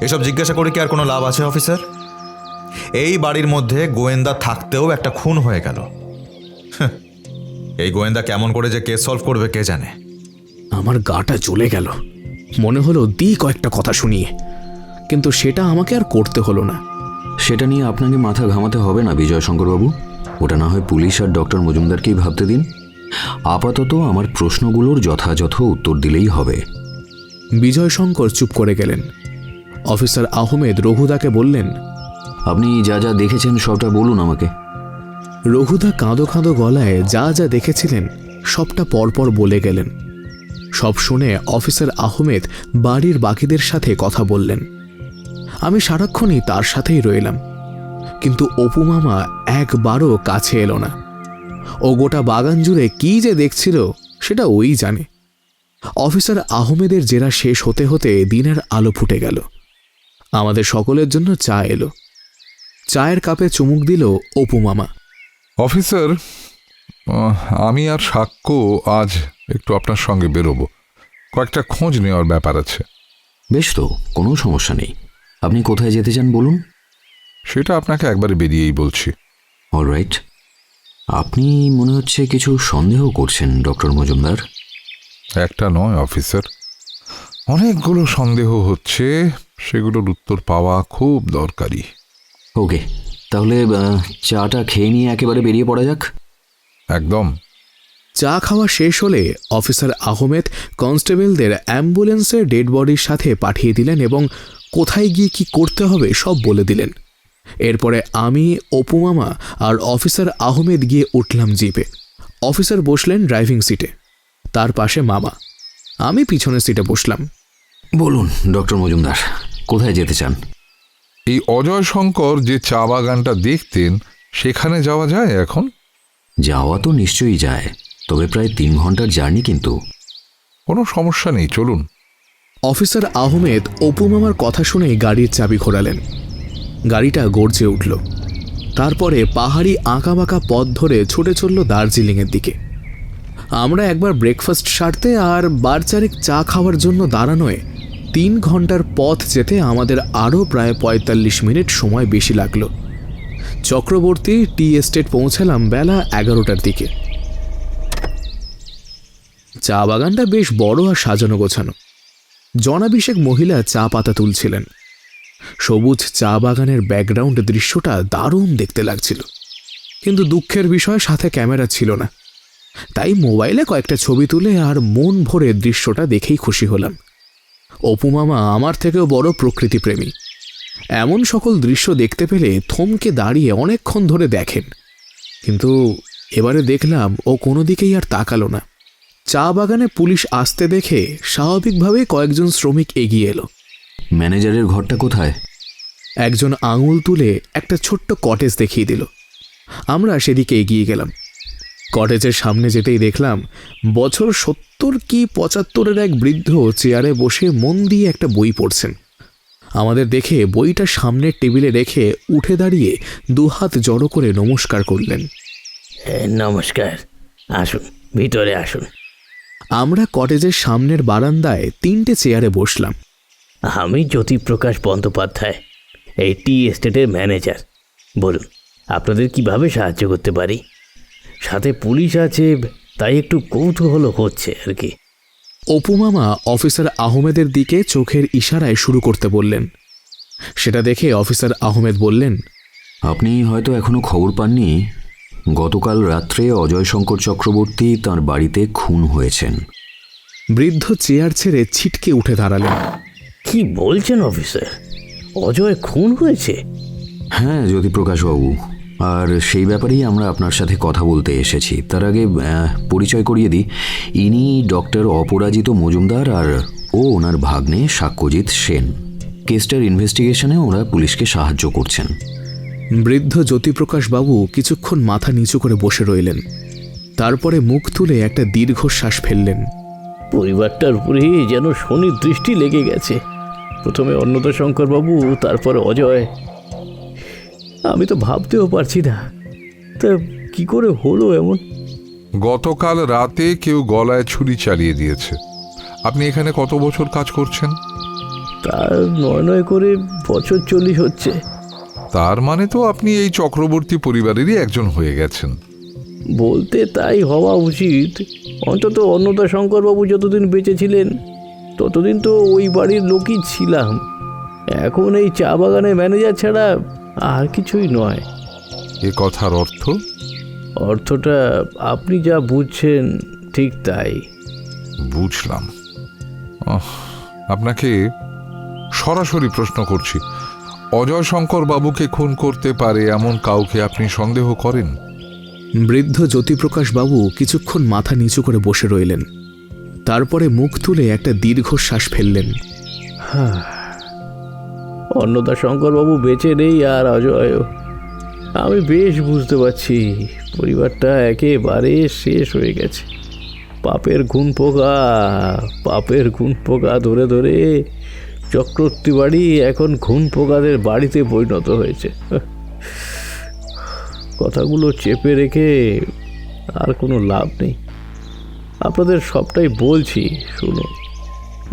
এসব জিজ্ঞাসা করে কি আর কোনো লাভ আছে অফিসার? এই বাড়ির মধ্যে গোয়েন্দা থাকতেও একটা খুন হয়ে গেল। এই গোয়েন্দা কেমন করে যে কেস সলভ করবে কে জানে। আমার গাটা জ্বলে গেল। মনে হলো কয়েকটা কথা শুনিয়ে, কিন্তু সেটা আমাকে আর করতে হলো না। সেটা নিয়ে আপনাকে মাথা ঘামাতে হবে না বিজয় শঙ্করবাবু। ওটা না হয় পুলিশ আর ডক্টর মজুমদারকেই ভাবতে দিন। আপাতত আমার প্রশ্নগুলোর যথাযথ উত্তর দিলেই হবে। বিজয় শঙ্কর চুপ করে গেলেন। অফিসার আহমেদ রঘুদাকে বললেন, আপনি যা যা দেখেছেন সবটা বলুন আমাকে। রঘুদা কাঁদো কাঁদো গলায় যা যা দেখেছিলেন সবটা পরপর বলে গেলেন। সব শুনে অফিসার আহমেদ বাড়ির বাকিদের সাথে কথা বললেন। আমি সারাক্ষণই তার সাথেই রইলাম, কিন্তু অপু মামা একবারও কাছে এলো না। ও গোটা বাগান জুড়ে কি যে দেখছিল সেটা ওই জানে। অফিসার আহমেদের জেরা শেষ হতে হতে দিনের আলো ফুটে গেল। আমাদের সকলের জন্য চা এলো। চায়ের কাপে চুমুক দিল অপু মামা। অফিসার, আমি আর সাক্ষ্য আজ একটু আপনার সঙ্গে বেরোবো। কয়েকটা খোঁজ নেওয়ার ব্যাপার আছে। বেশ, তো কোনো সমস্যা নেই। আপনি কোথায় যেতে চান বলুন। সেটা আপনাকে একবারে বেরিয়েই বলছি। অলরাইট। আপনি মনে হচ্ছে কিছু সন্দেহ করছেন ডক্টর মজুমদার। একটা নয় অফিসার, অনেকগুলো সন্দেহ হচ্ছে, সেগুলোর উত্তর পাওয়া খুব দরকারি। ওকে, তাহলে চাটা খেয়ে নিয়ে একেবারে বেরিয়ে পড়া যাক। একদম। চা খাওয়া শেষ হলে অফিসার আহমেদ কনস্টেবলদের অ্যাম্বুলেন্সের ডেড বডির সাথে পাঠিয়ে দিলেন এবং কোথায় গিয়ে কি করতে হবে সব বলে দিলেন। এরপরে আমি, অপু মামা আর অফিসার আহমেদ গিয়ে উঠলাম জিপে। অফিসার বসলেন ড্রাইভিং সিটে, তার পাশে মামা। আমি পিছনের সিটে বসলাম। বলুন ডক্টর মজুমদার, কোথায় যেতে চান? এই অজয় শঙ্কর যে চা বাগানটা দেখতেন সেখানে যাওয়া যায় এখন? যাওয়া তো নিশ্চয়ই যায়, তবে প্রায় 3 ঘন্টার জার্নি। কিন্তু কোনো সমস্যা নেই, চলুন। অফিসার আহমেদ অপু মামার কথা শুনে গাড়ির চাবি ঘোরালেন। গাড়িটা গর্জে উঠল। তারপরে পাহাড়ি আঁকাবাঁকা পথ ধরে ছুটে চলল দার্জিলিংয়ের দিকে। আমরা একবার ব্রেকফাস্ট সারতে আর বার চারেক চা খাওয়ার জন্য দাঁড়ানোয় 3 ঘন্টার পথ যেতে আমাদের আরও প্রায় 45 মিনিট সময় বেশি লাগলো। চক্রবর্তী টি এস্টেট পৌঁছালাম বেলা 11টার দিকে। চা বাগানটা বেশ বড় আর সাজানো গোছানো। জনাবিশেক মহিলা চা পাতা তুলছিলেন। সবুজ চা বাগানের ব্যাকগ্রাউন্ড দৃশ্যটা দারুণ দেখতে লাগছিল, কিন্তু দুঃখের বিষয় সাথে ক্যামেরা ছিল না। তাই মোবাইলে কয়েকটা ছবি তুলে আর মন ভরে দৃশ্যটা দেখেই খুশি হলাম। অপু মামা আমার থেকেও বড় প্রকৃতিপ্রেমী। এমন সকল দৃশ্য দেখতে পেলে থমকে দাঁড়িয়ে অনেকক্ষণ ধরে দেখেন, কিন্তু এবারে দেখলাম ও কোনো দিকেই আর তাকালো না। চা বাগানে পুলিশ আসতে দেখে স্বাভাবিকভাবে কয়েকজন শ্রমিক এগিয়ে এলো। ম্যানেজারের ঘরটা কোথায়? একজন আঙুল তুলে একটা ছোট্ট কটেজ দেখিয়ে দিল। আমরা সেদিকে এগিয়ে গেলাম। কটেজের সামনে যেতেই দেখলাম বছর 70 কি 75-এর এক বৃদ্ধ চেয়ারে বসে মন দিয়ে একটা বই পড়ছেন। আমাদের দেখে বইটা সামনের টেবিলে রেখে উঠে দাঁড়িয়ে 2 হাত জড়ো করে নমস্কার করলেন। নমস্কার, আসুন, ভিতরে আসুন। আমরা কটেজের সামনের বারান্দায় 3টে চেয়ারে বসলাম। আমি জ্যোতিপ্রকাশ বন্দ্যোপাধ্যায়, এই টি এস্টেটের ম্যানেজার। বলুন, আপনাদের কিভাবে সাহায্য করতে পারি? সাথে পুলিশ আছে, তাই একটু কৌতূহল হচ্ছে আর কি। অপু মামা অফিসার আহমেদের দিকে চোখের ইশারায় শুরু করতে বললেন। সেটা দেখে অফিসার আহমেদ বললেন, আপনি হয়তো এখনো খবর পাননি, গতকাল রাত্রে অজয় শঙ্কর চক্রবর্তী তাঁর বাড়িতে খুন হয়েছেন। বৃদ্ধ চেয়ার ছেড়ে ছিটকে উঠে দাঁড়ালেন। কি বলছেন অফিসার? অজয় খুন হয়েছে? হ্যাঁ জ্যোতিপ্রকাশবাবু, আর সেই ব্যাপারেই আমরা আপনার সাথে কথা বলতে এসেছি। তার আগে পরিচয় করিয়ে দিই, ইনি ডক্টর অপরাজিত মজুমদার আর ওনার ভাগ্নে সাক্ষ্যজিৎ সেন। কেসটার ইনভেস্টিগেশনে ওরা পুলিশকে সাহায্য করছেন। বৃদ্ধ জ্যোতিপ্রকাশ বাবু কিছুক্ষণ মাথা নিচু করে বসে রইলেন। তারপরে মুখ তুলে একটা দীর্ঘশ্বাস ফেললেন। পরিবারটার উপরে যেন শনির দৃষ্টি লেগে গেছে। প্রথমে অন্নদাশঙ্কর বাবু, তারপরে অজয়। আমি তো ভাবতেও পারছি না, তা কি করে হলো এমন? গতকাল রাতে কেউ গলায় ছুরি চালিয়ে দিয়েছে। আপনি এখানে কত বছর কাজ করছেন? তার 9 করে বছর 40 হচ্ছে। তার মানে তো আপনি এই চক্রবর্তী পরিবারেরই একজন হয়ে গেছেন। বলতে তাই হওয়া উচিত। অন্তত অন্নদাশঙ্কর বাবু যতদিন বেঁচে ছিলেন ততদিন তো ওই বাড়ির লোকই ছিলাম। এখন এই চা বাগানের ম্যানেজার ছাড়া আর কিছুই নয়। এ কথার অর্থ? অর্থটা আপনি যা বুঝছেন ঠিক তাই। বুঝলাম। আপনাকে সরাসরি প্রশ্ন করছি, অজয় শঙ্কর বাবুকে খুন করতে পারে এমন কাউকে আপনি সন্দেহ করেন? বৃদ্ধ জ্যোতিপ্রকাশ বাবু কিছুক্ষণ মাথা নিচু করে বসে রইলেন। তারপরে মুখ তুলে একটা দীর্ঘশ্বাস ফেললেন। অন্নদাশঙ্কর বাবু বেঁচে নেই, আর অজয়ও। আমি বেশ বুঝতে পারছি পরিবারটা একেবারে শেষ হয়ে গেছে। পাপের ঘুণ পোকা ধরে ধরে চক্রবর্তী বাড়ি এখন ঘুণ পোকাদের বাড়িতে পরিণত হয়েছে। কথাগুলো চেপে রেখে আর কোনো লাভ নেই। আপনাদের সবটাই বলছি, শুনুন।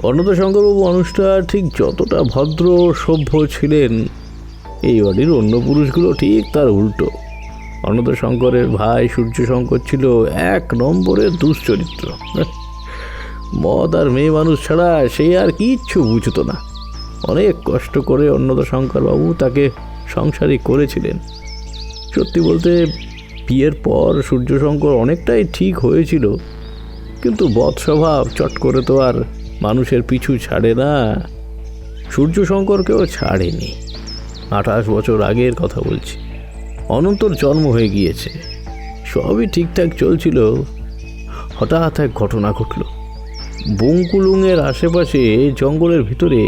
অন্নদাশঙ্করবাবু মানুষটা ঠিক যতটা ভদ্র সভ্য ছিলেন, এই বাড়ির অন্য পুরুষগুলো ঠিক তার উল্টো। অন্নদাশঙ্করের ভাই সূর্যশঙ্কর ছিল 1 নম্বরের দুশ্চরিত্র। মদ আর মেয়ে মানুষ ছাড়া সে আর কিচ্ছু বুঝতো না। অনেক কষ্ট করে অন্নদাশঙ্করবাবু তাকে সংসারী করেছিলেন। সত্যি বলতে বিয়ের পর সূর্যশঙ্কর অনেকটাই ঠিক হয়েছিল, কিন্তু বদস্বভাব চট করে তো আর মানুষের পিছু ছাড়ে না। সূর্যশঙ্করকেও ছাড়েনি। 28 বছর আগের কথা বলছি। অনন্তর জন্ম হয়ে গিয়েছে, সবই ঠিকঠাক চলছিল। হঠাৎ এক ঘটনা ঘটল। বঙ্কুলুংয়ের আশেপাশে জঙ্গলের ভিতরে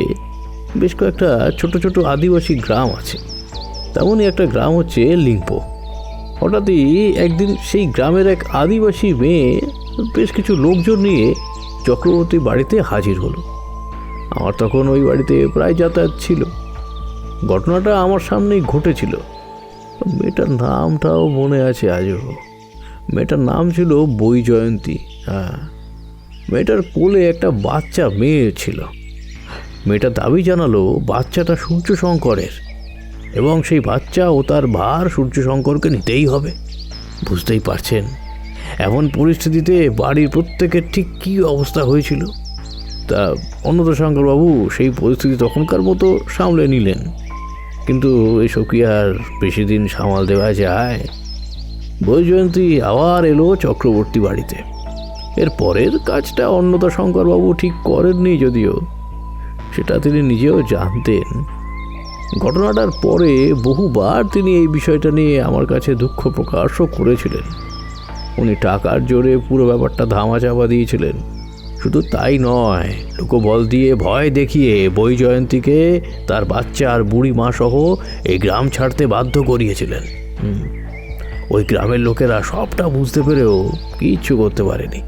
বেশ কয়েকটা ছোট ছোট আদিবাসী গ্রাম আছে। তেমনই একটা গ্রাম হচ্ছে লিংপো। হঠাৎই একদিন সেই গ্রামের এক আদিবাসী মেয়ে বেশ কিছু লোকজন নিয়ে চক্রবর্তী বাড়িতে হাজির হলো। আমার তখন ওই বাড়িতে প্রায় যাতায়াত ছিল। ঘটনাটা আমার সামনেই ঘটেছিল। মেয়েটার নামটাও মনে আছে আজও। মেয়েটার নাম ছিল বৈজয়ন্তী। হ্যাঁ, মেয়েটার কোলে একটা বাচ্চা মেয়ে ছিল। মেয়েটা দাবি জানালো বাচ্চাটা সূর্যশঙ্করের এবং সেই বাচ্চা ও তার ভার সূর্যশঙ্করকে নিতেই হবে। বুঝতেই পারছেন এমন পরিস্থিতিতে বাড়ির প্রত্যেকের ঠিক কী অবস্থা হয়েছিল। তা অন্নদাশঙ্করবাবু সেই পরিস্থিতি তখনকার মতো সামলে নিলেন, কিন্তু এইসব কি আর বেশি দিন সামাল দেওয়া যায়? বৈজয়ন্তী আবার এলো চক্রবর্তী বাড়িতে। এর পরের কাজটা অন্নদাশঙ্করবাবু ঠিক করেননি, যদিও সেটা তিনি নিজেও জানতেন। ঘটনাটার পরে বহুবার তিনি এই বিষয়টা নিয়ে আমার কাছে দুঃখ প্রকাশও করেছিলেন। উনি টাকার জোরে পুরো ব্যাপারটা ধামাচাপা দিয়েছিলেন। শুধু তাই নয়, লোকবল দিয়ে ভয় দেখিয়ে বৈজয়ন্তীকে তার বাচ্চা আর বুড়ি মা সহ এই গ্রাম ছাড়তে বাধ্য করিয়েছিলেন। ওই গ্রামের লোকেরা সবটা বুঝতে পেরেও কিচ্ছু করতে পারেনি।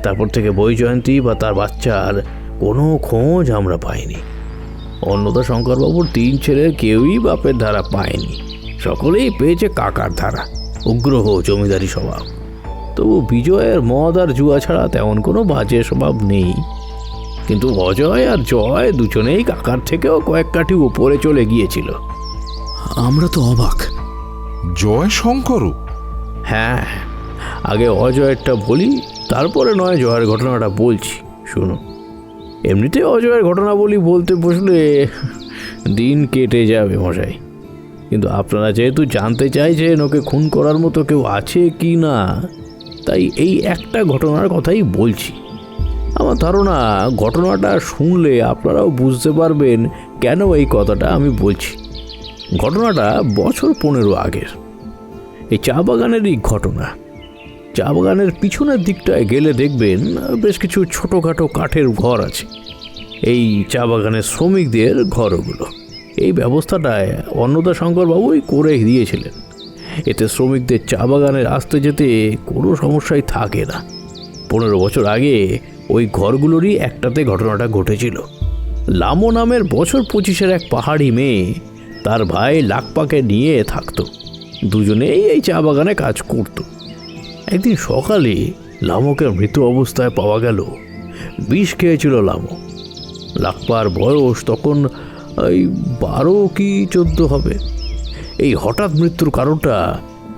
তারপর থেকে বৈজয়ন্তী বা তার বাচ্চার কোনো খোঁজ আমরা পাইনি। অন্নদাশঙ্করবাবুর 3 ছেলের কেউই বাপের ধারা পায়নি, সকলেই পেয়েছে কাকার ধারা। উগ্রহ জমিদারি স্বভাব। তবু বিজয়ের মদ আর জুয়া ছাড়া তেমন কোনো বাজে স্বভাব নেই। কিন্তু অজয় আর জয় দুজনেই কাকার থেকেও কয়েক কাঠি উপরে চলে গিয়েছিল। আমরা তো অবাক। জয় শঙ্করও? হ্যাঁ, আগে অজয়েরটা বলি, তারপরে নয় জয়ের ঘটনাটা বলছি, শুনুন। এমনিতে অজয়ের ঘটনা বলতে বসলে দিন কেটে যাবে মশাই, কিন্তু আপনারা যেহেতু জানতে চাইছেন ওকে খুন করার মতো কেউ আছে কি না, তাই এই একটা ঘটনার কথাই বলছি। আমার ধারণা ঘটনাটা শুনলে আপনারাও বুঝতে পারবেন কেন এই কথাটা আমি বলছি। ঘটনাটা বছর 15 আগের। এই চা বাগানেরই ঘটনা। চা বাগানের পিছনের দিকটায় গেলে দেখবেন বেশ কিছু ছোটোখাটো কাঠের ঘর আছে। এই চা বাগানের শ্রমিকদের ঘর ওগুলো। এই ব্যবস্থাটায় অন্নদাশঙ্করবাবুই করে দিয়েছিলেন। এতে শ্রমিকদের চা বাগানের আসতে যেতে কোনো সমস্যাই থাকে না। 15 বছর আগে ওই ঘরগুলোরই একটাতে ঘটনাটা ঘটেছিল। লামো নামের বছর 25-এর এক পাহাড়ি মেয়ে তার ভাই লাকপাকে নিয়ে থাকতো। দুজনেই এই চা বাগানে কাজ করত। একদিন সকালে লামোকে মৃত অবস্থায় পাওয়া গেল। বিষ খেয়েছিল লামো। লাকপার বয়স তখন ওই 12 কি 14 হবে। এই হঠাৎ মৃত্যুর কারণটা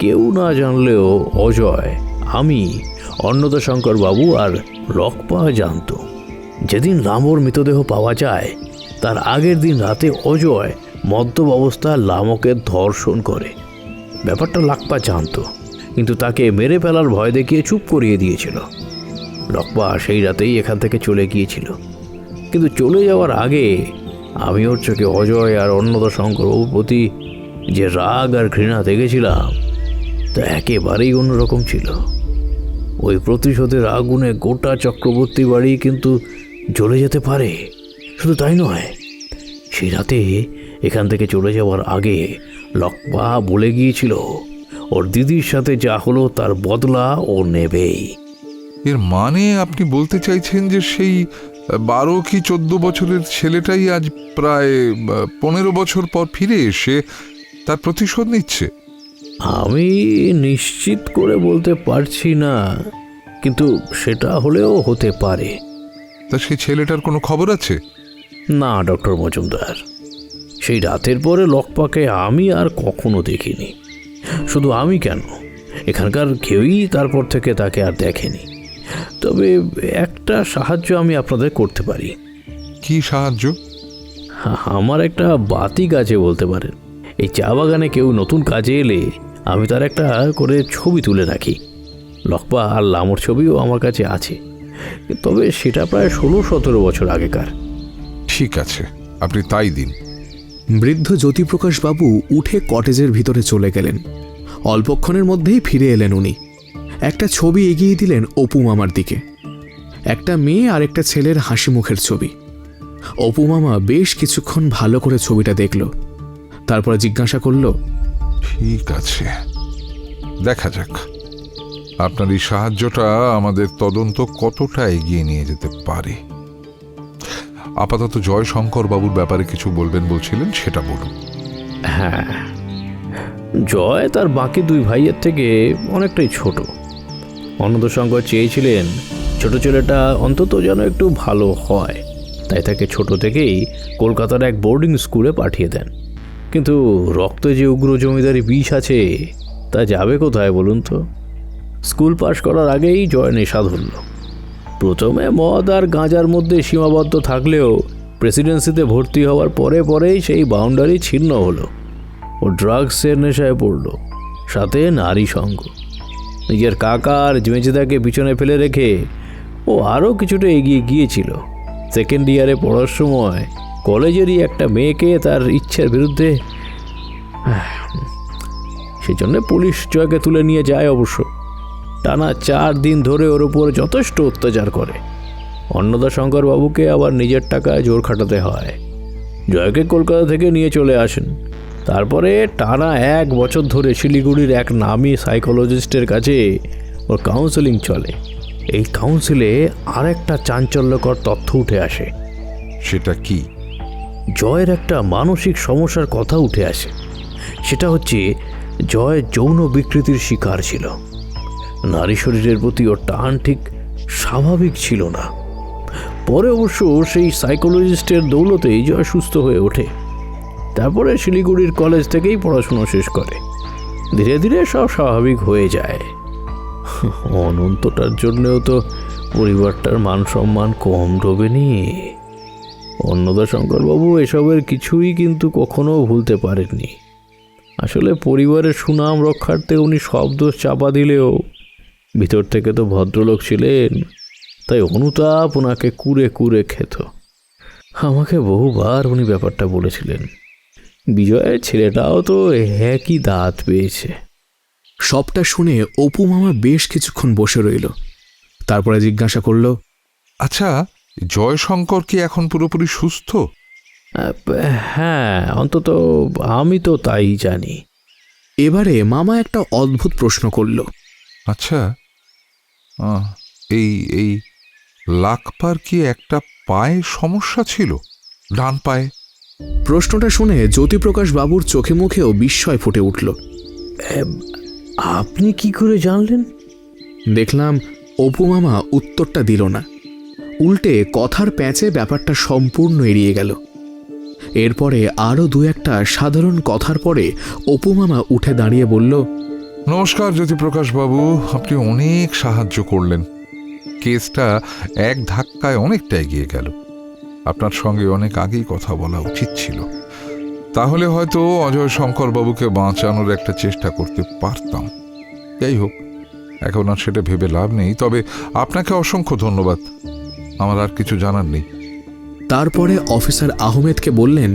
কেউ না জানলেও অজয়, আমি, অন্নদাশঙ্করবাবু আর লকপা জানত। যেদিন লামোর মৃতদেহ পাওয়া যায় তার আগের দিন রাতে অজয় মদ্যপ অবস্থায় লামোকে ধর্ষণ করে। ব্যাপারটা লাকপা জানত, কিন্তু তাকে মেরে ফেলার ভয় দেখিয়ে চুপ করিয়ে দিয়েছিল। লকপা সেই রাতেই এখান থেকে চলে গিয়েছিল, কিন্তু চলে যাওয়ার আগে আমি ওর চোখে অজয় আর অন্নদাশঙ্করবাবুর প্রতি যে রাগ আর ঘৃণা দেখেছিলাম তা একেবারেই অন্যরকম ছিল। ওই প্রতিশোধের আগুনে গোটা চক্রবর্তী বাড়ি কিন্তু জ্বলে যেতে পারে। শুধু তাই নয়, সেই রাতে এখান থেকে চলে যাওয়ার আগে লকপা বলে গিয়েছিল ওর দিদির সাথে যা হলো তার বদলা ও নেবেই। এর মানে আপনি বলতে চাইছেন যে সেই 12 কি 14 বছরের ছেলেটাই আজ প্রায় 15 বছর পর ফিরে এসে তার প্রতিশোধ নিচ্ছে? আমি নিশ্চিত করে বলতে পারছি না, কিন্তু সেটা হলেও হতে পারে। তা সেই ছেলেটার কোনো খবর আছে? না ডক্টর মজুমদার, সেই রাতের পরে লকপাকে আমি আর কখনো দেখিনি। শুধু আমি কেন, এখানকার কেউই তারপর থেকে তাকে আর দেখেনি। তবে একটা সাহায্য আমি আপনাদের করতে পারি। কি সাহায্য? আমার একটা বাতিক আছে বলতে পারেন। এই চা বাগানে কেউ নতুন কাজে এলে আমি তার একটা করে ছবি তুলে রাখি। লকপা আর লামোর ছবিও আমার কাছে আছে, তবে সেটা প্রায় 16-17 বছর আগেকার। ঠিক আছে, আপনি তাই দিন। বৃদ্ধ জ্যোতিপ্রকাশবাবু উঠে কটেজের ভিতরে চলে গেলেন। অল্পক্ষণের মধ্যেই ফিরে এলেন উনি। একটা ছবি এগিয়ে দিলেন অপু মামার দিকে। একটা মেয়ে আর একটা ছেলের হাসি মুখের ছবি। অপু মামা বেশ কিছুক্ষণ ভালো করে ছবিটা দেখল, তারপরে জিজ্ঞাসা করল, ঠিক আছে, দেখা যাক আপনার এই সাহায্যটা আমাদের তদন্ত কতটা এগিয়ে নিয়ে যেতে পারে। আপাতত জয়শঙ্কর বাবুর ব্যাপারে কিছু বলবেন বলছিলেন, সেটা বলুন। হ্যাঁ, জয় তার বাকি দুই ভাইয়ের থেকে অনেকটাই ছোট। অন্নদাশঙ্কর চেয়েছিলেন ছোট ছেলেটা অন্তত যেন একটু ভালো হয়, তাই তাকে ছোট থেকেই কলকাতার এক বোর্ডিং স্কুলে পাঠিয়ে দেন। কিন্তু রক্তে যে উগ্র জমিদারি বিষ আছে তা যাবে কোথায় বলুন তো? স্কুল পাশ করার আগেই জয় নেশা ধরল। প্রথমে মদ আর গাঁজার মধ্যে সীমাবদ্ধ থাকলেও প্রেসিডেন্সিতে ভর্তি হওয়ার পরে পরেই সেই বাউন্ডারি ছিন্ন হলো। ও ড্রাগসের নেশায় পড়ল, সাথে নারী সঙ্গ। নিজের কাকা আর মেজেদাকে পিছনে ফেলে রেখে ও আরও কিছুটা এগিয়ে গিয়েছিল। সেকেন্ড ইয়ারে পড়ার সময় কলেজেরই একটা মেয়েকে তার ইচ্ছার বিরুদ্ধে, সেজন্য পুলিশ জয়কে তুলে নিয়ে যায়। অবশ্য টানা 4 দিন ধরে ওর উপর যথেষ্ট অত্যাচার করে। অন্নদাশঙ্কর বাবুকে আবার নিজের টাকায় জোর খাটাতে হয়। জয়কে কলকাতা থেকে নিয়ে চলে আসেন। তারপরে টানা 1 বছর ধরে শিলিগুড়ির এক নামী সাইকোলজিস্টের কাছে ওর কাউন্সেলিং চলে। এই কাউন্সিলে আরেকটা চাঞ্চল্যকর তথ্য উঠে আসে। সেটা কি? জয়ের একটা মানসিক সমস্যার কথা উঠে আসে। সেটা হচ্ছে জয় যৌন বিকৃতির শিকার ছিল। নারী শরীরের প্রতি ওর টান ঠিক স্বাভাবিক ছিল না। পরে অবশ্য সেই সাইকোলজিস্টের দৌলতেই জয় সুস্থ হয়ে ওঠে। তারপরে শিলিগুড়ির কলেজ থেকেই পড়াশুনো শেষ করে। ধীরে ধীরে সব স্বাভাবিক হয়ে যায়। অনন্তটার জন্যেও তো পরিবারটার মান সম্মান কম ডোবেনি। অন্নদাশঙ্করবাবু এসবের কিছুই কিন্তু কখনো ভুলতে পারেননি। আসলে পরিবারের সুনাম রক্ষার্থে উনি সব দোষ চাপা দিলেও ভিতর থেকে তো ভদ্রলোক ছিলেন, তাই অনুতাপ ওনাকে কুরে কুরে খেত। আমাকে বহুবার উনি ব্যাপারটা বলেছিলেন। বিজয়ের ছেলেটাও তো একই দাঁত পেয়েছে। সবটা শুনে অপু মামা বেশ কিছুক্ষণ বসে রইল, তারপরে জিজ্ঞাসা করল, আচ্ছা, জয়শঙ্কর কি এখন পুরোপুরি সুস্থ? হ্যাঁ, অন্তত আমি তো তাই জানি। এবারে মামা একটা অদ্ভুত প্রশ্ন করল। আচ্ছা, এই এই লাকপার কি একটা পায়ে সমস্যা ছিল, ডান পায়ে? প্রশ্নটা শুনে জ্যোতিপ্রকাশ বাবুর চোখে মুখেও বিস্ময় ফুটে উঠল। আপনি কি করে জানলেন? দেখলাম অপু মামা উত্তরটা দিল না, উল্টে কথার প্যাঁচে ব্যাপারটা সম্পূর্ণ এড়িয়ে গেল। এরপরে আরও 2-1টা সাধারণ কথার পরে অপু মামা উঠে দাঁড়িয়ে বলল, নমস্কার জ্যোতিপ্রকাশ বাবু, আপনি অনেক সাহায্য করলেন। কেসটা এক ধাক্কায় অনেকটা এগিয়ে গেল। আপনার সঙ্গে অনেক আগেই কথা বলা উচিত ছিল, তাহলে হয়তো অজয় শঙ্কর বাবুকে বাঁচানোর একটা চেষ্টা করতে পারতাম। যাই হোক, এখন আর সেটা ভেবে লাভ নেই। তবে আপনাকে অসংখ্য ধন্যবাদ, আমার আর কিছু জানার নেই। তারপরে অফিসার আহমেদকে বললেন,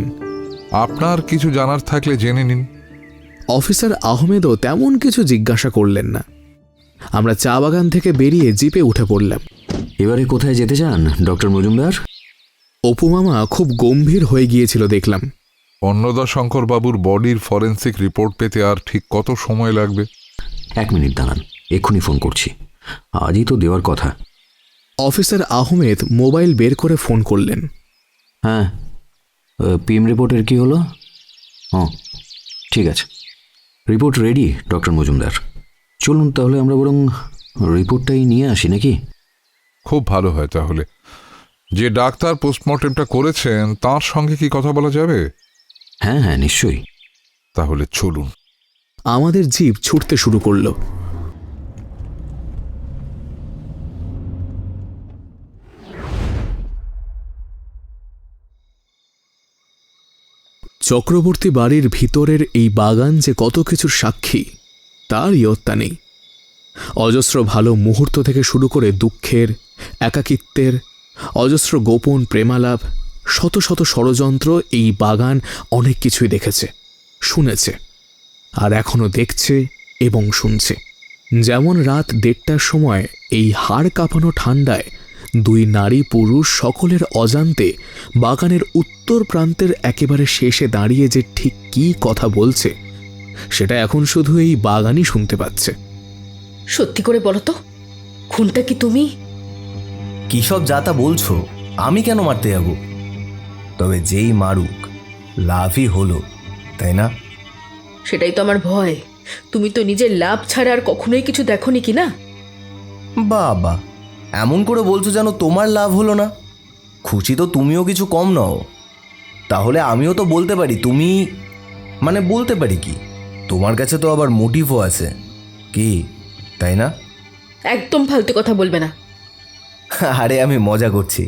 আপনার কিছু জানার থাকলে জেনে নিন। অফিসার আহমেদও তেমন কিছু জিজ্ঞাসা করলেন না। আমরা চা বাগান থেকে বেরিয়ে জিপে উঠে পড়লাম। এবারে কোথায় যেতে চান ডক্টর মজুমদার? অপু মামা খুব গম্ভীর হয়ে গিয়েছিল দেখলাম। অন্নদাশঙ্কর বাবুর বডির ফরেন্সিক রিপোর্ট পেতে আর ঠিক কত সময় লাগবে? 1 মিনিট দাঁড়ান, এক্ষুনি ফোন করছি। আজই তো দেওয়ার কথা। অফিসার আহমেদ মোবাইল বের করে ফোন করলেন। হ্যাঁ, পিএম রিপোর্টের কি হলো? ঠিক আছে, রিপোর্ট রেডি ডক্টর মজুমদার। চলুন তাহলে আমরা বরং রিপোর্টটাই নিয়ে আসি নাকি? খুব ভালো হয়। তাহলে যে ডাক্তার পোস্টমর্টেমটা করেছেন তার সঙ্গে কি কথা বলা যাবে? হ্যাঁ হ্যাঁ, নিশ্চয়ই। তাহলে চলুন। আমাদের জিপ ছুটতে শুরু করলো। চক্রবর্তী বাড়ির ভিতরের এই বাগান যে কত কিছুর সাক্ষী তার ইয়ত্তা নেই। অজস্র ভালো মুহূর্ত থেকে শুরু করে দুঃখের, একাকিত্বের, অজস্র গোপন প্রেমালাপ, শত শত ষড়যন্ত্র এই বাগান অনেক কিছুই দেখেছে, শুনেছে, আর এখনো দেখছে এবং শুনছে। যেমন রাত 1:30টার সময় এই হাড় কাঁপানো ঠান্ডায় দুই নারী পুরুষ সকলের অজান্তে বাগানের উত্তর প্রান্তের একেবারে শেষে দাঁড়িয়ে যে ঠিক কী কথা বলছে সেটা এখন শুধু এই বাগানই শুনতে পাচ্ছে। সত্যি করে বলো তো, খুনটা কি তুমি? কী সব যা তা বলছো? আমি কেন মারতে যাব? তবে যেই মারুক, লাভই হলো, তাই না? সেটাই তো আমার ভয়। তুমি তো নিজের লাভ ছাড়া আর কখনোই কিছু দেখোনি কি না? বাবা, এমন করে বলছো যেন তোমার লাভ হলো না। খুশি তো তুমিও কিছু কম নও। তাহলে আমিও তো বলতে পারি তুমি, মানে বলতে পারি কি, তোমার কাছে তো আবার মোটিভও আছে, কি তাই না? একদম ফালতু কথা বলবে না। আরে আমি মজা করছি।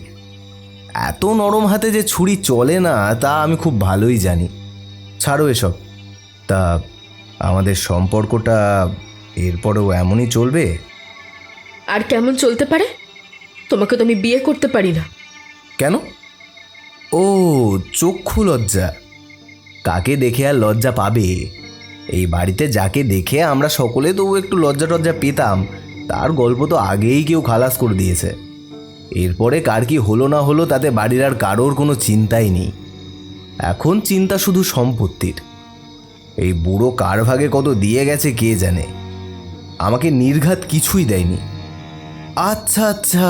এত নরম হাতে যে ছুরি চলে না তা আমি খুব ভালোই জানি। ছাড়ো এসব। তা আমাদের সম্পর্কটা এরপরেও এমনই চলবে? আর কেমন চলতে পারে? তোমাকে তো আমি বিয়ে করতে পারি না। কেন? ও, চক্ষু লজ্জা। কাকে দেখে আর লজ্জা পাবে? এই বাড়িতে যাকে দেখে আমরা সকলে তবু একটু লজ্জা টজ্জা পেতাম, তার গল্প তো আগেই কেউ খালাস করে দিয়েছে। এরপরে কার কি হলো না হলো তাতে বাড়ির আর কারোর কোনো চিন্তাই নেই। এখন চিন্তা শুধু সম্পত্তির। এই বুড়ো কার ভাগে কত দিয়ে গেছে কে জানে। আমাকে নির্ঘাত কিছুই দেয়নি। আচ্ছা আচ্ছা,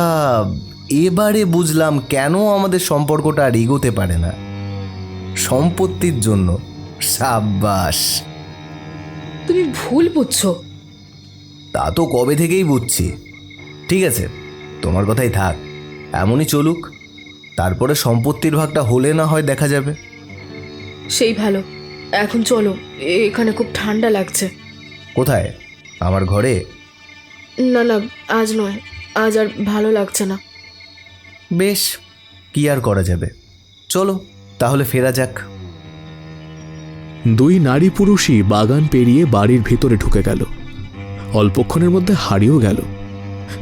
এবারে বুঝলাম কেন আমাদের সম্পর্কটা আর এগোতে পারে না। সম্পত্তির জন্য। সাব্বাস। তুমি ভুল বুঝছো। তা তো কবে থেকেই বুঝছি। ঠিক আছে, তোমার কথাই থাক, এমনই চলুক। তারপরে সম্পত্তির ভাগটা হলে না হয় দেখা যাবে। সেই ভালো। এখন চলো, এখানে খুব ঠান্ডা লাগছে। কোথায়? আমার ঘরে? না না, আজ নয়, আজ আর ভালো লাগছে না। বেশ, কি আর করা যাবে। চলো তাহলে ফেরা যাক। দুই নারী পুরুষই বাগান পেরিয়ে বাড়ির ভিতরে ঢুকে গেল। অল্পক্ষণের মধ্যে হারিয়েও গেল,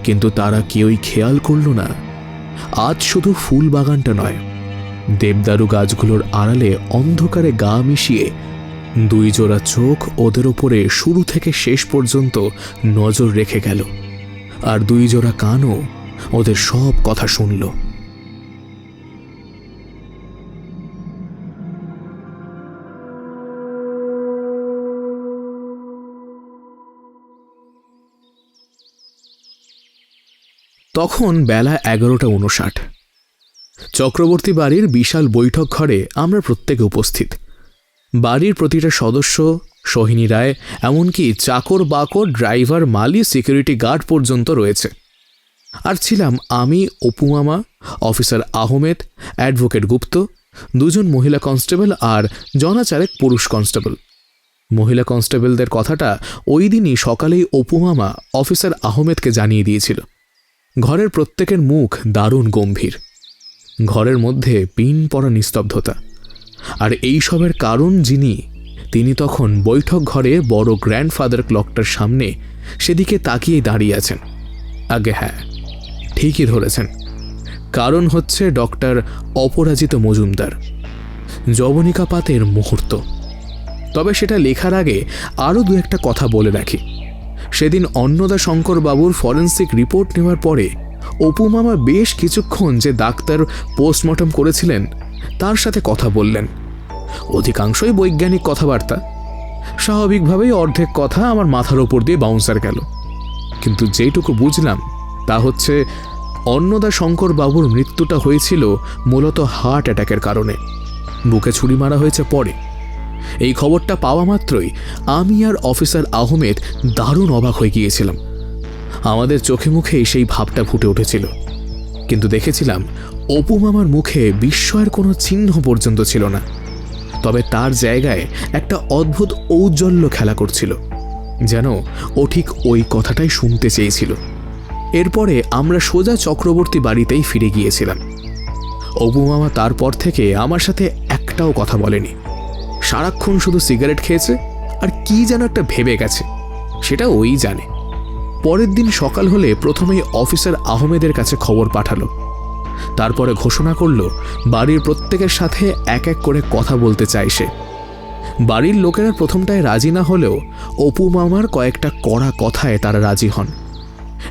কিন্তু তারা কেউই খেয়াল করল না আজ শুধু ফুল বাগানটা নয়, দেবদারু গাছগুলোর আড়ালে অন্ধকারে গা মিশিয়ে দুই জোড়া চোখ ওদের ওপরে শুরু থেকে শেষ পর্যন্ত নজর রেখে গেল, আর দুই জোড়া কানও ওদের সব কথা শুনল। তখন বেলা 11:59। চক্রবর্তী বাড়ির বিশাল বৈঠক ঘরে আমরা প্রত্যেকে উপস্থিত। বাড়ির প্রতিটা সদস্য, সোহিনী রায়, এমনকি চাকর বাকর, ড্রাইভার, মালি, সিকিউরিটি গার্ড পর্যন্ত রয়েছে। আর ছিলাম আমি, অপু মামা, অফিসার আহমেদ, অ্যাডভোকেট গুপ্ত, দুজন মহিলা কনস্টেবল আর জনাচারেক পুরুষ কনস্টেবল। মহিলা কনস্টেবলদের কথাটা ওই দিনই সকালেই অপু মামা অফিসার আহমেদকে জানিয়ে দিয়েছিল। ঘরের প্রত্যেকের মুখ দারুণ গম্ভীর। ঘরের মধ্যে পিন পড়া নিস্তব্ধতা। আর এই সবের কারণ যিনি, তিনি তখন বৈঠক ঘরে বড় গ্র্যান্ডফাদার ক্লকটার সামনে সেদিকে তাকিয়ে দাঁড়িয়ে আছেন। আগে হ্যাঁ, ঠিকই ধরেছেন, কারণ হচ্ছে ডক্টর অপরাজিত মজুমদার। যবনিকাপাতের মুহূর্ত। তবে সেটা লেখার আগে আরও দু একটা কথা বলে রাখি। সেদিন অন্নদা শঙ্কর বাবুর ফরেন্সিক রিপোর্ট নেওয়ার পরে অপু মামা বেশ কিছুক্ষণ যে ডাক্তার পোস্টমর্টম করেছিলেন তার সাথে কথা বললেন। অধিকাংশই বৈজ্ঞানিক কথাবার্তা। স্বাভাবিকভাবেই অর্ধেক কথা আমার মাথার ওপর দিয়ে বাউন্সার গেল, কিন্তু যেটুকু বুঝলাম তা হচ্ছে অন্নদা শঙ্কর বাবুর মৃত্যুটা হয়েছিল মূলত হার্ট অ্যাটাকের কারণে। বুকে ছুরি মারা হয়েছে পরে। এই খবরটা পাওয়া মাত্রই আমি আর অফিসার আহমেদ দারুণ অবাক হয়ে গিয়েছিলাম। আমাদের চোখে মুখেই সেই ভাবটা ফুটে উঠেছিল, কিন্তু দেখেছিলাম অপু মামার মুখে বিস্ময়ের কোনো চিহ্ন পর্যন্ত ছিল না। তবে তার জায়গায় একটা অদ্ভুত ঔজ্জ্বল্য খেলা করছিল, যেন ও ঠিক ওই কথাটাই শুনতে চেয়েছিল। এরপরে আমরা সোজা চক্রবর্তী বাড়িতেই ফিরে গিয়েছিলাম। অপু মামা তারপর থেকে আমার সাথে একটাও কথা বলেনি। সারাক্ষণ শুধু সিগারেট খেয়েছে আর কি যেন একটা ভেবে গেছে, সেটা ওই জানে। পরের দিন সকাল হলে প্রথমেই অফিসার আহমেদের কাছে খবর পাঠালো। তারপরে ঘোষণা করল বাড়ির প্রত্যেকের সাথে এক এক করে কথা বলতে চায় সে। বাড়ির লোকেরা প্রথমটায় রাজি না হলেও অপু মামার কয়েকটা কড়া কথায় তারা রাজি হন।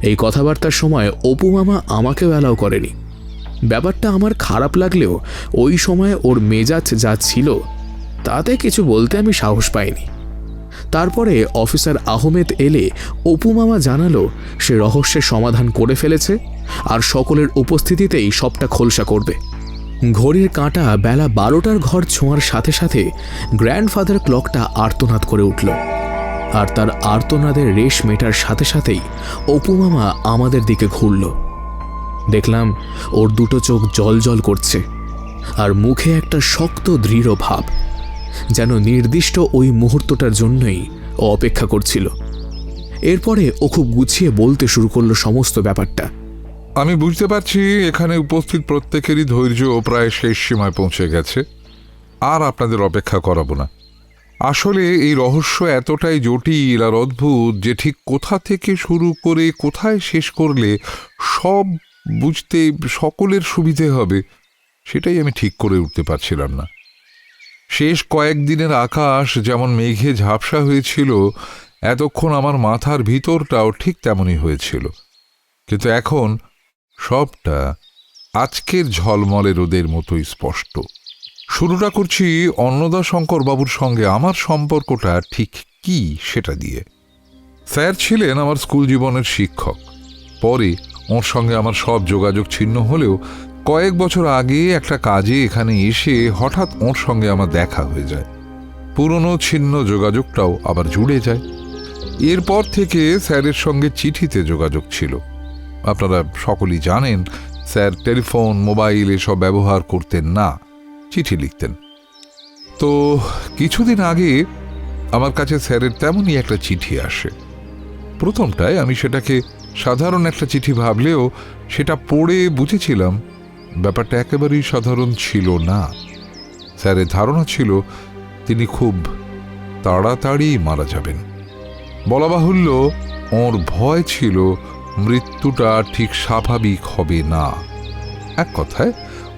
এই কথাবার্তার সময় অপু মামা আমাকেও অ্যালাউ করেনি। ব্যাপারটা আমার খারাপ লাগলেও ওই সময় ওর মেজাজ যা ছিল তাতে কিছু বলতে আমি সাহস পাইনি। তারপরে অফিসার আহমেদ এলে অপু মামা জানালো সে রহস্যের সমাধান করে ফেলেছে আর সকলের উপস্থিতিতেই সবটা খোলসা করবে। ঘড়ির কাঁটা বেলা 12টার ঘর ছোঁয়ার সাথে সাথে গ্র্যান্ডফাদার ক্লকটা আর্তনাদ করে উঠল, আর তার আর্তনাদের রেশ মেটার সাথে সাথেই অপু মামা আমাদের দিকে ঘুরল। দেখলাম ওর দুটো চোখ জল করছে আর মুখে একটা শক্ত দৃঢ় ভাব, যেন নির্দিষ্ট ওই মুহূর্তটার জন্যই ও অপেক্ষা করছিল। এরপরে ও খুব গুছিয়ে বলতে শুরু করলো সমস্ত ব্যাপারটা। আমি বুঝতে পারছি এখানে উপস্থিত প্রত্যেকেরই ধৈর্য প্রায় শেষ সীমায় পৌঁছে গেছে, আর আপনাদের অপেক্ষা করাবো না। আসলে এই রহস্য এতটাই জটিল আর অদ্ভুত যে ঠিক কোথা থেকে শুরু করে কোথায় শেষ করলে সব বুঝতে সকলের সুবিধে হবে সেটাই আমি ঠিক করে উঠতে পারছিলাম না। শেষ কয়েকদিনের আকাশ যেমন মেঘে ঝাপসা হয়েছিল, এতক্ষণ আমার মাথার ভিতরটাও ঠিক তেমনই হয়েছিল, কিন্তু এখন সবটা আজকের ঝলমলে রোদের মতোই স্পষ্ট। শুরুটা করছি অন্নদাশঙ্কর বাবুর সঙ্গে আমার সম্পর্কটা ঠিক কি সেটা দিয়ে। স্যার ছিলেন আমার স্কুল জীবনের শিক্ষক। পরে ওর সঙ্গে আমার সব যোগাযোগ ছিন্ন হলেও কয়েক বছর আগে একটা কাজে এখানে এসে হঠাৎ ওর সঙ্গে আমার দেখা হয়ে যায়। পুরনো ছিন্ন যোগাযোগটাও আবার জুড়ে যায়। এরপর থেকে স্যারের সঙ্গে চিঠিতে যোগাযোগ ছিল। আপনারা সকলেই জানেন স্যার টেলিফোন মোবাইল এসব ব্যবহার করতেন না, চিঠি লিখতেন। তো কিছুদিন আগে আমার কাছে স্যারের তেমনই একটা চিঠি আসে। প্রথমটায় আমি সেটাকে সাধারণ একটা চিঠি ভাবলেও সেটা পড়ে বুঝেছিলাম ব্যাপারটা একেবারেই সাধারণ ছিল না। স্যারের ধারণা ছিল তিনি খুব তাড়াতাড়ি মারা যাবেন। বলা বাহুল্য ওর ভয় ছিল মৃত্যুটা ঠিক স্বাভাবিক হবে না। এক কথায়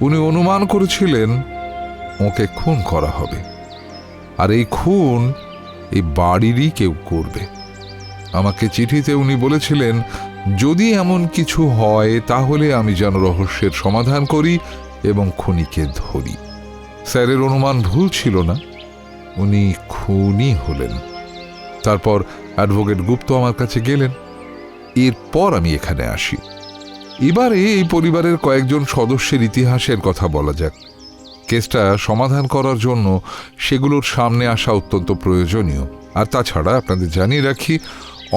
উনি অনুমান করেছিলেন ওকে খুন করা হবে, আর এই খুন এই বাড়িরই কেউ করবে। আমাকে চিঠিতে উনি বলেছিলেন যদি এমন কিছু হয় তাহলে আমি যেন রহস্যের সমাধান করি এবং খুনিকে ধরি। স্যারের অনুমান ভুল ছিল না, উনি খুনি হলেন। তারপর অ্যাডভোকেট গুপ্ত আমার কাছে গেলেন। এরপর আমি এখানে আসি। এবারে এই পরিবারের কয়েকজন সদস্যের ইতিহাসের কথা বলা যাক। কেসটা সমাধান করার জন্য সেগুলোর সামনে আসা অত্যন্ত প্রয়োজনীয়। আর তাছাড়া আপনাদের জানিয়ে রাখি,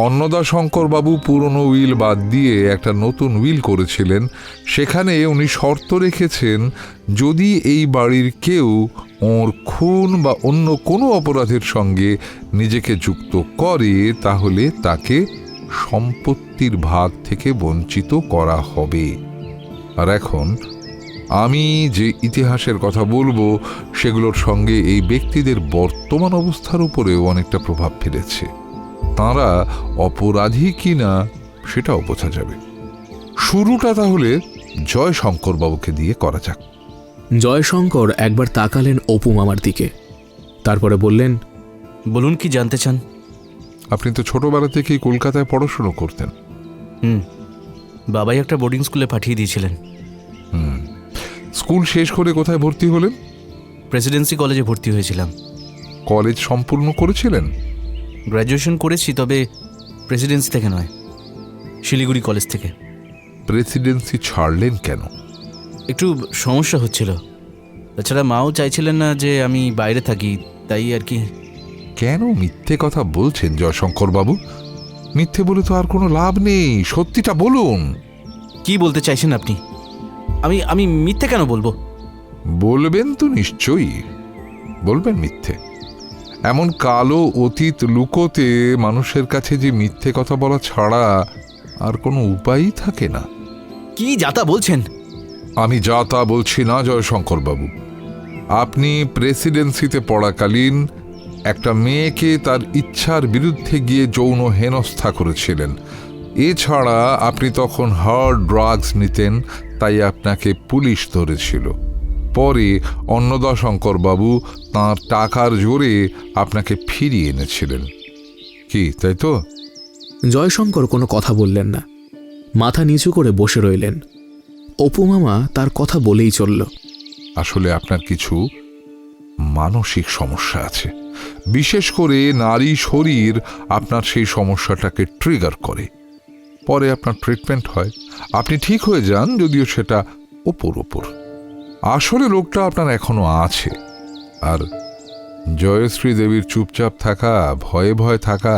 অন্নদাশঙ্কর বাবু পুরনো উইল বাদ দিয়ে একটা নতুন উইল করেছিলেন। সেখানে উনি শর্ত রেখেছেন যদি এই বাড়ির কেউ ওর খুন বা অন্য কোনো অপরাধের সঙ্গে নিজেকে যুক্ত করে তাহলে তাকে সম্পত্তির ভাগ থেকে বঞ্চিত করা হবে। আর এখন আমি যে ইতিহাসের কথা বলবো সেগুলোর সঙ্গে এই ব্যক্তিদের বর্তমান অবস্থার উপরেও অনেকটা প্রভাব ফেলেছে। তাঁরা অপরাধী কিনা সেটাও বোঝা যাবে। শুরুটা তাহলে জয়শঙ্কর বাবুকে দিয়ে করা যাক। জয়শঙ্কর একবার তাকালেন অপু মামার দিকে, তারপরে বললেন, বলুন কি জানতে চান? আপনি তো ছোটবেলা থেকেই কলকাতায় পড়াশুনো করতেন। বাবাই একটা বোর্ডিং স্কুলে পাঠিয়ে দিয়েছিলেন। স্কুল শেষ করে কোথায় ভর্তি হলেন? প্রেসিডেন্সি কলেজে ভর্তি হয়েছিলাম। কলেজ সম্পূর্ণ করেছিলেন? গ্র্যাজুয়েশন করেছি, তবে প্রেসিডেন্সি থেকে নয়, শিলিগুড়ি কলেজ থেকে। প্রেসিডেন্সি ছাড়লেন কেন? একটু সমস্যা হচ্ছিল, তাছাড়া মাও চাইছিলেন না যে আমি বাইরে থাকি, তাই আর কি। কেন মিথ্যে কথা বলছেন জয়শঙ্কর বাবু? মিথ্যে বলে তো আর কোনো লাভ নেই, সত্যিটা বলুন। কি বলতে চাইছেন আপনি? আমি আমি মিথ্যে কেন বলবো? বলবেন তো নিশ্চয়ই, বলবেন মিথ্যে। এমন কালো অতীত লুকোতে মানুষের কাছে যে মিথ্যে কথা বলা ছাড়া আর কোনো উপায়ই থাকে না। কি যাতা বলছেন? আমি যা তা বলছি না জয়শঙ্কর বাবু। আপনি প্রেসিডেন্সিতে পড়াকালীন একটা মেয়েকে তার ইচ্ছার বিরুদ্ধে গিয়ে যৌন হেনস্থা করেছিলেন। এছাড়া আপনি তখন হার্ড ড্রাগস নিতেন, তাই আপনাকে পুলিশ ধরেছিল। পরে অন্নদাশঙ্কর বাবু তাঁর টাকার জোরে আপনাকে ফিরিয়ে এনেছিলেন। কি তাই তো? জয়শঙ্কর কোনো কথা বললেন না। মাথা নিচু করে বসে রইলেন। অপু মামা তার কথা বলেই চলল। আসলে আপনার কিছু মানসিক সমস্যা আছে, বিশেষ করে নারী শরীর আপনার সেই সমস্যাটাকে ট্রিগার করে। পরে আপনার ট্রিটমেন্ট হয়, আপনি ঠিক হয়ে যান, যদিও সেটা ওপর আসলে রোগটা আপনার এখনো আছে। আর জয়শ্রী দেবীর চুপচাপ থাকা, ভয়ে ভয়ে থাকা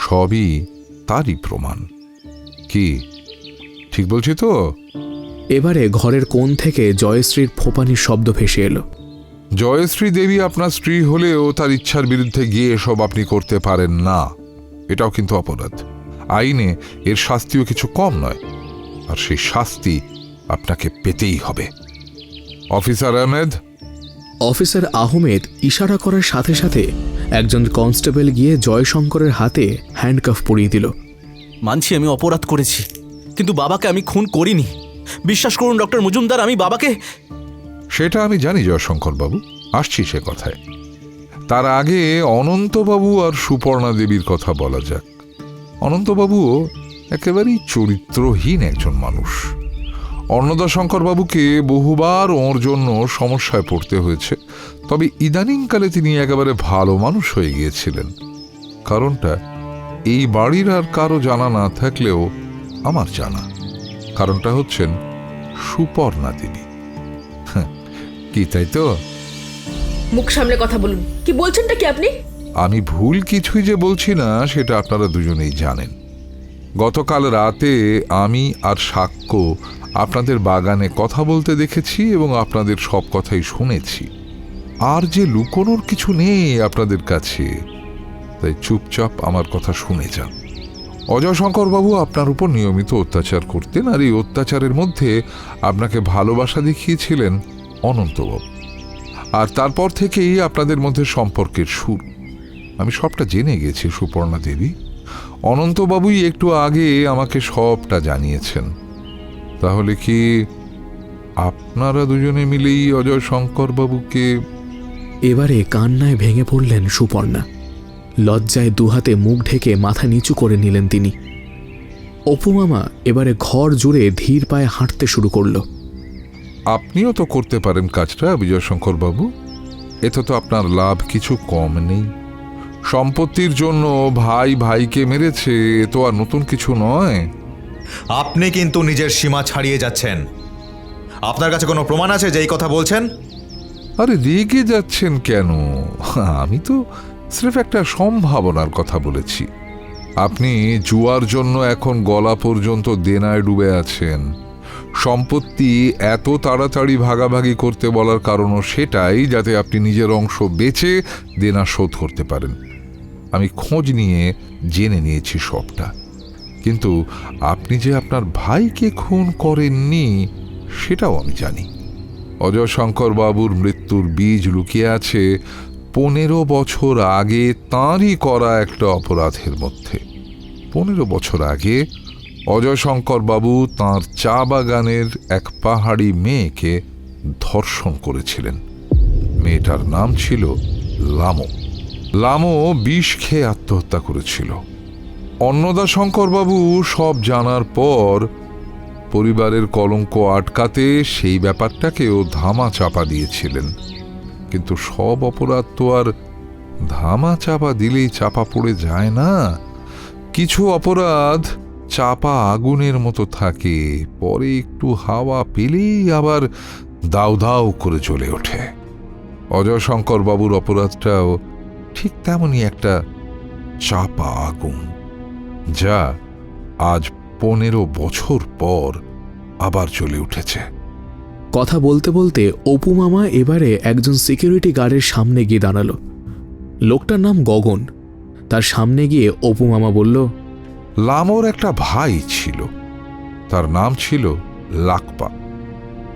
সবই তারই প্রমাণ। কি ঠিক বলছি তো? এবারে ঘরের কোণ থেকে জয়শ্রীর ফোপানির শব্দ ভেসে এলো। জয়শ্রী দেবী আপনার স্ত্রী হলেও তার ইচ্ছার বিরুদ্ধে গিয়ে এসব আপনি করতে পারেন না, এটাও কিন্তু অপরাধ। আইনে এর শাস্তিও কিছু কম নয়, আর সেই শাস্তি আপনাকে পেতেই হবে। অফিসার আহমেদ। অফিসার আহমেদ ইশারা করার সাথে সাথে একজন কনস্টেবল গিয়ে জয়শঙ্করের হাতে হ্যান্ডকাফ পরিয়ে দিল। মানছি আমি অপরাধ করেছি, কিন্তু বাবাকে আমি খুন করিনি। বিশ্বাস করুন ডক্টর মজুমদার, আমি বাবাকে... সেটা আমি জানি জয়শঙ্কর বাবু, আসছি সে কথায়। তার আগে অনন্তবাবু আর সুপর্ণা দেবীর কথা বলা যাক। অনন্তবাবুও একেবারেই চরিত্রহীন একজন মানুষ। অন্নদাশঙ্কর বাবুকে বহুবার ওর জন্য সমস্যায় পড়তে হয়েছে, তবে ইদানিংকালে তিনি একেবারে ভালো মানুষ হয়ে গিয়েছিলেন। কারণটা এই বাড়ির আর কারো জানা না থাকলেও আমার জানা। কারণটা হচ্ছেন সুপর্ণা দেবী। কি তাই তো? মুখ সামনে কথা বলুন, কি বলছেনটা কি আপনি? আমি ভুল কিছুই যে বলছি না সেটা আপনারা দুজনেই জানেন। গতকাল রাতে আমি আর সাক্ষ্য আপনাদের বাগানে কথা বলতে দেখেছি এবং আপনাদের সব কথাই শুনেছি। আর যে লুকোনোর কিছু নেই আপনাদের কাছে, তাই চুপচাপ আমার কথা শুনে যান। অজয়শঙ্কর বাবু আপনার উপর নিয়মিত অত্যাচার করতেন, আর এই অত্যাচারের মধ্যে আপনাকে ভালোবাসা দেখিয়েছিলেন অনন্তবাবু। আর তারপর থেকেই আপনাদের মধ্যে সম্পর্কের শুরু। আমি সবটা জেনে গেছি সুপর্ণা দেবী। অনন্তবাবুই একটু আগে আমাকে সবটা জানিয়েছেন। তাহলে কি আপনারা দুজনে মিলেই অজয়শঙ্কর বাবুকে... এবারে কান্নায় ভেঙে পড়লেন সুপর্ণা। লজ্জায় দুহাতে মুখ ঢেকে মাথা নিচু করে নিলেন তিনি। অপু মামা এবারে ঘর জুড়ে ধীর পায়ে হাঁটতে শুরু করল। আপনিও তো করতে পারেন কাজটা বিজয়শঙ্কর বাবু, এতে তো আপনার লাভ কিছু কম নেই। সম্পত্তির জন্য ভাই ভাইকে মেরেছে, এ তো আর নতুন কিছু নয়। আপনি কিন্তু নিজের সীমা ছাড়িয়ে যাচ্ছেন। আপনার কাছে কোনো প্রমাণ আছে যে এই কথা বলছেন? আরে রেগে যাচ্ছেন কেন? আমি তো স্রেফ একটা সম্ভাবনার কথা বলেছি। আপনি জুয়ার জন্য এখন গলা পর্যন্ত দেনায় ডুবে আছেন। সম্পত্তি এত তাড়াতাড়ি ভাগাভাগি করতে বলার কারণও সেটাই, যাতে আপনি নিজের অংশ বেচে দেনা শোধ করতে পারেন। আমি খোঁজ নিয়ে জেনে নিয়েছি সবটা। কিন্তু আপনি যে আপনার ভাইকে খুন করেননি সেটাও আমি জানি। অজয়শঙ্কর বাবুর মৃত্যুর বীজ লুকিয়ে আছে 15 বছর আগে তাঁরই করা একটা অপরাধের মধ্যে। 15 বছর আগে অজয়শঙ্কর বাবু তাঁর চা বাগানের এক পাহাড়ি মেয়েকে ধর্ষণ করেছিলেন। মেয়েটার নাম ছিল লামো। লামো বিষ খেয়ে আত্মহত্যা করেছিল। অন্নদাশঙ্কর বাবু সব জানার পর পরিবারের কলঙ্ক আটকাতে সেই ব্যাপারটাকেও ধামা চাপা দিয়েছিলেন। কিন্তু সব অপরাধ তো আর ধামা চাপা দিলেই চাপা পড়ে যায় না। কিছু অপরাধ চাপা আগুনের মতো থাকে, পরে একটু হাওয়া পেলেই আবার দাউ দাউ করে জ্বলে ওঠে। অজয়শঙ্কর বাবুর অপরাধটাও ঠিক তেমনই একটা চাপা আগুন, যা আজ 15 বছর পর আবার জ্বলে উঠেছে। কথা বলতে বলতে অপু মামা এবারে একজন সিকিউরিটি গার্ডের সামনে গিয়ে দাঁড়ালো। লোকটার নাম গগন। তার সামনে গিয়ে অপু মামা বলল, লামোর একটা ভাই ছিল, তার নাম ছিল লাকপা।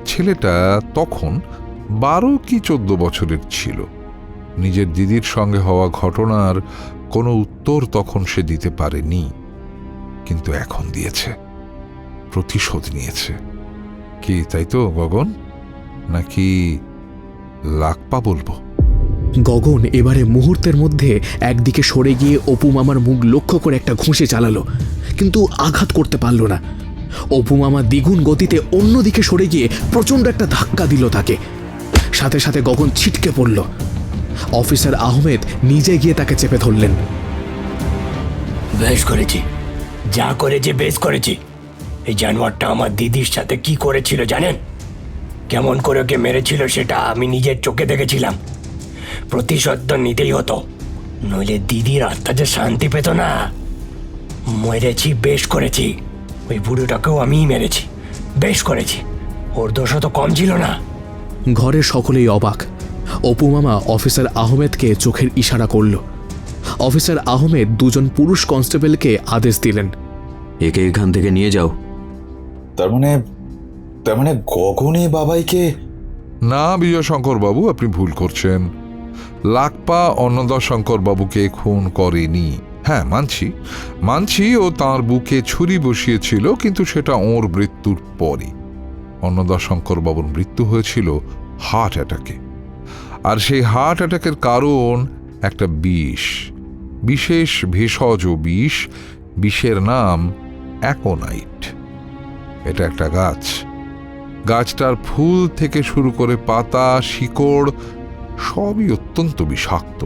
ছেলেটা তখন 12 কি 14 বছরের ছিল। নিজের দিদির সঙ্গে হওয়া ঘটনার কোনো উত্তর তখন সে দিতে পারেনি, কিন্তু এখন দিয়েছে, প্রতিশোধ নিয়েছে। কি তাই তো গগন, নাকি লাকপা বলবো? গগন এবারে মুহূর্তের মধ্যে একদিকে সরে গিয়ে অপু মামার মুখ লক্ষ্য করে একটা ঘুষি চালালো, কিন্তু আঘাত করতে পারল না। অপু মামা দ্বিগুণ গতিতে অন্যদিকে সরে গিয়ে প্রচণ্ড একটা ধাক্কা দিল তাকে। সাথে সাথে গগন ছিটকে পড়ল। অফিসার আহমেদ নিজে গিয়ে তাকে চেপে ধরলেন। বেশ করেছি, যা করেছি বেশ করেছি। এই জানোয়ারটা আমার দিদির সাথে কি করেছিল জানেন? কেমন করে ওকে মেরেছিল সেটা আমি নিজের চোখে দেখেছিলাম। প্রতিশোধ তো নিতেই হতো, নইলে দিদির আত্মা যে শান্তি পেত না। মেরেছি, বেশ করেছি। ওই বুড়োটাকেও আমিই মেরেছি, বেশ করেছি। ওর দোষও তো কম ছিল না। ঘরে সকলেই অবাক। অপু মামা অফিসার আহমেদকে চোখের ইশারা করল। অফিসার আহমেদ দুজন পুরুষ কনস্টেবলকে আদেশ দিলেন, একে এখান থেকে নিয়ে যাও। তার মানে গগনে বাবাইকে? না বিজয়শঙ্কর বাবু, আপনি ভুল করছেন। লাকপা অন্নদাশঙ্কর বাবুকে খুন করেনি। হ্যাঁ, মানছি ও তাঁর বুকে ছুরি বসিয়েছিল, কিন্তু সেটা ওর মৃত্যুর পরে। অন্নদাশঙ্কর বাবুর মৃত্যু হয়েছিল হার্ট অ্যাটাকে, আর সেই হার্ট অ্যাটাকের কারণ একটা বিষ, বিশেষ ভেষজ বিষ। বিষের নাম অ্যাকোনাইট। এটা একটা গাছ। গাছটার ফুল থেকে শুরু করে পাতা, শিকড় সবই অত্যন্ত বিষাক্ত।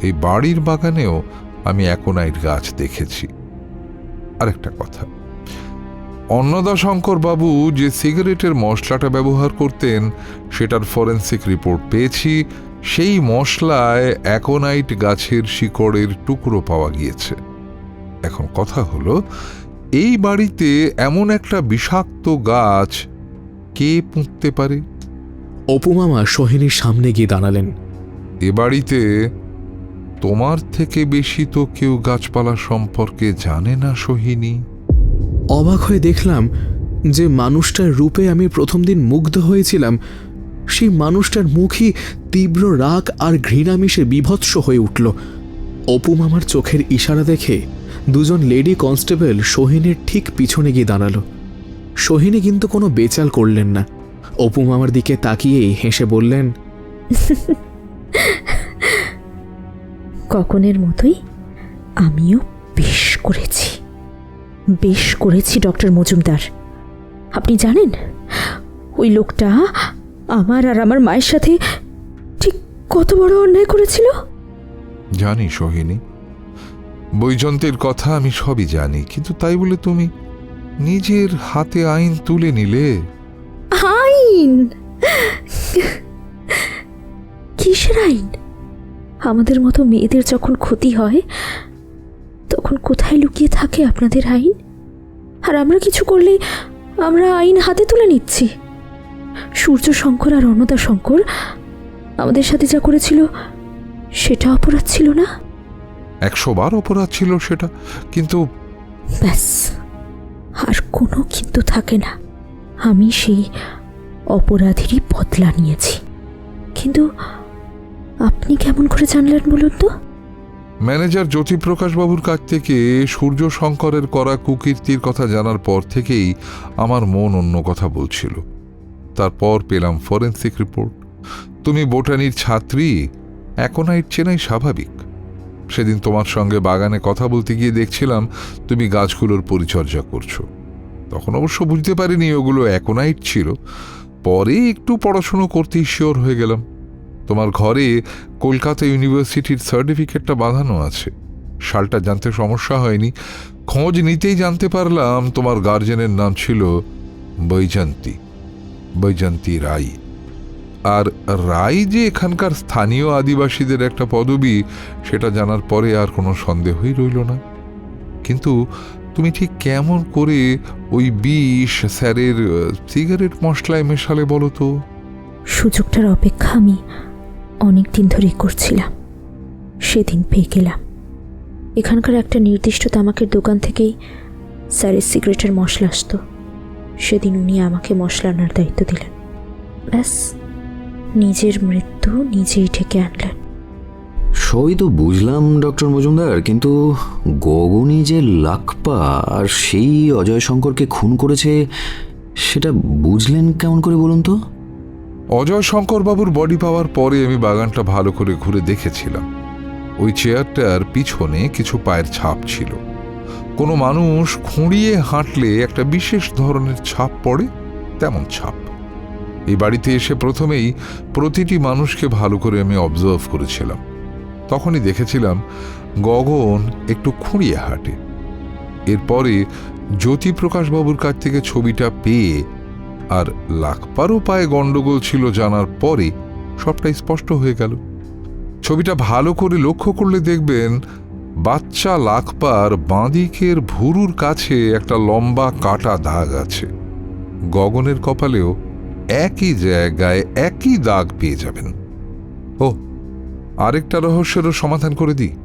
এই বাড়ির বাগানেও আমি অ্যাকোনাইট গাছ দেখেছি। আরেকটা কথা, অন্নদাশঙ্কর বাবু যে সিগারেটের মশলাটা ব্যবহার করতেন সেটার ফরেন্সিক রিপোর্ট পেয়েছি। সেই মশলায় অ্যাকোনাইট গাছের শিকড়ের টুকরো পাওয়া গিয়েছে। এখন কথা হলো, এই বাড়িতে এমন একটা বিষাক্ত গাছ কে পুঁততে পারে? অপু মামা সোহিনীর সামনে গিয়ে দাঁড়ালেন। এ বাড়িতে তোমার থেকে বেশি তো কেউ গাছপালা সম্পর্কে জানে না সোহিনী। অবাক হয়ে দেখলাম যে মানুষটার রূপে আমি প্রথম দিন মুগ্ধ হয়েছিলাম, সেই মানুষটার মুখই তীব্র রাগ আর ঘৃণা মিশে বিভৎস হয়ে উঠল। অপু মামার চোখের ইশারা দেখে দুজন লেডি কনস্টেবল সোহিনীর ঠিক পিছনে গিয়ে দাঁড়ালো। সোহিনী কিন্তু কোনো বেচাল করলেন না। অপু মামার দিকে তাকিয়েই হেসে বললেন, কখনের মতোই আমিও বেশ করেছি ডক্টর মজুমদার। আপনি জানেন ওই লোকটা আমার আর আমার মায়ের সাথে ঠিক কত বড় অন্যায় করেছিল? জানি সোহিনী, বৈজন্তের কথা আমি সবই জানি, কিন্তু তাই বলে তুমি নিজের হাতে আইন তুলে নিলে? আইন? কিসের আইন? আমাদের মতো মেয়েদের যখন ক্ষতি হয় তখন কোথায় লুকিয়ে থাকে আপনাদের আইন? আর আমরা কিছু করলে আমরা আইন হাতে তুলে নিচ্ছি। সূর্য শঙ্কর আর অন্নদা শঙ্কর আমাদের সাথে যা করেছিল সেটা অপরাধ ছিল না? 100 বার অপরাধ ছিল সেটা, কিন্তু ব্যাস, আর কোনো কিন্তু থাকে না। আমি সেই অপরাধীরই বদলা নিয়েছি। কিন্তু আপনি কেমন করে জানলেন বলুন তো? ম্যানেজার জ্যোতিপ্রকাশ বাবুর কাছ থেকে সূর্য শঙ্করের করা কুকীর্তির কথা জানার পর থেকেই আমার মন অন্য কথা বলছিল। তারপর পেলাম ফরেন্সিক রিপোর্ট। তুমি বোটানির ছাত্রী, অ্যাকোনাইট চেনাই স্বাভাবিক। সেদিন তোমার সঙ্গে বাগানে কথা বলতে গিয়ে দেখছিলাম তুমি গাছগুলোর পরিচর্যা করছো। তখন অবশ্য বুঝতে পারিনি ওগুলো অ্যাকোনাইট ছিল। পরে একটু পড়াশুনো করতেই শিওর হয়ে গেলাম। তোমার ঘরে কলকাতা ইউনিভার্সিটির সার্টিফিকেটটা বাঁধানো আছে। সালটা জানতে সমস্যা হয়নি, খোঁজ নিতেই জানতে পারলাম তোমার গার্জেনের নাম ছিল বৈজন্তী রায়। আর রায় যে এখানকার স্থানীয় আদিবাসীদের একটা পদবি, সেটা জানার পরে আর কোনো সন্দেহই রইল না। কিন্তু তুমি ঠিক কেমন করে ওই বিষ স্যারের সিগারেট মশলায় মেশালে বলো তো? সুযোগটার অপেক্ষা আমি অনেক দিন ধরেই করছিলাম। সেদিন পেয়ে গেলাম। এখানকার একটা নির্দিষ্ট তামাকের দোকান থেকেই স্যারের সিগারেটের মশলা আসতো। সেদিন উনি আমাকে মশলা আনার দায়িত্ব দিলেন। ব্যাস, নিজের মৃত্যু নিজেই ঠেকে আনলেন। সবই তো বুঝলাম ডক্টর মজুমদার, কিন্তু গগনী যে লাকপা আর সেই অজয় শঙ্করকে খুন করেছে সেটা বুঝলেন কেমন করে বলুন তো? অজয় শঙ্কর বাবুর বডি পাওয়ার পরে আমি বাগানটা ভালো করে ঘুরে দেখেছিলাম। ওই চেয়ারটার পিছনে কিছু পায়ের ছাপ ছিল। কোনো মানুষ খুঁড়িয়ে হাঁটলে একটা বিশেষ ধরনের ছাপ পড়ে, তেমন ছাপ। এই বাড়িতে এসে প্রথমেই প্রতিটি মানুষকে ভালো করে আমি অবজার্ভ করেছিলাম। তখনই দেখেছিলাম গগন একটু খুঁড়িয়ে হাঁটে। এরপরে জ্যোতিপ্রকাশবাবুর কাছ থেকে ছবিটা পেয়ে আর লাখপারও পায়ে গন্ডগোল ছিল জানার পরে সবটাই স্পষ্ট হয়ে গেল। ছবিটা ভালো করে লক্ষ্য করলে দেখবেন বাচ্চা লাখপার বাঁদিকের ভুরুর কাছে একটা লম্বা কাটা দাগ আছে। গগনের কপালেও একই জায়গায় একই দাগ পেয়ে যাবেন। ও, আরেকটা রহস্যেরও সমাধান করে দিই।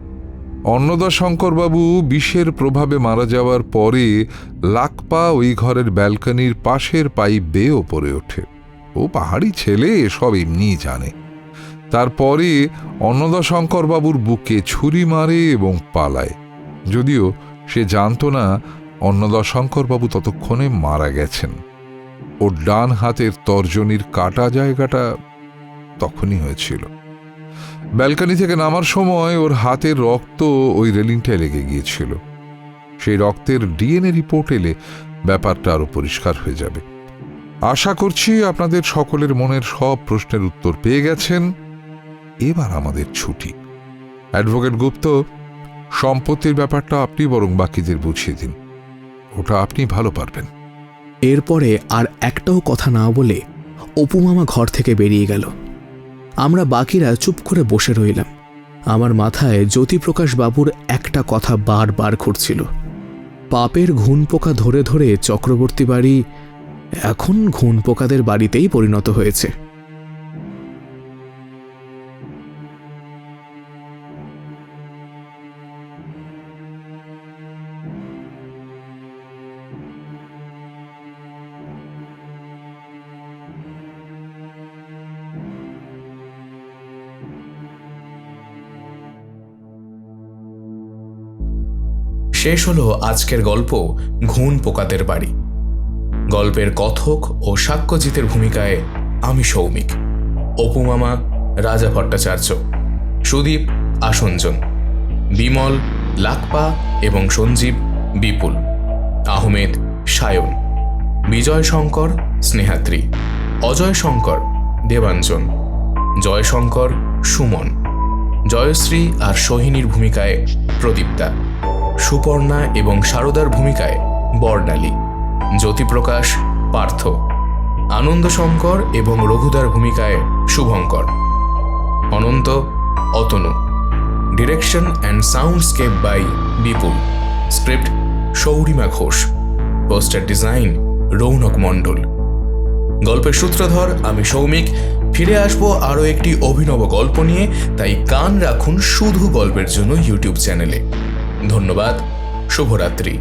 অন্নদাশঙ্করবাবু বিষের প্রভাবে মারা যাওয়ার পরে লাকপা ওই ঘরের ব্যালকনির পাশের পাইপ বেয়ে ওপরে ওঠে। ও পাহাড়ি ছেলে, এসব এমনিই জানে। তারপরে অন্নদাশঙ্করবাবুর বুকে ছুরি মারে এবং পালায়, যদিও সে জানত না অন্নদাশঙ্করবাবু ততক্ষণে মারা গেছেন। ওর ডান হাতের তর্জনীর কাটা জায়গাটা তখনই হয়েছিল। ব্যালকনি থেকে নামার সময় ওর হাতের রক্ত ওই রেলিংটায় লেগে গিয়েছিল। সেই রক্তের ডিএনএ রিপোর্ট এলে ব্যাপারটা আরো পরিষ্কার হয়ে যাবে। আশা করছি আপনাদের সকলের মনের সব প্রশ্নের উত্তর পেয়ে গেছেন। এবার আমাদের ছুটি। অ্যাডভোকেট গুপ্ত, সম্পত্তির ব্যাপারটা আপনি বরং বাকিদের বুঝিয়ে দিন, ওটা আপনি ভালো পারবেন। এরপরে আর একটাও কথা না বলে অপু মামা ঘর থেকে বেরিয়ে গেল। আমরা বাকিরা চুপ করে বসে রইলাম। আমার মাথায় জ্যোতিপ্রকাশ বাবুর একটা কথা বারবার ঘুরছিল। পাপের ঘুণ পোকা ধরে ধরে চক্রবর্তী বাড়ি এখন ঘুণ পোকাদের বাড়িতেই পরিণত হয়েছে। শেষ হলো আজকের গল্প ঘুণ পোকাদের বাড়ি। গল্পের কথক ও সাক্ষ্যজিতের ভূমিকায় আমি সৌমিক, অপু মামা রাজা ভট্টাচার্য, সুদীপ আসঞ্জন, বিমল লাকপা এবং সঞ্জীব বিপুল, আহমেদ সায়ন, বিজয় শঙ্কর স্নেহাদ্রি, অজয় শঙ্কর দেবাঞ্জন, জয়শঙ্কর সুমন, জয়শ্রী আর সোহিনীর ভূমিকায় প্রদীপ্তা, সুপর্ণা এবং সারদার ভূমিকায় বর্ণালী, জ্যোতিপ্রকাশ পার্থ, আনন্দশঙ্কর এবং রঘুদার ভূমিকায় Shubhankar, Ananta Atanu, direction and soundscape by Bipul, script Saurima Ghosh, poster design Raunak Mondal. গল্পের সূত্রধর আমি সৌমিক। ফিরে আসবো আরও একটি অভিনব গল্প নিয়ে, তাই কান রাখুন শুধু গল্পের জন্য ইউটিউব চ্যানেলে। ধন্যবাদ, শুভরাত্রি।